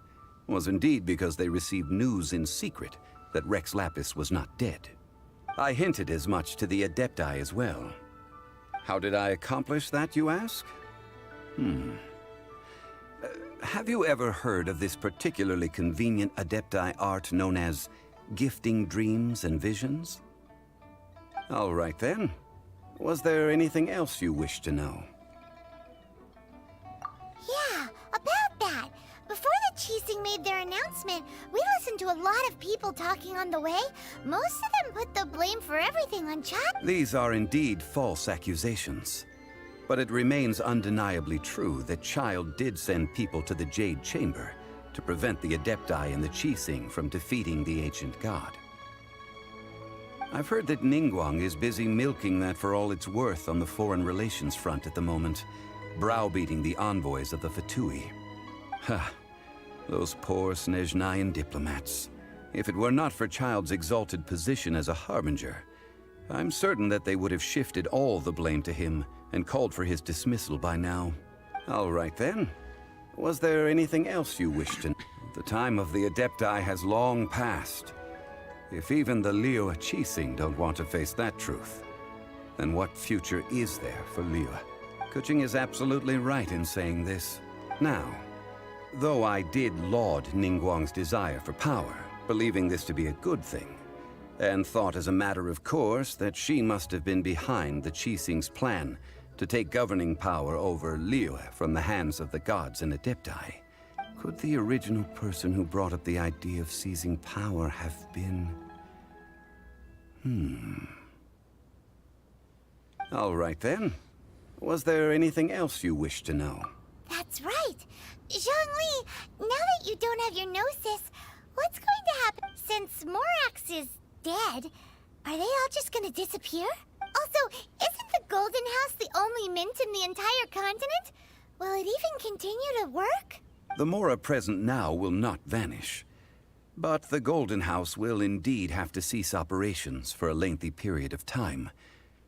was indeed because they received news in secret that Rex Lapis was not dead. I hinted as much to the Adepti as well. How did I accomplish that, you ask? Have you ever heard of this particularly convenient Adepti art known as gifting dreams and visions? All right then. Was there anything else you wish to know? Yeah, about that. Before the Qixing made their announcement, we listened to a lot of people talking on the way. Most of them put the blame for everything on Chad. These are indeed false accusations. But it remains undeniably true that Child did send people to the Jade Chamber to prevent the Adepti and the Qixing from defeating the ancient god. I've heard that Ningguang is busy milking that for all it's worth on the foreign relations front at the moment, browbeating the envoys of the Fatui. Ha! Those poor Snezhnayan diplomats. If it were not for Child's exalted position as a harbinger, I'm certain that they would have shifted all the blame to him and called for his dismissal by now. All right then. Was there anything else you wished to know? The time of the Adepti has long passed. If even the Liyue Qixing don't want to face that truth, then what future is there for Liyue? Kuching is absolutely right in saying this. Now, though I did laud Ningguang's desire for power, believing this to be a good thing, and thought as a matter of course that she must have been behind the Qixing's plan to take governing power over Liyue from the hands of the gods and Adepti, could the original person who brought up the idea of seizing power have been... All right then. Was there anything else you wished to know? That's right. Zhongli, now that you don't have your gnosis, what's going to happen? Since Morax is dead, are they all just gonna disappear? Also, isn't the Golden House the only mint in the entire continent? Will it even continue to work? The Mora present now will not vanish. But the Golden House will indeed have to cease operations for a lengthy period of time,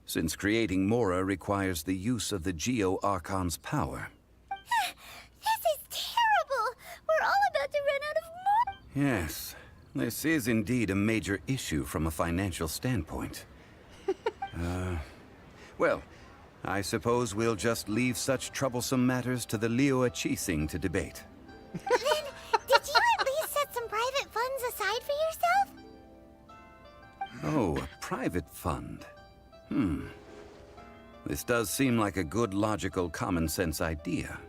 since creating Mora requires the use of the Geo-Archon's power. This is terrible! We're all about to run out of Mora! Yes, this is indeed a major issue from a financial standpoint. Well, I suppose we'll just leave such troublesome matters to the Liyue Qixing to debate. Then, did you at least set some private funds aside for yourself? Oh, a private fund. This does seem like a good, logical, common-sense idea.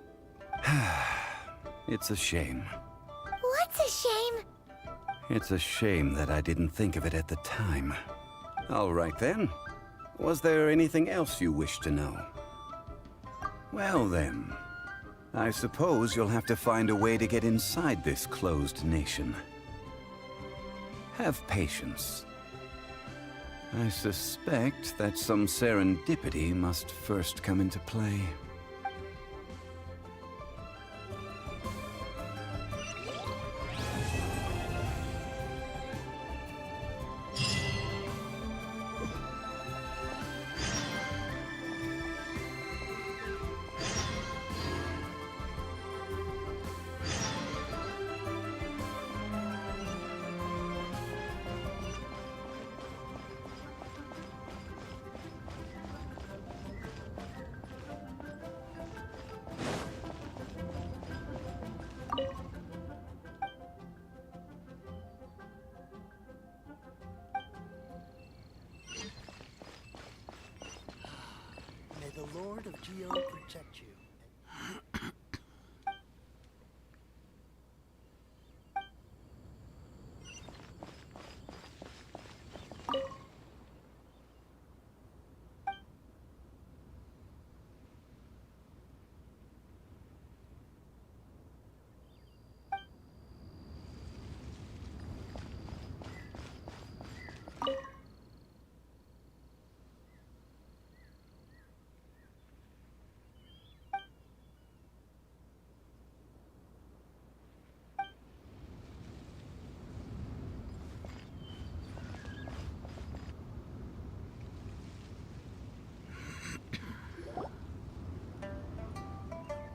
It's a shame. What's a shame? It's a shame that I didn't think of it at the time. All right then. Was there anything else you wished to know? Well then, I suppose you'll have to find a way to get inside this closed nation. Have patience. I suspect that some serendipity must first come into play. May the Lord of Geo protect you.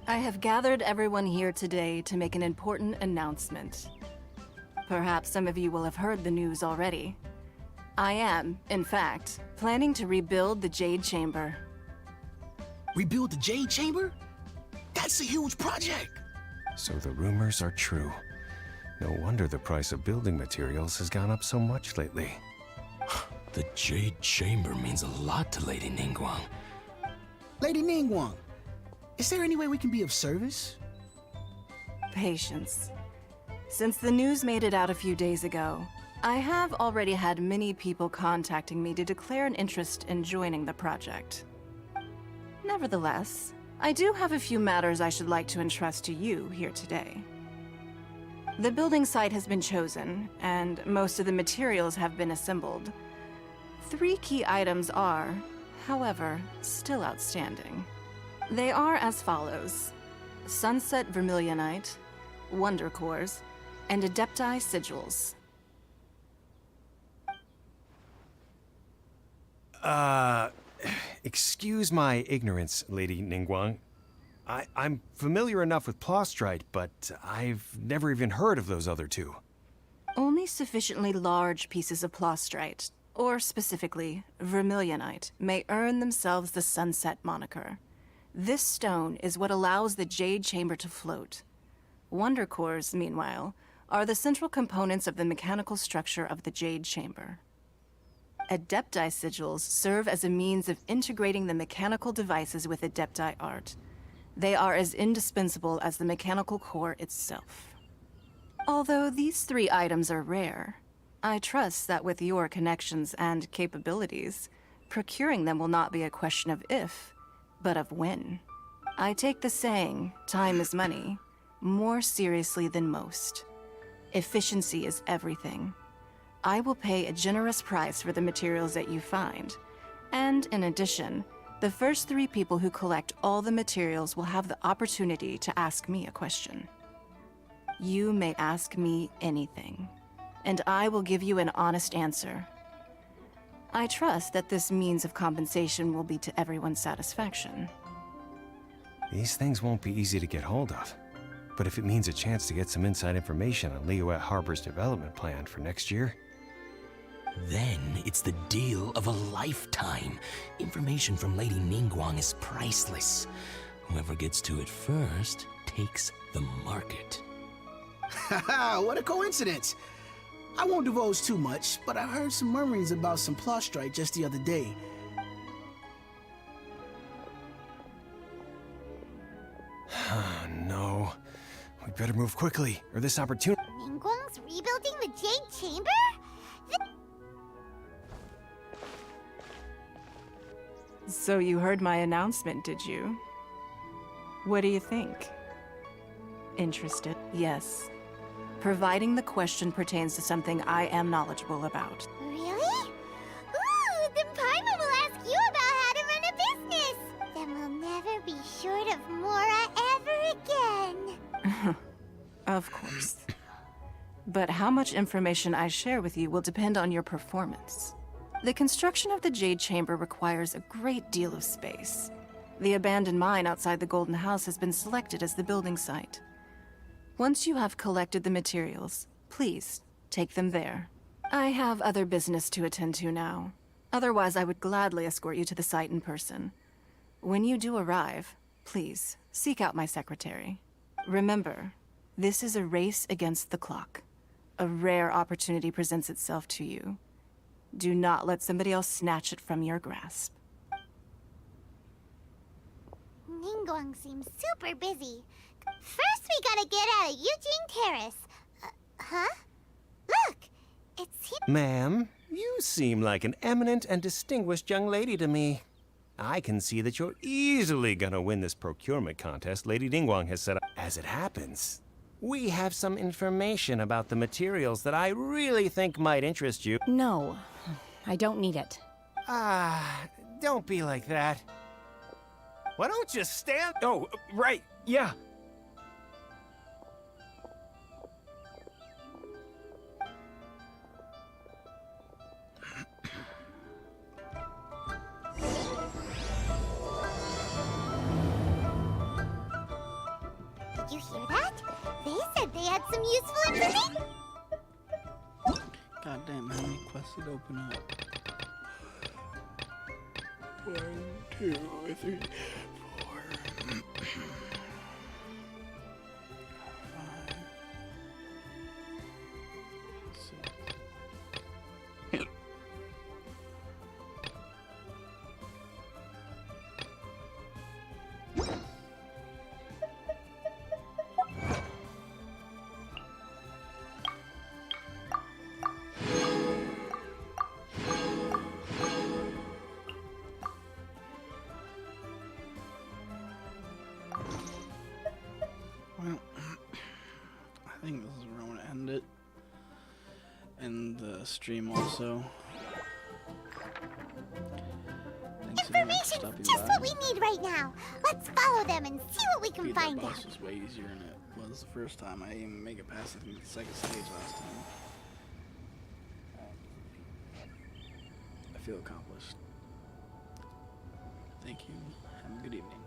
I have gathered everyone here today to make an important announcement. Perhaps some of you will have heard the news already. I am, in fact, planning to rebuild the Jade Chamber. Rebuild the Jade Chamber? That's a huge project! So the rumors are true. No wonder the price of building materials has gone up so much lately. The Jade Chamber means a lot to Lady Ningguang. Lady Ningguang, is there any way we can be of service? Patience. Since the news made it out a few days ago, I have already had many people contacting me to declare an interest in joining the project. Nevertheless, I do have a few matters I should like to entrust to you here today. The building site has been chosen, and most of the materials have been assembled. 3 key items are, however, still outstanding. They are as follows: Sunset Vermilionite, Wonder Cores, and Adepti Sigils. Excuse my ignorance, Lady Ningguang. I'm familiar enough with Plostrite, but I've never even heard of those other 2. Only sufficiently large pieces of Plostrite, or specifically Vermilionite, may earn themselves the Sunset moniker. This stone is what allows the Jade Chamber to float. Wonder Cores, meanwhile, are the central components of the mechanical structure of the Jade Chamber. Adepti Sigils serve as a means of integrating the mechanical devices with Adepti art. They are as indispensable as the mechanical core itself. Although these 3 items are rare, I trust that with your connections and capabilities, procuring them will not be a question of if, but of when. I take the saying, time is money, more seriously than most. Efficiency is everything. I will pay a generous price for the materials that you find, and in addition, the first 3 people who collect all the materials will have the opportunity to ask me a question. You may ask me anything, and I will give you an honest answer. I trust that this means of compensation will be to everyone's satisfaction. These things won't be easy to get hold of. But if it means a chance to get some inside information on Liyuet Harbor's development plan for next year... Then it's the deal of a lifetime. Information from Lady Ningguang is priceless. Whoever gets to it first takes the market. Haha, what a coincidence! I won't divulge too much, but I heard some murmurings about some Plostrite just the other day. No. We better move quickly, or this opportunity... Ningguang's rebuilding the Jade Chamber? So you heard my announcement, did you? What do you think? Interested? Yes. Providing the question pertains to something I am knowledgeable about. Really? Ooh, then Paimon will ask you about how to run a business! Then we'll never be short of Mora ever again! Of course. But how much information I share with you will depend on your performance. The construction of the Jade Chamber requires a great deal of space. The abandoned mine outside the Golden House has been selected as the building site. Once you have collected the materials, please take them there. I have other business to attend to now. Otherwise, I would gladly escort you to the site in person. When you do arrive, please seek out my secretary. Remember, this is a race against the clock. A rare opportunity presents itself to you. Do not let somebody else snatch it from your grasp. Ningguang seems super busy. First, we gotta get out of Eugene Terrace. Huh? Look! It's him. Ma'am, you seem like an eminent and distinguished young lady to me. I can see that you're easily gonna win this procurement contest Lady Ningguang has set up. As it happens, we have some information about the materials that I really think might interest you. No, I don't need it. Don't be like that. Why don't you stand... Oh, right, yeah. Did you hear that? They said they had some useful information. Goddamn, how many quests did open up? 1, 2, 3, 4. 5, 6. end it. And the stream also. Thanks again for Information's stopping just by. what we need right now. Let's follow them and see what we can Beat find that out. boss was way easier than it was the first time. I didn't even make it past, I think, the second stage last time. I feel accomplished. Thank you. Have a good evening.